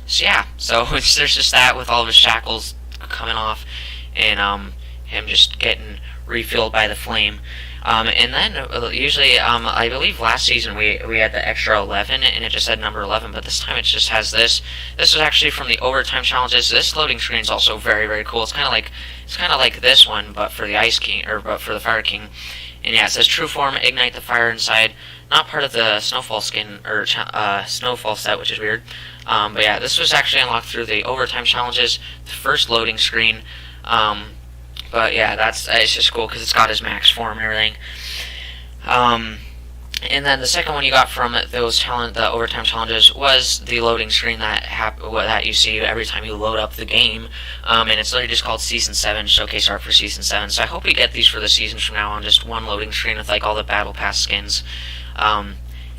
So yeah, so there's just that with all of his shackles coming off, and him just getting refilled by the flame. And then usually, I believe last season we had the extra 11, and it just said number 11, but this time it just has this. This is actually from the overtime challenges. This loading screen is also very, very cool. It's kind of like this one, but for the Ice King, but for the Fire King. And yeah, it says true form, ignite the fire inside. Not part of the Snowfall skin or Snowfall set, which is weird. But yeah, this was actually unlocked through the overtime challenges, the first loading screen. But yeah, it's just cool because it's got his max form and everything. And then the second one you got from those the overtime challenges was the loading screen that you see every time you load up the game. And it's literally just called Season 7, showcase art for Season 7. So I hope we get these for the seasons from now on, just one loading screen with like all the Battle Pass skins.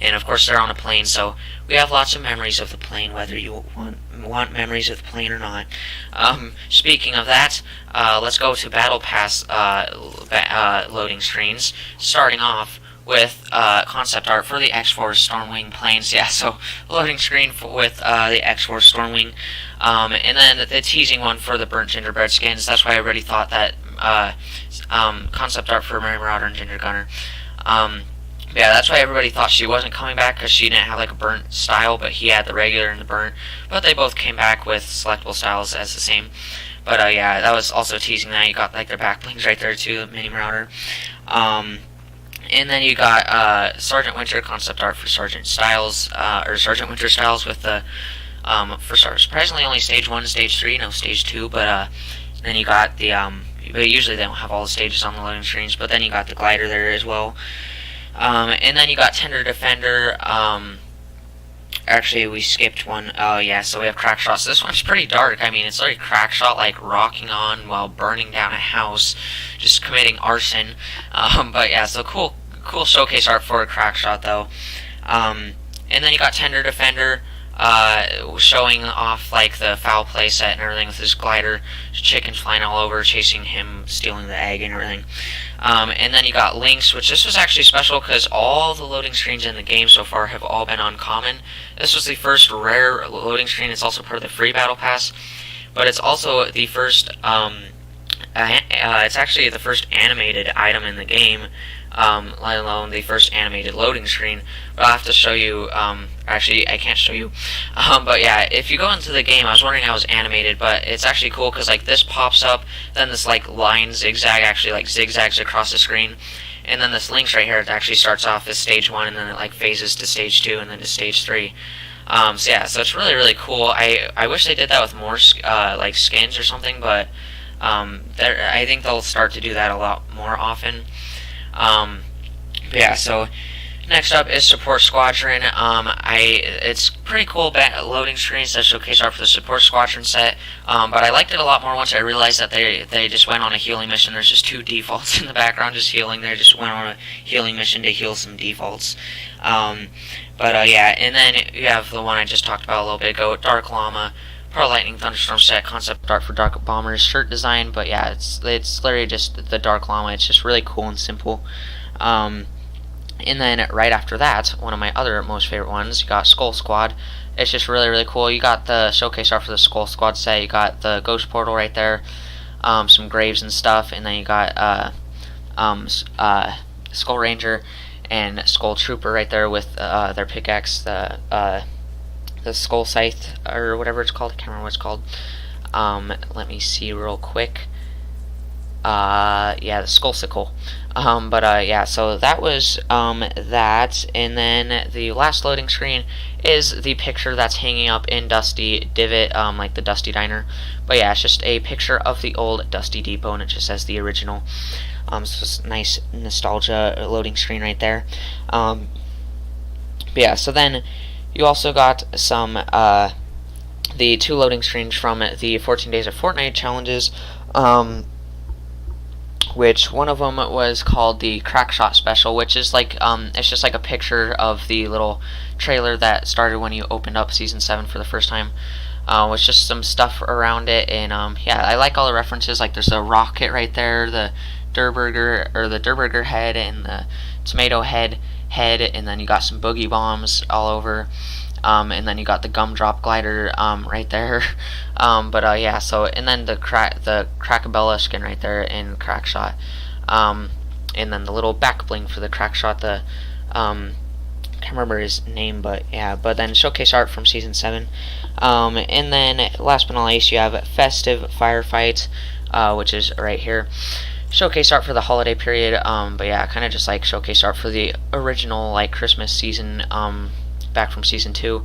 And of course they're on a plane, so we have lots of memories of the plane, whether you want memories of the plane or not. Speaking of that, let's go to Battle Pass loading screens, starting off with concept art for the X-Force Stormwing planes. Yeah, so loading screen with the X-Force Stormwing, and then the teasing one for the Burnt Gingerbread skins. That's why I already thought that concept art for Marauder and Ginger Gunner. Yeah, that's why everybody thought she wasn't coming back, because she didn't have like a burnt style, but he had the regular and the burnt. But they both came back with selectable styles as the same. But yeah, that was also teasing that. You got like their back blings right there too, Mini Marauder. And then you got Sergeant Winter concept art for Sergeant Styles, or Sergeant Winter Styles with the for surprisingly only stage 1 and stage 3, no stage 2. But then you got the but usually they don't have all the stages on the loading screens. But then you got the glider there as well. And then you got Tender Defender. Actually, we skipped one. Oh yeah, so we have Crack Shots. This one's pretty dark. I mean, it's like Crack Shot, like rocking on while burning down a house, just committing arson. But yeah, so cool showcase art for a Crack Shot though. And then you got Tender Defender, showing off like the foul play set and everything with his glider, chickens flying all over, chasing him, stealing the egg and everything. And then you got Lynx, which this was actually special because all the loading screens in the game so far have all been uncommon. This was the first rare loading screen. It's also part of the free battle pass, but it's also the first it's actually the first animated item in the game, let alone the first animated loading screen. But I'll have to show you, actually I can't show you, but yeah, if you go into the game, I was wondering how it was animated, but it's actually cool because like this pops up, then this like line zigzag actually like zigzags across the screen, and then this Lynx right here, it actually starts off as stage 1, and then it like phases to stage 2, and then to stage 3. So yeah, so it's really, really cool. I wish they did that with more like skins or something, but I think they'll start to do that a lot more often. But yeah, so next up is Support Squadron. It's pretty cool loading screens that showcase art for the Support Squadron set, but I liked it a lot more once I realized that they just went on a healing mission. There's just 2 defaults in the background just healing. They just went on a healing mission to heal some defaults. But yeah, and then you have the one I just talked about a little bit ago, Dark Llama, Pearl Lightning Thunderstorm set, concept art for Dark Bomber's shirt design. But yeah, it's literally just the Dark Llama. It's just really cool and simple. And then right after that, one of my other most favorite ones, you got Skull Squad. It's just really, really cool. You got the showcase art for the Skull Squad set. You got the Ghost Portal right there, some graves and stuff, and then you got Skull Ranger and Skull Trooper right there with their pickaxe, the Skull Scythe or whatever it's called. I can't remember what it's called. Let me see real quick. Yeah, the Skullsicle. Yeah, so that was that, and then the last loading screen is the picture that's hanging up in Dusty Divot, like the Dusty Diner. But yeah, it's just a picture of the old Dusty Depot, and it just says the original. So it's a nice nostalgia loading screen right there. But yeah, so then you also got some the 2 loading screens from the 14 Days of Fortnite challenges. Which one of them was called the Crackshot Special, which is like it's just like a picture of the little trailer that started when you opened up Season 7 for the first time. With just some stuff around it, and yeah, I like all the references. Like there's a rocket right there, the Durburger head, and the tomato head, and then you got some boogie bombs all over. And then you got the gumdrop glider right there. Yeah, so, and then the Crackabella skin right there in Crackshot. And then the little back bling for the Crackshot, the can't remember his name, but yeah, but then showcase art from Season 7. And then last but not least, you have Festive Firefight, which is right here. Showcase art for the holiday period, but yeah, kind of just like showcase art for the original like Christmas season, back from Season 2.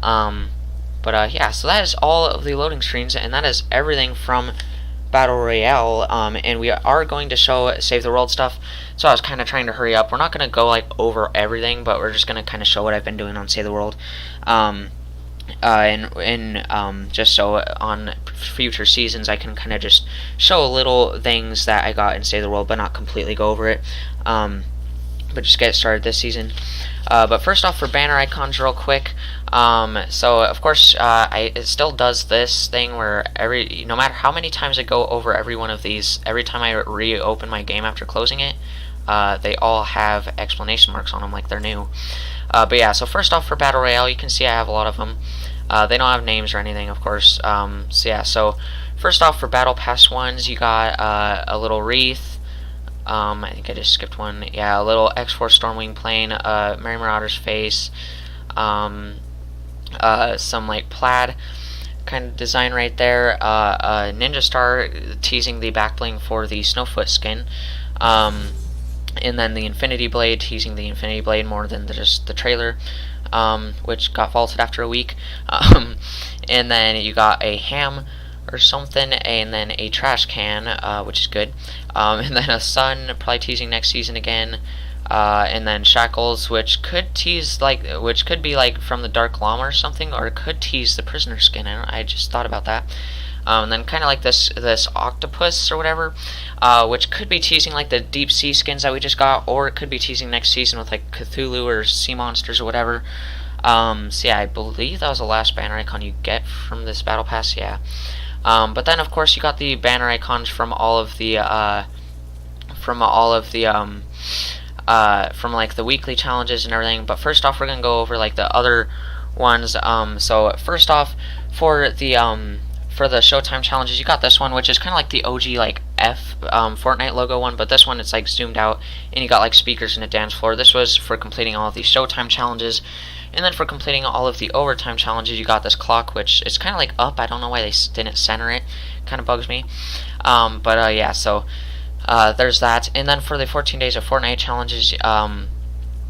Yeah, so that is all of the loading screens, and that is everything from Battle Royale. And we are going to show Save the World stuff, so I was kind of trying to hurry up. We're not going to go like over everything, but we're just going to kind of show what I've been doing on Save the World. Just so on future seasons I can kind of just show little things that I got in Save the World, but not completely go over it. But just get started this season. But first off, for banner icons real quick, so of course it still does this thing where no matter how many times I go over every one of these, every time I reopen my game after closing it, they all have exclamation marks on them like they're new. But yeah, so first off, for Battle Royale, you can see I have a lot of them. They don't have names or anything, of course. So yeah, so first off, for Battle Pass ones, you got a little wreath. I think I just skipped one. Yeah, a little X-Force Stormwing plane, Mary Marauder's face, some like plaid kind of design right there, a Ninja Star teasing the back bling for the Snowfoot skin, and then the Infinity Blade teasing the Infinity Blade more than just the trailer, which got vaulted after a week. And then you got a ham or something, and then a trash can, which is good, and then a sun, probably teasing next season again, and then shackles, which could tease which could be like from the Dark Llama or something, or it could tease the prisoner skin. I just thought about that. And then kind of like this octopus or whatever, which could be teasing like the deep sea skins that we just got, or it could be teasing next season with like Cthulhu or sea monsters or whatever. So yeah, I believe that was the last banner icon you get from this battle pass. Yeah. But then of course you got the banner icons from all of the from like the weekly challenges and everything. But first off, we're gonna go over like the other ones. So first off, for the Showtime challenges, you got this one, which is kind of like the OG like Fortnite logo one, but this one it's like zoomed out, and you got like speakers and a dance floor. This was for completing all of the Showtime challenges. And then for completing all of the overtime challenges, you got this clock, which is kind of like up. I don't know why they didn't center it. Kind of bugs me. Yeah, so there's that. And then for the 14 Days of Fortnite challenges,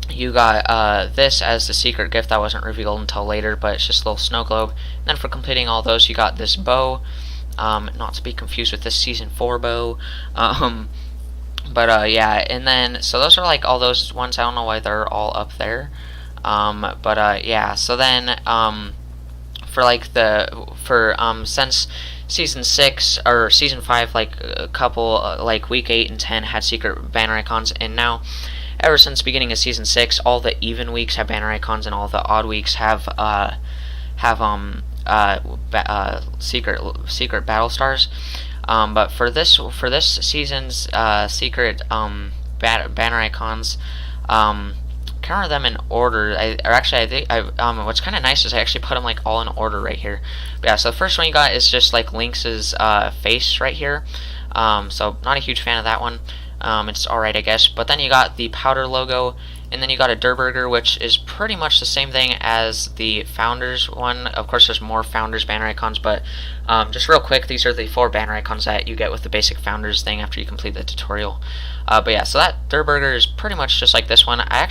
you got this as the secret gift that wasn't revealed until later, but it's just a little snow globe. And then for completing all those, you got this bow, not to be confused with this Season 4 bow. Yeah, and then, so those are like all those ones. I don't know why they're all up there. Yeah, so then since Season 6 or Season 5, like a couple like week 8 and 10 had secret banner icons, and now ever since beginning of Season 6, all the even weeks have banner icons, and all the odd weeks have secret battle stars. But for this season's secret banner icons, counter them in order. What's kind of nice is I actually put them like all in order right here. But yeah, so the first one you got is just like Lynx's face right here. So not a huge fan of that one. It's alright, I guess. But then you got the powder logo, and then you got a Durburger, which is pretty much the same thing as the Founders one. Of course, there's more Founders banner icons, but just real quick, these are the 4 banner icons that you get with the basic Founders thing after you complete the tutorial. But yeah, so that Durburger is pretty much just like this one. I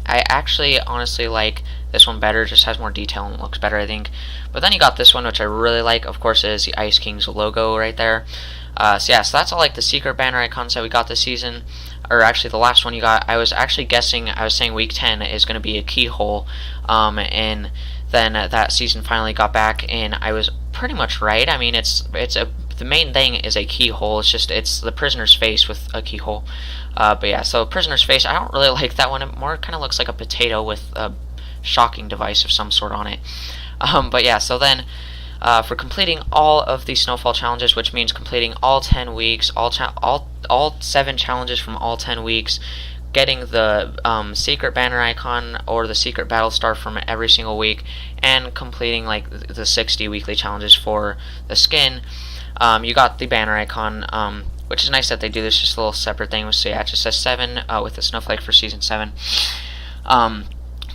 actually honestly like this one better. Just has more detail and looks better, I think. But then you got this one, which I really like. Of course, is the Ice King's logo right there. So yeah, so that's all like the secret banner icons that we got this season. Or actually, the last one you got, I was actually guessing, I was saying week 10 is going to be a keyhole, and then that season finally got back, and I was pretty much right. I mean, the main thing is a keyhole. It's the prisoner's face with a keyhole. But yeah, so prisoner's face, I don't really like that one. It more kind of looks like a potato with a shocking device of some sort on it. But yeah, so then for completing all of the Snowfall challenges, which means completing all 10 weeks, all 7 challenges from all 10 weeks, getting the secret banner icon or the secret battle star from every single week, and completing like the 60 weekly challenges for the skin, you got the banner icon, which is nice that they do this, just a little separate thing. So yeah, it just says 7 with the snowflake for season 7.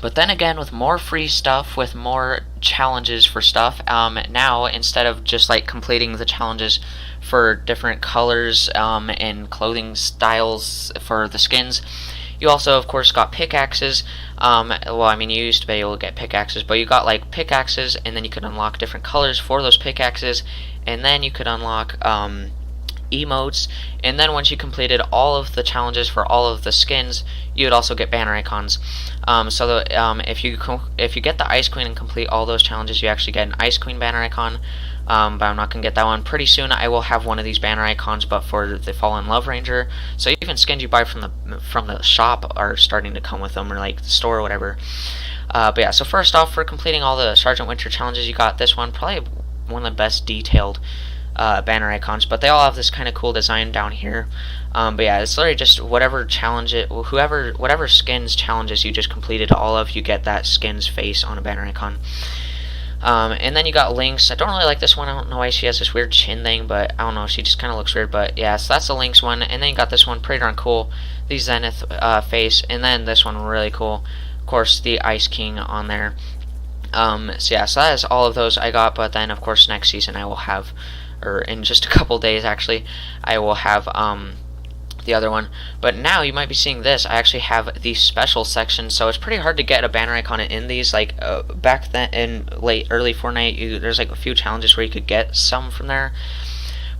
But then again, with more free stuff, with more challenges for stuff, now instead of just like completing the challenges for different colors and clothing styles for the skins, you also of course got pickaxes. Well, I mean, you used to be able to get pickaxes, but you got like pickaxes, and then you could unlock different colors for those pickaxes, and then you could unlock emotes, and then once you completed all of the challenges for all of the skins, you would also get banner icons. If you get the Ice Queen and complete all those challenges, you actually get an Ice Queen banner icon. But I'm not gonna get that one. Pretty soon I will have one of these banner icons, but for the Fallen Love Ranger. So even skins you buy from the shop are starting to come with them, or like the store or whatever. But yeah, so first off, for completing all the Sergeant Winter challenges, you got this one, probably one of the best detailed banner icons, but they all have this kind of cool design down here. But yeah, it's literally just whatever skins challenges you just completed all of, you get that skin's face on a banner icon. And then you got Lynx. I don't really like this one. I don't know why she has this weird chin thing, but I don't know, she just kind of looks weird. But yeah, so that's the Lynx one. And then you got this one, pretty darn cool, the Zennith face, and then this one really cool, of course, the Ice King on there. So yeah, so that is all of those I got. But then of course next season I will have, or in just a couple days actually, I will have the other one. But now you might be seeing this. I actually have the special section, so it's pretty hard to get a banner icon in these. Like back then in early Fortnite, there's like a few challenges where you could get some from there.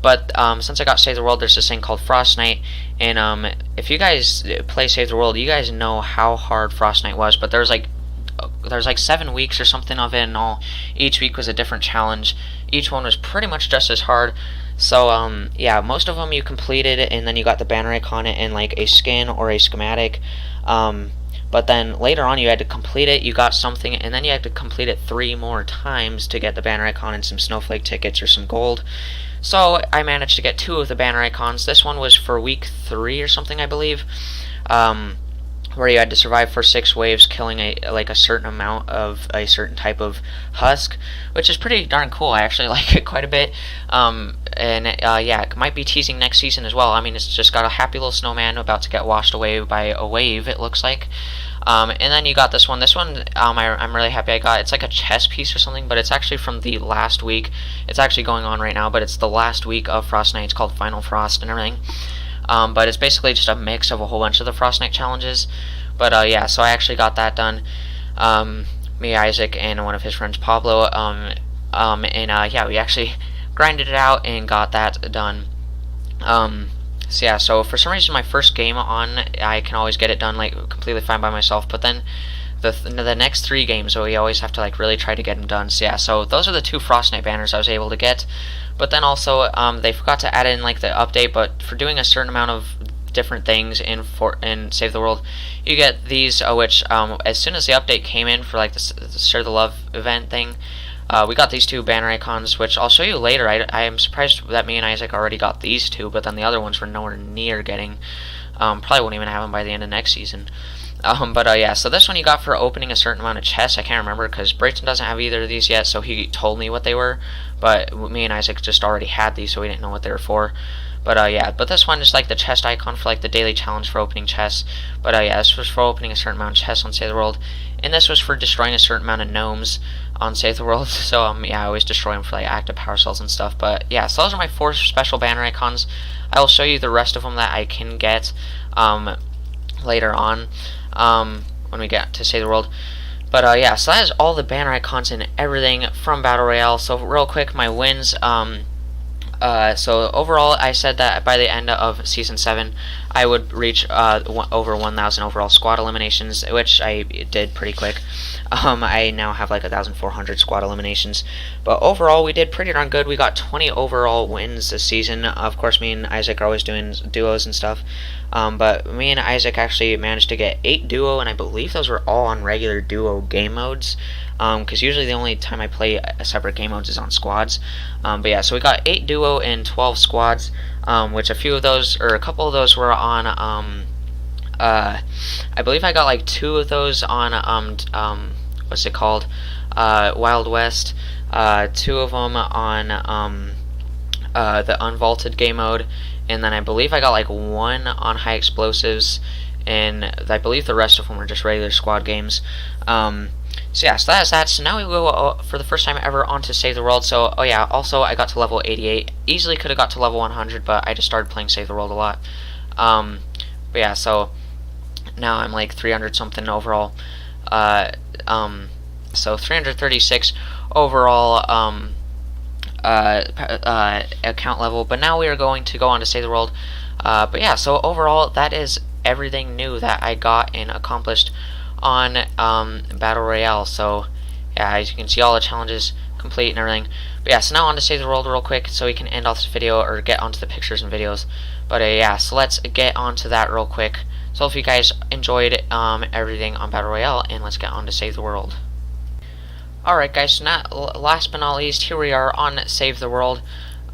But since I got Save the World, there's this thing called Fortnight, and if you guys play Save the World, you guys know how hard Fortnight was. But there's like 7 weeks or something of it, and all. Each week was a different challenge. Each one was pretty much just as hard. So yeah, most of them you completed, and then you got the banner icon and like a skin or a schematic. But then later on you had to complete it, you got something, and then you had to complete it 3 more times to get the banner icon and some snowflake tickets or some gold. So I managed to get 2 of the banner icons. This one was for week 3 or something, I believe, where you had to survive for 6 waves, killing a certain amount of a certain type of husk, which is pretty darn cool. I actually like it quite a bit. Yeah, it might be teasing next season as well. I mean, it's just got a happy little snowman about to get washed away by a wave, it looks like. And then you got this one. This one, I'm really happy I got. It's like a chess piece or something, but it's actually from the last week. It's actually going on right now, but it's the last week of Fortnight. It's called Final Frost and everything. But it's basically just a mix of a whole bunch of the Fortnight challenges. But yeah, so I actually got that done. Me, Isaac, and one of his friends, Pablo. Yeah, we actually grinded it out and got that done. So yeah, so for some reason my first game on, I can always get it done like completely fine by myself, but then the next 3 games, so we always have to like really try to get them done. So yeah, so those are the 2 Fortnight banners I was able to get. But then also they forgot to add in like the update, but for doing a certain amount of different things in Save the World, you get these, which as soon as the update came in for like the Share the Love event thing, we got these 2 banner icons, which I'll show you later. I am surprised that me and Isaac already got these 2, but then the other ones were nowhere near getting. Probably won't even have them by the end of next season. But yeah, so this one you got for opening a certain amount of chests. I can't remember because Brayton doesn't have either of these yet, so he told me what they were. But me and Isaac just already had these, so we didn't know what they were for. But yeah, but this one is like the chest icon for like the daily challenge for opening chests. But yeah, this was for opening a certain amount of chests on Save the World, and this was for destroying a certain amount of gnomes on Save the World. So yeah, I always destroy them for like active power cells and stuff. But yeah, so those are my 4 special banner icons. I will show you the rest of them that I can get later on when we get to Save the World. But yeah, so that is all the banner icons and everything from Battle Royale. So real quick, my wins. So overall, I said that by the end of Season 7, I would reach over 1,000 overall squad eliminations, which I did pretty quick. I now have like 1,400 squad eliminations. But overall, we did pretty darn good. We got 20 overall wins this season. Of course, me and Isaac are always doing duos and stuff. But me and Isaac actually managed to get 8 duo, and I believe those were all on regular duo game modes. Because usually the only time I play separate game modes is on squads. But yeah, so we got 8 duo and 12 squads, which a few of those, or a couple of those were on, I believe I got like 2 of those on, what's it called, Wild West, 2 of them on, the Unvaulted game mode, and then I believe I got like 1 on High Explosives, and I believe the rest of them were just regular squad games. So yeah, so that is that. So now we go for the first time ever on to Save the World. So, oh yeah, also I got to level 88. Easily could have got to level 100, but I just started playing Save the World a lot. But yeah, so now I'm like 300 something overall. So 336 overall account level. But now we are going to go on to Save the World. But yeah, so overall that is everything new that I got and accomplished on Battle Royale. So yeah, as you can see, all the challenges complete and everything. But yeah, so now on to Save the World real quick so we can end off this video, or get onto the pictures and videos. But yeah, so let's get onto that real quick. So if you guys enjoyed everything on Battle Royale, and let's get on to Save the World. Alright guys, so last but not least, here we are on Save the World.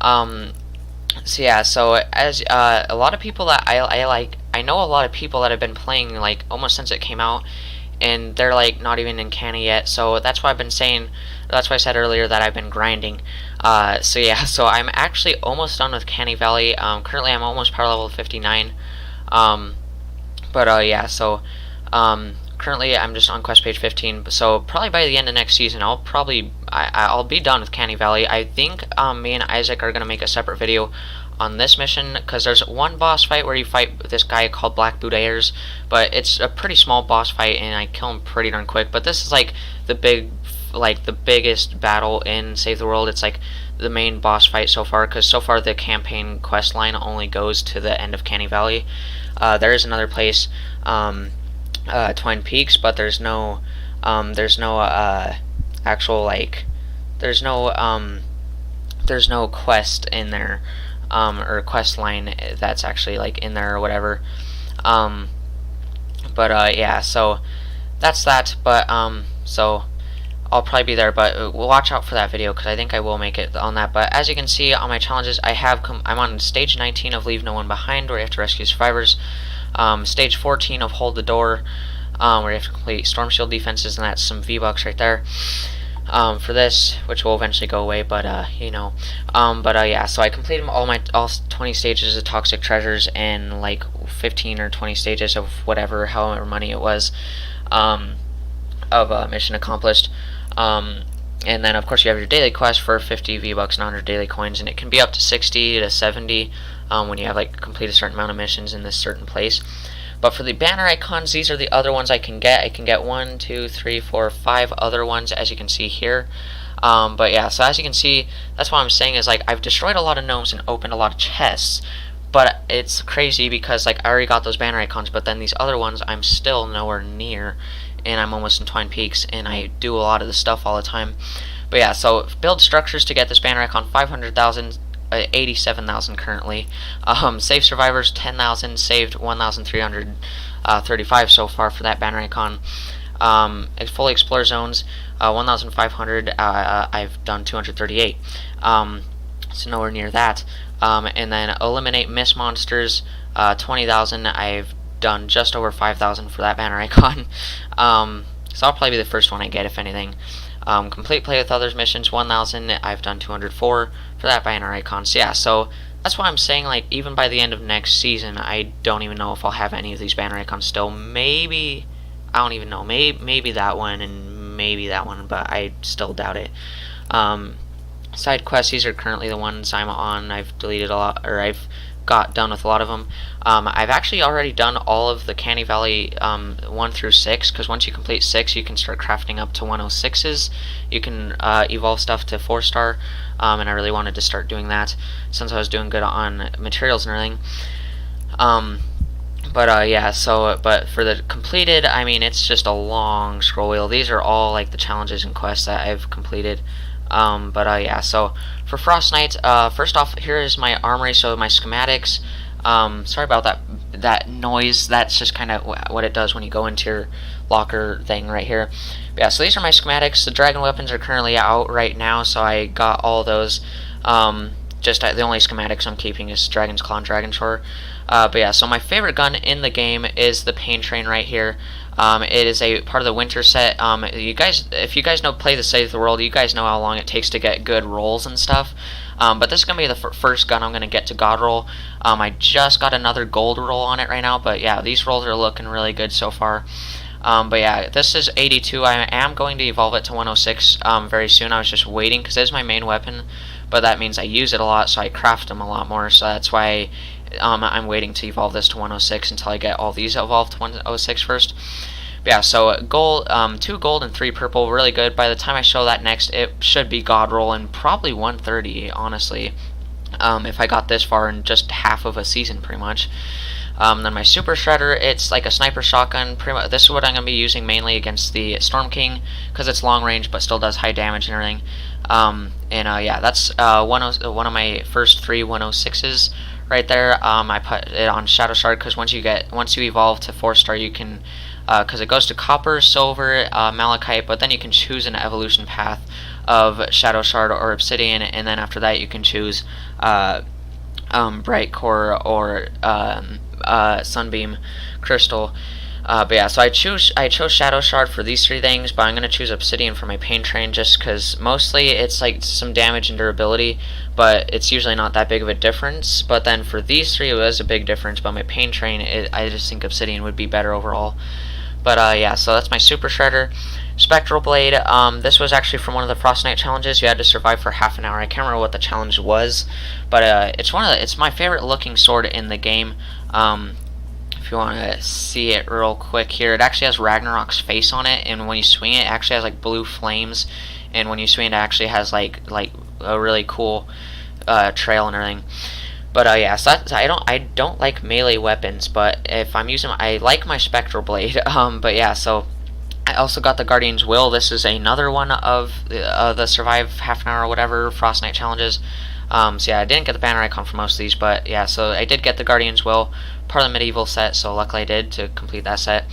So yeah, so as a lot of people that I know a lot of people that have been playing like almost since it came out, and they're like not even in Canny yet. So that's why I've been saying, that's why I said earlier that I've been grinding. So yeah, so I'm actually almost done with Canny Valley. Currently I'm almost power level 59. But yeah, so currently I'm just on quest page 15. So probably by the end of next season, I'll be done with Canny Valley. I think me and Isaac are gonna make a separate video on this mission, because there's one boss fight where you fight this guy called Black Boot Ayers, but it's a pretty small boss fight and I kill him pretty darn quick. But this is like the biggest battle in Save the World. It's like the main boss fight so far, because so far the campaign quest line only goes to the end of Canny Valley. There is another place, Twine Peaks, but there's no actual like there's no quest in there, or quest line that's actually like in there or whatever. But yeah, so that's that. But so I'll probably be there, but watch out for that video, because I think I will make it on that. But as you can see on my challenges, I'm on stage 19 of Leave No One Behind, where you have to rescue survivors. Stage 14 of Hold the Door, where you have to complete storm shield defenses, and that's some V-Bucks right there. For this, which will eventually go away, but you know. Yeah, so I completed all 20 stages of Toxic Treasures, and like 15 or 20 stages of whatever, however money it was, of mission accomplished. And then of course you have your daily quest for 50 V-Bucks and 100 daily coins, and it can be up to 60 to 70 when you have like complete a certain amount of missions in this certain place. But for the banner icons, these are the other ones I can get. I can get 1, 2, 3, 4, 5 other ones, as you can see here. But yeah, so as you can see, that's what I'm saying is like I've destroyed a lot of gnomes and opened a lot of chests. But it's crazy because like I already got those banner icons, but then these other ones I'm still nowhere near, and I'm almost in Twine Peaks, and I do a lot of this stuff all the time. But yeah, so build structures to get this banner icon, 500,000. 87,000 currently. Save survivors 10,000, saved 1,335 so far for that banner icon. Fully explore zones 1,500. I've done 238, so nowhere near that. And then eliminate miss monsters 20,000. I've done just over 5,000 for that banner icon. So I'll probably be the first one I get, if anything. Complete play with others missions 1,000. I've done 204 for that banner icon. So yeah, so that's why I'm saying, like, even by the end of next season, I don't even know if I'll have any of these banner icons still. Maybe, I don't even know, maybe that one and maybe that one, but I still doubt it. Side quests, these are currently the ones I'm on. I've deleted a lot, or I've got done with a lot of them. I've actually already done all of the Canny Valley 1 through 6, because once you complete 6, you can start crafting up to 106s. You can evolve stuff to 4-star, and I really wanted to start doing that since I was doing good on materials and everything. Yeah, so, but for the completed, I mean, it's just a long scroll wheel. These are all, like, the challenges and quests that I've completed. Yeah, so for Fortnight, first off, here is my armory, so my schematics. Sorry about that noise. That's just kind of what it does when you go into your locker thing right here. But yeah, so these are my schematics. The dragon weapons are currently out right now, so I got all those. The only schematics I'm keeping is Dragon's Claw and Dragon Shore. But yeah, so my favorite gun in the game is the Pain Train right here. It is a part of the winter set. If you guys know Play the Save the World, you guys know how long it takes to get good rolls and stuff. But this is going to be the first gun I'm going to get to God roll. I just got another gold roll on it right now, but yeah, these rolls are looking really good so far. But yeah, this is 82. I am going to evolve it to 106 very soon. I was just waiting because it is my main weapon, but that means I use it a lot, so I craft them a lot more, so that's why I'm waiting to evolve this to 106 until I get all these evolved to 106 first. But yeah, so gold, 2 gold and 3 purple, really good. By the time I show that next, it should be God roll and probably 130, honestly, if I got this far in just half of a season, pretty much. Then my Super Shredder, it's like a sniper shotgun. This is what I'm going to be using mainly against the Storm King, because it's long range but still does high damage and everything. Yeah, that's one of my first 3 106s right there. I put it on Shadow Shard because once you evolve to 4-star, you can, because it goes to Copper, Silver, Malachite, but then you can choose an evolution path of Shadow Shard or Obsidian, and then after that you can choose Bright Core or Sunbeam Crystal. But yeah, so I chose Shadow Shard for these 3 things, but I'm going to choose Obsidian for my Pain Train just because mostly it's like some damage and durability, but it's usually not that big of a difference. But then for these 3 it was a big difference, but my Pain Train, I just think Obsidian would be better overall. But yeah, so that's my Super Shredder. Spectral Blade, this was actually from one of the Fortnight challenges. You had to survive for half an hour. I can't remember what the challenge was, but it's my favorite looking sword in the game. If you want to see it real quick here, it actually has Ragnarok's face on it, and when you swing it, it actually has like blue flames, and when you swing it, it actually has like a really cool trail and everything. But yeah, so I don't like melee weapons, but if I'm using, I like my Spectral Blade. But yeah, so I also got the Guardian's Will. This is another one of the survive half an hour or whatever Fortnight challenges. So yeah, I didn't get the banner icon for most of these, but yeah, so I did get the Guardian's Will, part of the medieval set, so luckily I did to complete that set.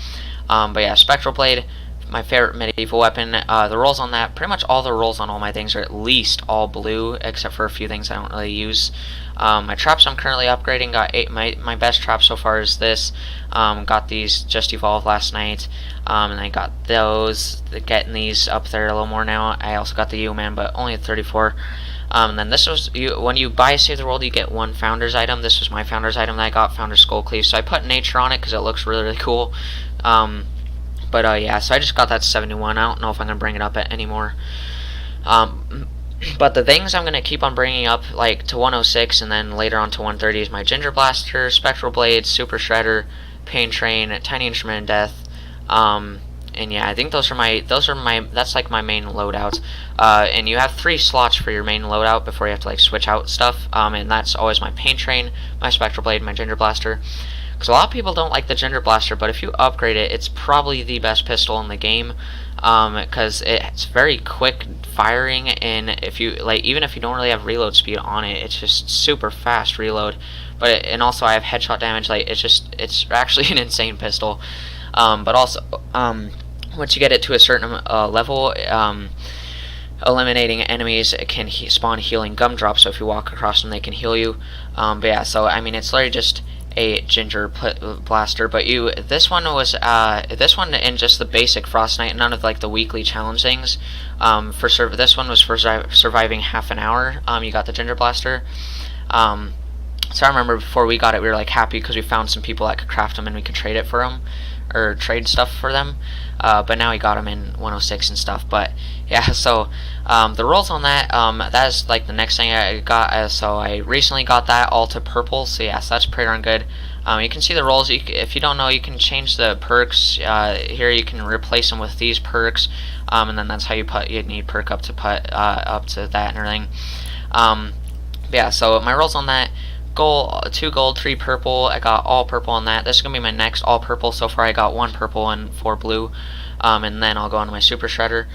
But yeah, Spectral Blade, my favorite medieval weapon. The rolls on that, pretty much all the rolls on all my things are at least all blue, except for a few things I don't really use. My traps I'm currently upgrading, got 8. My best trap so far is this. Got these just evolved last night, and I got those, getting these up there a little more now. I also got the U-Man, but only at 34. And then this was, when you buy Save the World, you get 1 Founder's item. This was my Founder's item that I got, Founder's Skull Cleave. So I put Nature on it because it looks really, really cool. Yeah, so I just got that 71. I don't know if I'm going to bring it up anymore. But the things I'm going to keep on bringing up, like to 106 and then later on to 130, is my Ginger Blaster, Spectral Blade, Super Shredder, Pain Train, Tiny Instrument of Death. And yeah, I think that's like my main loadout. And you have 3 slots for your main loadout before you have to like switch out stuff. And that's always my Pain Train, my Spectral Blade, my Ginger Blaster. Because a lot of people don't like the Ginger Blaster, but if you upgrade it, it's probably the best pistol in the game. Because it's very quick firing, and if you even if you don't really have reload speed on it, it's just super fast reload. And also I have headshot damage. Like it's actually an insane pistol. But also once you get it to a certain level, eliminating enemies can spawn healing gumdrops, so if you walk across them they can heal you. But yeah, so I mean, it's literally just a Ginger Blaster. But this one in just the basic Fortnight, none of like the weekly challenge things. This one was for surviving half an hour. You got the Ginger Blaster. So I remember before we got it, we were like happy because we found some people that could craft them and we could trade it for them, or trade stuff for them. But now we got them in 106 and stuff. But yeah, so the rolls on that, that is like the next thing I got. So I recently got that all to purple. So yeah, so that's pretty darn good. You can see the rolls. If you don't know, you can change the perks. Here you can replace them with these perks, and then that's how you put. You need perk up to put up to that and everything. Yeah, so my rolls on that. Gold, 2 gold, 3 purple. I got all purple on that. This is gonna be my next all purple. So far, I got 1 purple and 4 blue, and then I'll go on my super shredder.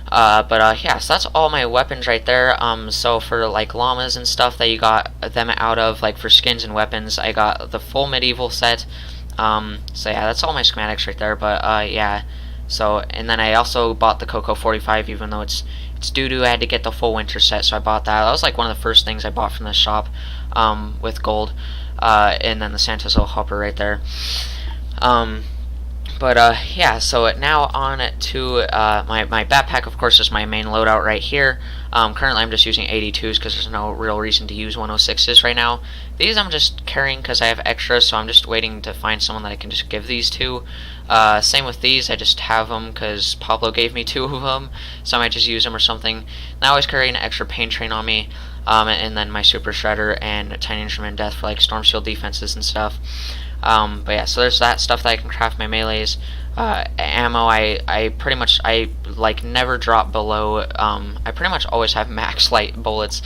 Yeah, so that's all my weapons right there. So for like llamas and stuff that you got them out of, like for skins and weapons, I got the full medieval set. So yeah, that's all my schematics right there. But yeah, so and then I also bought the Coco 45, even though it's doo-doo. I had to get the full winter set, so I bought that. That was like one of the first things I bought from the shop, with gold, and then the Santa's little hopper right there. Yeah, so now on to my backpack. Of course, is my main loadout right here. Currently, I'm just using 82s because there's no real reason to use 106s right now. These I'm just carrying because I have extras, so I'm just waiting to find someone that I can just give these to. Same with these, I just have them because Pablo gave me 2 of them, so I might just use them or something. And I always carry an extra pain train on me, and then my super shredder and tiny instrument death for like storm shield defenses and stuff. Yeah, so there's that stuff that I can craft my melees. Ammo, I pretty much, I like never drop below, I pretty much always have max light bullets.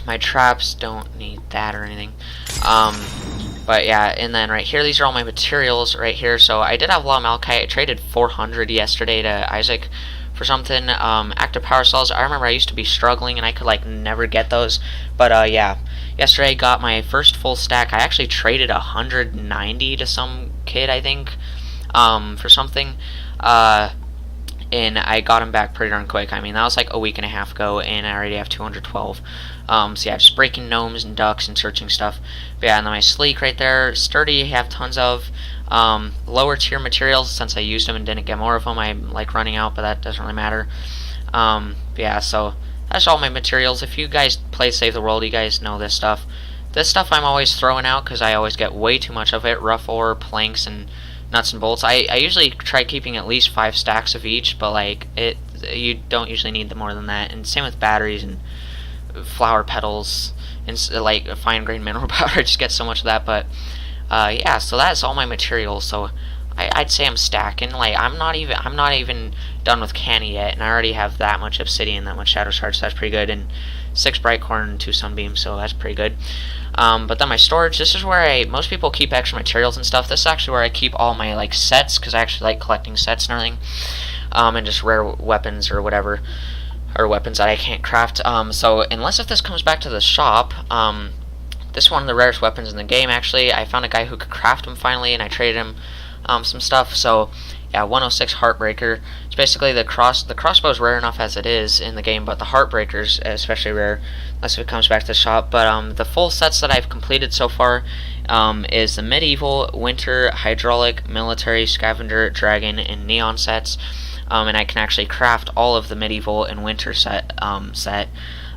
My traps don't need that or anything. But yeah, and then right here, these are all my materials right here. So I did have a lot of malachite. I traded 400 yesterday to Isaac for something. Active power cells, I remember I used to be struggling and I could like never get those. But yeah, yesterday I got my first full stack. I actually traded 190 to some kid, I think, for something. And I got him back pretty darn quick. I mean, that was like a week and a half ago, and I already have 212. So yeah, just breaking gnomes and ducks and searching stuff. But yeah, and then my sleek right there, sturdy, I have tons of. Lower tier materials, since I used them and didn't get more of them, I'm like running out, but that doesn't really matter. Yeah, so that's all my materials. If you guys play Save the World, you guys know this stuff. This stuff I'm always throwing out because I always get way too much of it. Rough ore, planks, and nuts and bolts. I usually try keeping at least 5 stacks of each, but like you don't usually need more than that. And same with batteries and flower petals and like fine grained mineral powder. I just get so much of that. But yeah, so that's all my materials. So I'd say I'm stacking. Like I'm not even done with canny yet, and I already have that much obsidian, that much shadow shards. So that's pretty good, and 6 bright corn and 2 sunbeams. So that's pretty good. But then my storage, this is where most people keep extra materials and stuff. This is actually where I keep all my like sets, because I actually like collecting sets and everything, and just rare weapons or whatever, or weapons that I can't craft. So unless if this comes back to the shop, this is one of the rarest weapons in the game. Actually, I found a guy who could craft them finally, and I traded him some stuff. So yeah, 106 Heartbreaker. It's basically the crossbow is rare enough as it is in the game, but the Heartbreaker's especially rare unless it comes back to the shop. But the full sets that I've completed so far is the medieval, winter, hydraulic, military, scavenger, dragon, and neon sets. And I can actually craft all of the medieval and winter set.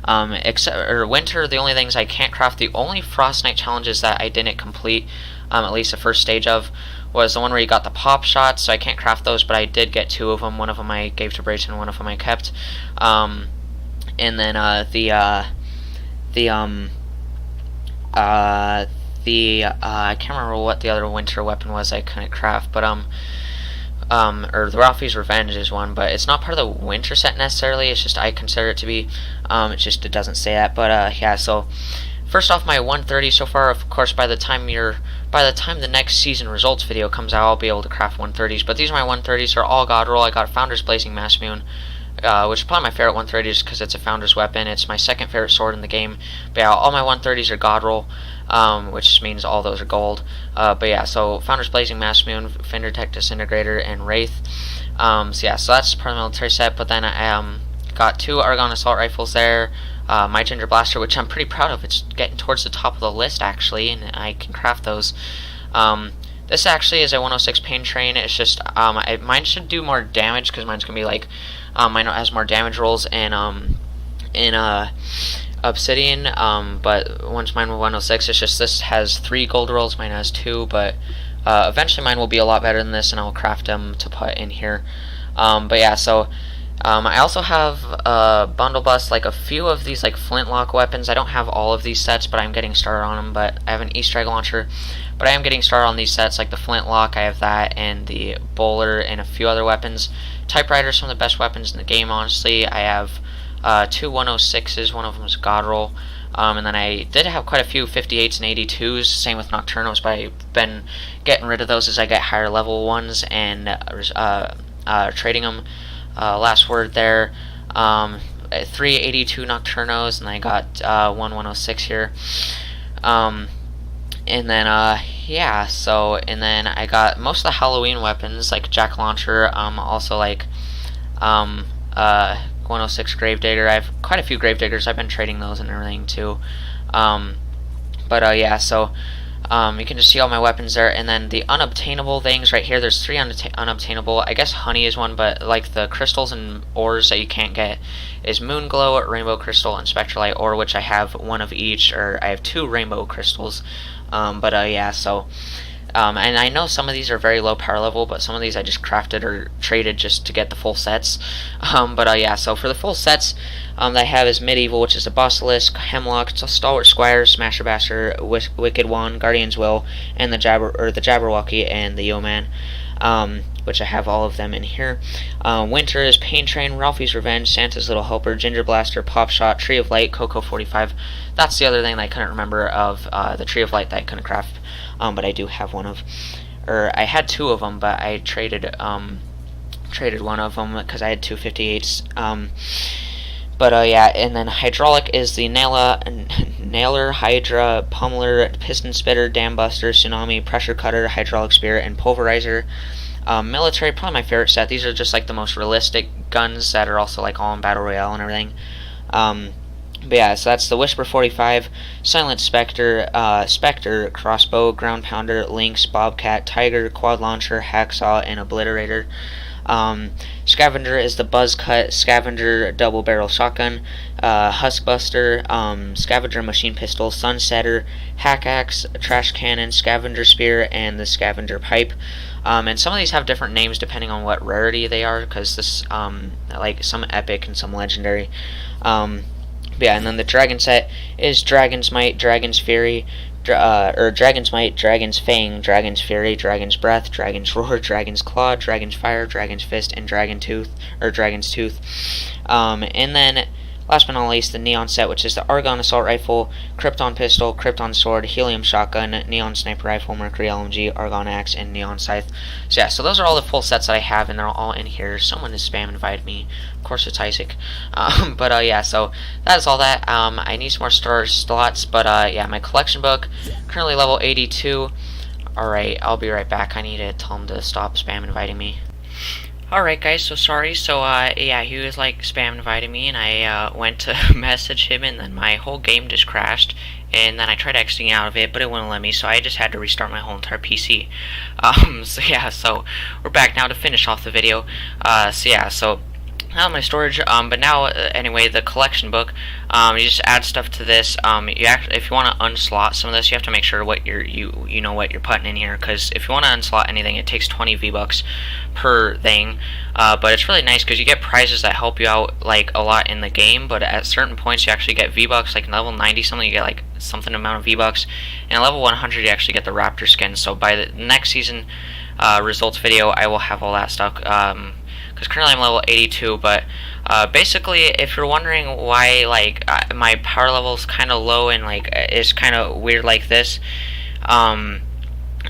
Except winter, the only things I can't craft, the only Fortnight challenges that I didn't complete, at least the first stage of, was the one where you got the pop shots. So I can't craft those, but I did get 2 of them. One of them I gave to Brayson, one of them I kept. And then I can't remember what the other winter weapon was I couldn't craft, but or the Ralphie's Revenge is one, but it's not part of the winter set necessarily. It's just I consider it to be. It doesn't say that, but yeah. So first off, my 130 so far. Of course, by the time the next season results video comes out, I'll be able to craft 130s. But these are my 130s. They're all God roll. I got Founder's Blazing Mass Moon, which is probably my favorite 130 just because it's a Founder's weapon. It's my second favorite sword in the game. But yeah, all my 130s are God roll, which means all those are gold. But yeah, so Founder's Blazing Mass Moon, Fender Tech Disintegrator, and Wraith. So yeah, so that's part of the military set. But then I got 2 Argon Assault Rifles there. My Ginger Blaster, which I'm pretty proud of. It's getting towards the top of the list actually, and I can craft those. This actually is a 106 Pain Train. It's just mine should do more damage because mine's gonna be like mine has more damage rolls, and obsidian, but once mine will 106, it's just this has 3 gold rolls, mine has 2, but eventually mine will be a lot better than this, and I'll craft them to put in here. But yeah, so I also have bundle bust, like a few of these like flintlock weapons. I don't have all of these sets, but I'm getting started on them. But I have an Easter egg launcher, but I am getting started on these sets, like the flintlock. I have that, and the bowler, and a few other weapons. Typewriter is some of the best weapons in the game, honestly. I have 2 106s. One of them is God Roll. And then I did have quite a few 58s and 82s, same with Nocturnos, but I've been getting rid of those as I get higher level ones and trading them. Last word there. 382 Nocturnos, and I got 106 here. And then yeah, so, and then I got most of the Halloween weapons, like Jack Launcher, also like 106 Gravedigger. I have quite a few Gravediggers. I've been trading those and everything too. But yeah, so you can just see all my weapons there. And then the unobtainable things right here, there's 3 unobtainable. I guess honey is one, but like the crystals and ores that you can't get is Moon Glow, Rainbow Crystal, and Spectralite Ore, which I have 1 of each, or I have 2 Rainbow Crystals. But yeah, so and I know some of these are very low power level, but some of these I just crafted or traded just to get the full sets. But yeah, so for the full sets that I have is Medieval, which is the Basilisk, Hemlock, Stalwart Squire, Smasher Basher, Wicked Wand, Guardian's Will, and the Jabberwocky and the Yeoman, which I have all of them in here. Winter is Pain Train, Ralphie's Revenge, Santa's Little Helper, Ginger Blaster, Pop Shot, Tree of Light, Coco 45. That's the other thing that I couldn't remember of, the Tree of Light that I couldn't craft. But I do have one of, or I had 2 of them, but I traded one of them because I had 2 58s. But yeah, and then Hydraulic is the Nailer, Hydra, Pummeler, Piston Spitter, Dam Buster, Tsunami, Pressure Cutter, Hydraulic Spear, and Pulverizer. Military, probably my favorite set. These are just like the most realistic guns that are also like all in Battle Royale and everything. But yeah, so that's the Whisper 45, Silent Spectre, Spectre, Crossbow, Ground Pounder, Lynx, Bobcat, Tiger, Quad Launcher, Hacksaw, and Obliterator. Scavenger is the Buzz Cut, Scavenger Double Barrel Shotgun, Huskbuster, Scavenger Machine Pistol, Sunsetter, Hack Axe, Trash Cannon, Scavenger Spear, and the Scavenger Pipe. And some of these have different names depending on what rarity they are, because this, like some epic and some legendary. Yeah, and then the Dragon set is Dragon's Might, Dragon's Fury, Dragon's Might, Dragon's Fang, Dragon's Fury, Dragon's Breath, Dragon's Roar, Dragon's Claw, Dragon's Fire, Dragon's Fist, and Dragon's Tooth. And then, last but not least, the Neon set, which is the Argon Assault Rifle, Krypton Pistol, Krypton Sword, Helium Shotgun, Neon Sniper Rifle, Mercury LMG, Argon Axe, and Neon Scythe. So yeah, so those are all the full sets that I have, and they're all in here. Someone has spam invited me. Of course it's Isaac. But yeah, so that is all that. I need some more storage slots, but yeah, my collection book, currently level 82. Alright, I'll be right back. I need to tell him to stop spam inviting me. Alright guys, so sorry, so yeah, he was like spam inviting me, and I went to message him, and then my whole game just crashed, and then I tried exiting out of it, but it wouldn't let me, so I just had to restart my whole entire PC. So yeah, so we're back now to finish off the video. So yeah, so not my storage, but now anyway, the collection book, you just add stuff to this. If you want to unslot some of this, you have to make sure what you know what you're putting in here, because if you want to unslot anything, it takes 20 V-Bucks per thing. But it's really nice because you get prizes that help you out like a lot in the game, but at certain points you actually get V-Bucks. Like level 90 something, you get like something amount of V-Bucks, and at level 100 you actually get the Raptor skin. So by the next season results video, I will have all that stuff. Because currently I'm level 82, but basically, if you're wondering why like my power level is kind of low and like it's kind of weird like this,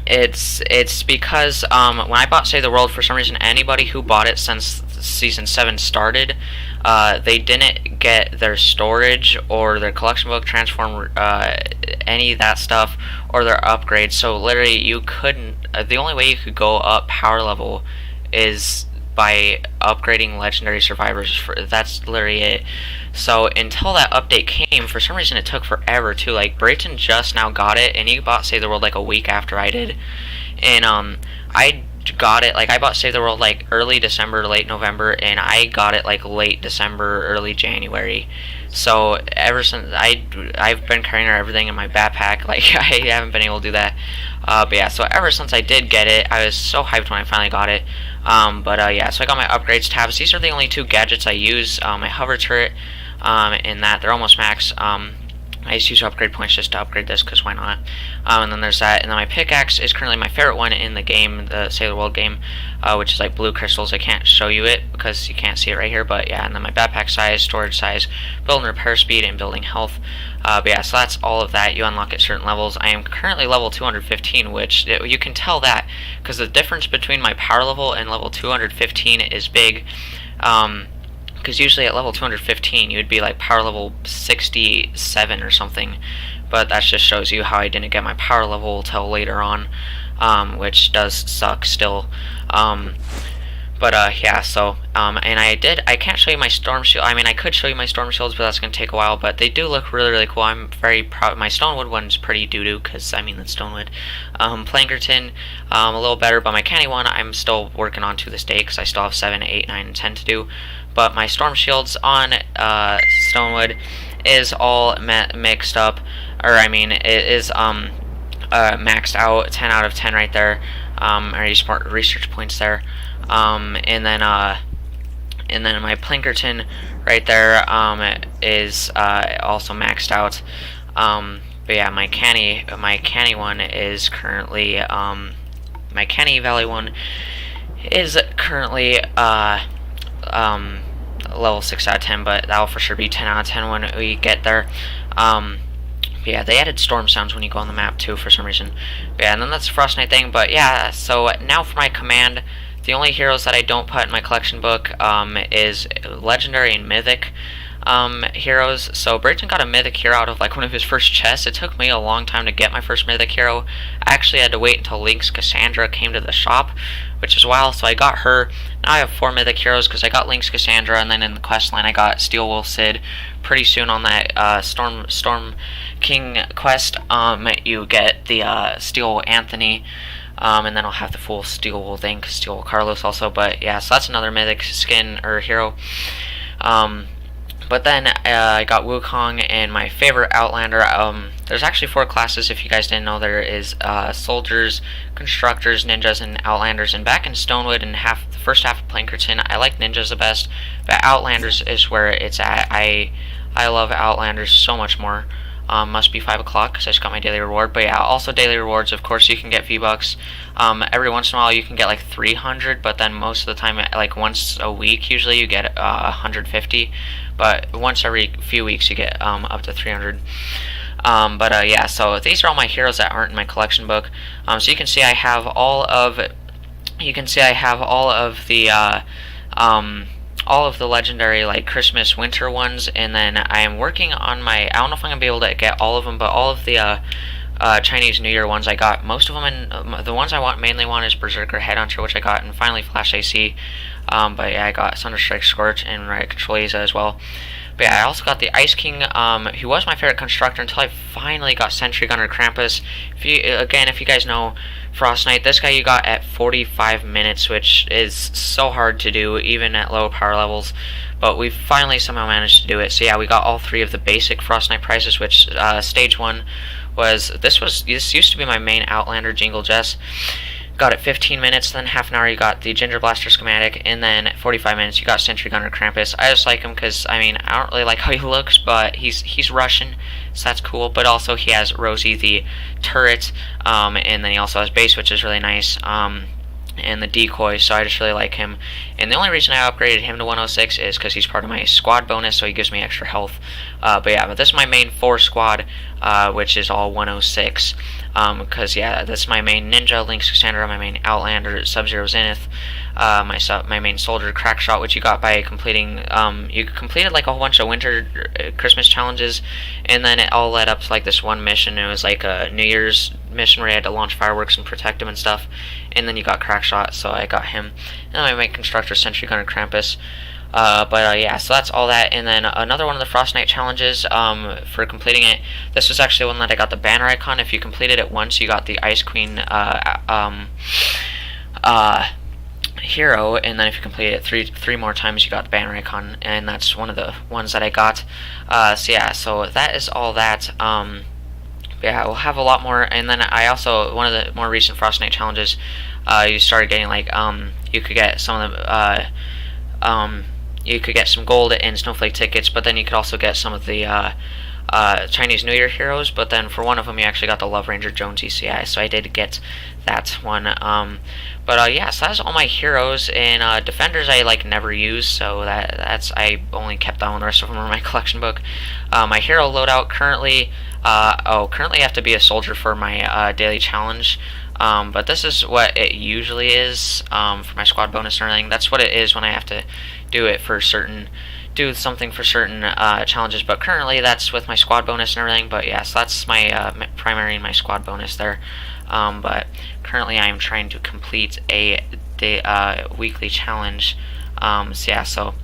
it's because when I bought Save the World, for some reason anybody who bought it since season 7 started, they didn't get their storage or their collection book transform, any of that stuff, or their upgrades. So literally you couldn't, the only way you could go up power level is by upgrading legendary survivors. That's literally it. So until that update came, for some reason it took forever too. Like Brayton just now got it, and he bought Save the World like a week after I did, and I got it, like, I bought Save the World like early December, late November, and I got it like late December, early January. So ever since I've been carrying everything in my backpack, like I haven't been able to do that. But yeah, so ever since I did get it, I was so hyped when I finally got it. Yeah, so I got my upgrades tabs. These are the only 2 gadgets I use. My hover turret, and that they're almost max. I just use upgrade points just to upgrade this, because why not? And then there's that, and then my pickaxe is currently my favorite one in the game, the Save the World game, which is like blue crystals. I can't show you it because you can't see it right here, but yeah, and then my backpack size, storage size, build and repair speed, and building health. But yeah, so that's all of that. You unlock at certain levels. I am currently level 215, which you can tell that because the difference between my power level and level 215 is big. Because usually at level 215 you would be like power level 67 or something, but that just shows you how I didn't get my power level till later on, which does suck still. Yeah, so and I can't show you my storm shield. I mean, I could show you my storm shields, but that's gonna take a while. But they do look really cool. I'm very proud. My stonewood one's pretty doo-doo, because I mean, that's stonewood. Plankerton, a little better, but my canny one I'm still working on to this day, because I still have 7, 8, 9, and 10 to do. But my storm shields on stonewood is all mixed up, or I mean, it is maxed out, 10 out of 10 right there. Or smart research points there. And then my Plankerton right there is also maxed out. But yeah, my canny one is currently my Canny Valley one is currently level 6 out of 10, but that will for sure be 10 out of 10 when we get there. Yeah, they added storm sounds when you go on the map too for some reason. Yeah, and then that's the Fortnite thing. But yeah, so now for my command, the only heroes that I don't put in my collection book is legendary and mythic heroes. So Brayton got a mythic hero out of like one of his first chests. It took me a long time to get my first mythic hero. I actually had to wait until Lynx Cassandra came to the shop, which is wild. So I got her. Now I have 4 mythic heroes because I got Lynx Cassandra, and then in the quest line I got Steel Wool Sid. Pretty soon on that Storm King quest, you get the Steel Anthony. And then I'll have the full Steel Wool thing, Steel Wool Carlos also. But yeah, so that's another mythic skin or hero. But then I got Wukong and my favorite Outlander. There's actually 4 classes, if you guys didn't know. There is Soldiers, Constructors, Ninjas, and Outlanders. And back in Stonewood and the first half of Plankerton, I like Ninjas the best, but Outlanders is where it's at. I love Outlanders so much more. Must be 5 o'clock because I just got my daily reward. But yeah, also daily rewards, of course, you can get V-Bucks. Every once in a while you can get like 300, but then most of the time, like once a week usually, you get 150. But once every few weeks you get up to 300. Yeah, so these are all my heroes that aren't in my collection book. So you can see I have all of the legendary like Christmas winter ones, and then I am working on my, I don't know if I'm gonna be able to get all of them, but all of the Chinese New Year ones I got most of them, and the ones I mainly want is Berserker Headhunter, which I got, and finally Flash AC. But yeah, I got Thunderstrike Scorch and Riot Control Aza as well. But yeah, I also got the Ice King, who was my favorite constructor until I finally got Sentry Gunner Krampus. If you guys know Fortnite, this guy you got at 45 minutes, which is so hard to do, even at low power levels. But we finally somehow managed to do it. So yeah, we got all 3 of the basic Fortnite prizes, which stage 1 was, this used to be my main Outlander, Jingle Jess. Got it 15 minutes, then half an hour you got the Ginger Blaster schematic, and then 45 minutes you got Sentry Gunner Krampus. I just like him because, I mean, I don't really like how he looks, but he's Russian, so that's cool. But also he has Rosie the turret, and then he also has base, which is really nice, and the decoy, so I just really like him. And the only reason I upgraded him to 106 is because he's part of my squad bonus, so he gives me extra health. But this is my main 4 squad, which is all 106. Because yeah, that's my main Ninja, Lynx Cassandra, my main Outlander, Sub-Zero Zennith, my main Soldier, Crackshot, which you got by completing, you completed like a whole bunch of winter Christmas challenges, and then it all led up to like this one mission. It was like a New Year's mission where you had to launch fireworks and protect him and stuff, and then you got Crackshot, so I got him. And then my main constructor, Sentry Gunner Krampus. Yeah, so that's all that. And then another one of the Fortnite challenges, for completing it, this was actually one that I got the banner icon. If you completed it once, you got the Ice Queen hero, and then if you complete it three more times, you got the banner icon, and that's one of the ones that I got. So yeah, so that is all that. Yeah, we'll have a lot more, and then I also, one of the more recent Fortnite challenges, you started getting like you could get some of the you could get some gold and snowflake tickets, but then you could also get some of the Chinese New Year heroes, but then for one of them you actually got the Love Ranger Jonesy CI, so I did get that one. But yeah, so that's all my heroes, and defenders I like never use, so that's I only kept that one. The rest of them are in my collection book. My hero loadout currently, currently I have to be a soldier for my daily challenge. But this is what it usually is for my squad bonus and everything. That's what it is when I have to do it for certain, do something for certain challenges. But currently that's with my squad bonus and everything. But yeah, so that's my primary and my squad bonus there. But currently I am trying to complete a weekly challenge. So yeah, so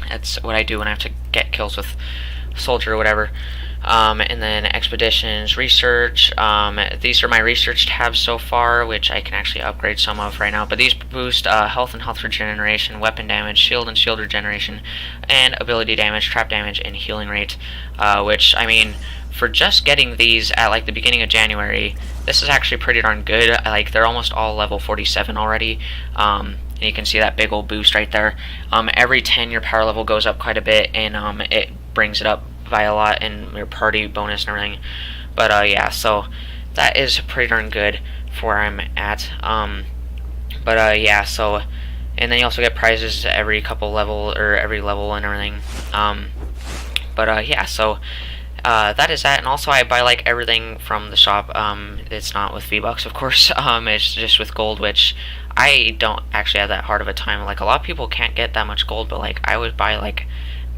that's what I do when I have to get kills with soldier or whatever. And then expeditions, research. These are my research tabs so far, which I can actually upgrade some of right now. But these boost health and health regeneration, weapon damage, shield and shield regeneration, and ability damage, trap damage, and healing rate. Which, I mean, for just getting these at like the beginning of January, this is actually pretty darn good. Like, they're almost all level 47 already. And you can see that big old boost right there. Every 10 your power level goes up quite a bit, and it brings it up by a lot in your party bonus and everything. But yeah, so that is pretty darn good for where I'm at. But yeah, so, and then you also get prizes every couple level, or every level and everything. But yeah, so that is that. And also I buy like everything from the shop. It's not with V-Bucks, of course. It's just with gold, which I don't actually have that hard of a time. Like, a lot of people can't get that much gold, but like I would buy, like,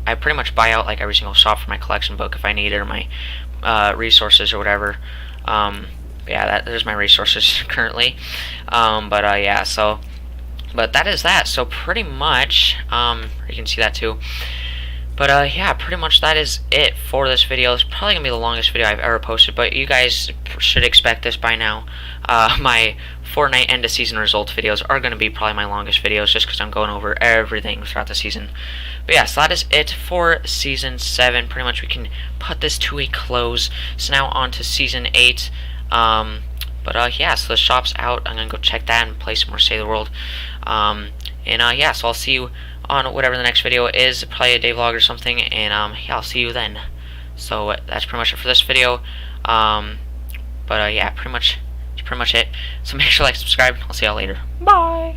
I pretty much buy out like every single shop for my collection book if I need it, or my resources or whatever. Yeah, there's my resources currently. But yeah, so, but that is that. So pretty much, you can see that too. But yeah, pretty much that is it for this video. It's probably gonna be the longest video I've ever posted, but you guys should expect this by now. My Fortnite end of season results videos are going to be probably my longest videos, just because I'm going over everything throughout the season. But yeah, so that is it for Season 7. Pretty much we can put this to a close. So now on to Season 8. But yeah, so the shop's out. I'm going to go check that and play some more Save the World. Yeah, so I'll see you on whatever the next video is, probably a day vlog or something, and yeah, I'll see you then. So that's pretty much it for this video. But yeah, pretty much it. So make sure to like, subscribe. I'll see y'all later. Bye.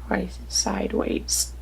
Why is it sideways?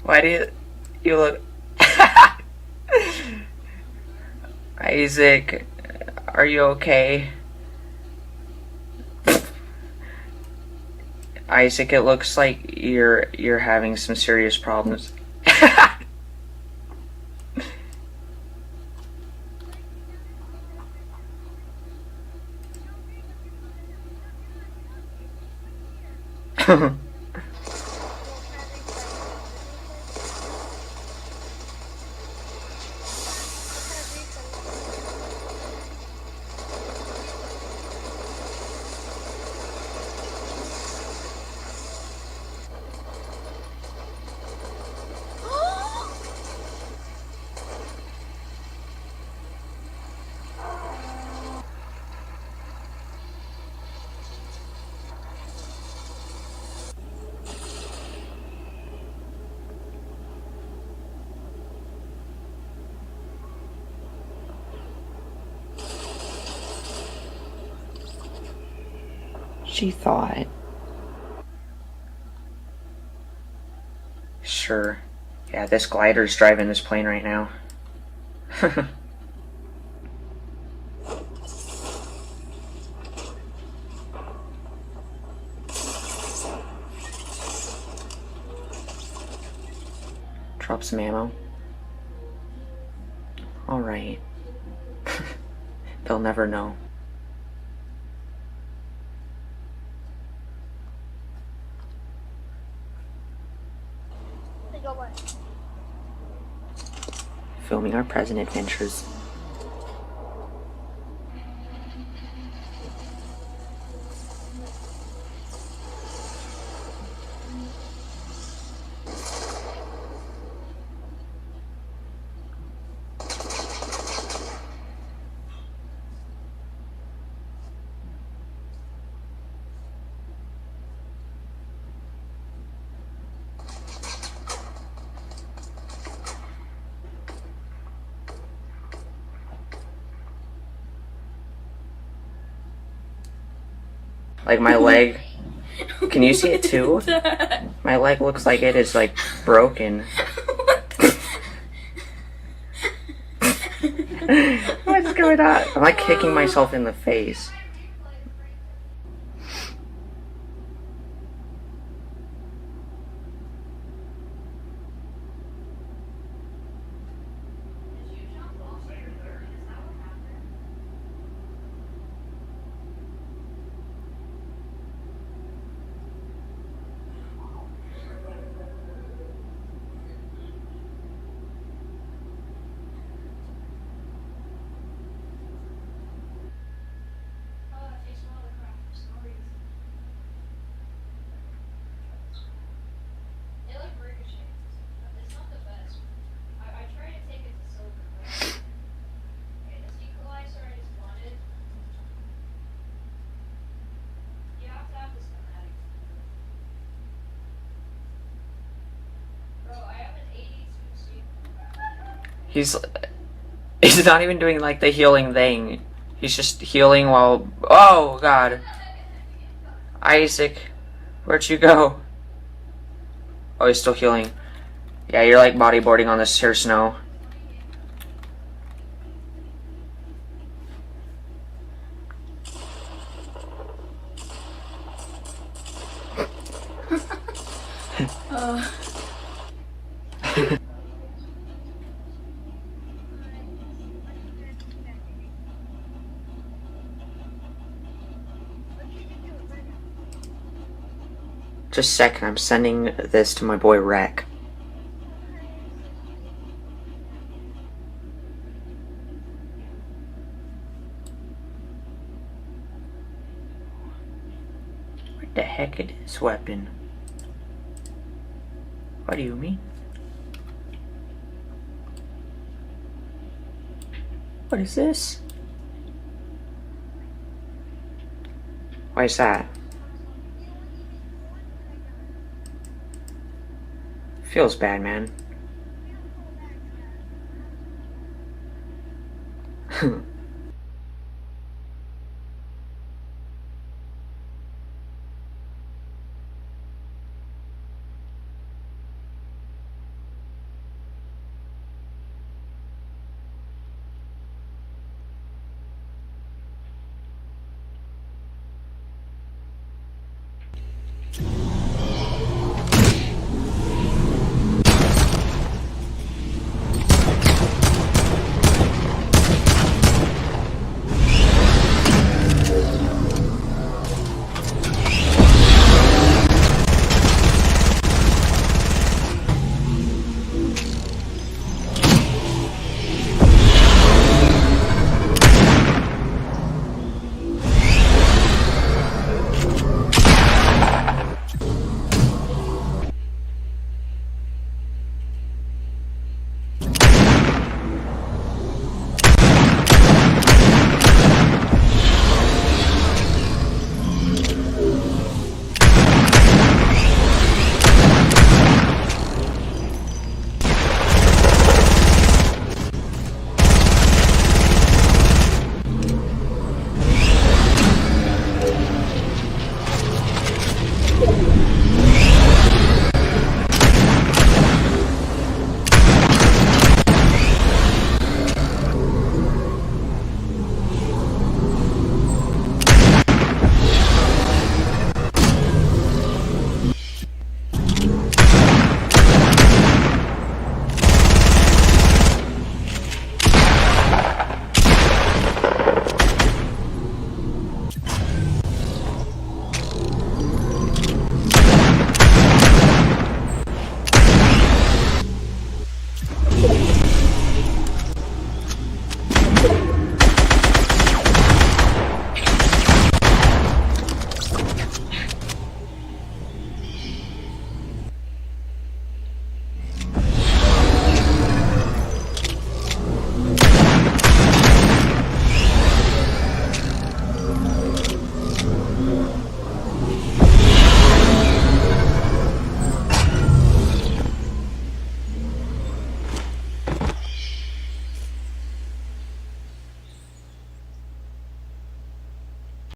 Why do you look... Isaac, are you okay? Isaac, it looks like you're having some serious problems. She thought. Sure. Yeah, this glider's driving this plane right now. Drop some ammo. Alright. They'll never know. Filming our present adventures. Like my leg. Can you see it too? My leg looks like it is like broken. What's going on? I'm like kicking myself in the face. He's not even doing like the healing thing. He's just healing while. Oh god. Isaac, where'd you go? Oh, he's still healing. Yeah, you're like bodyboarding on this here snow. Just a second, I'm sending this to my boy Rec. What the heck is this weapon? What do you mean? What is this? Why is that? Feels bad, man.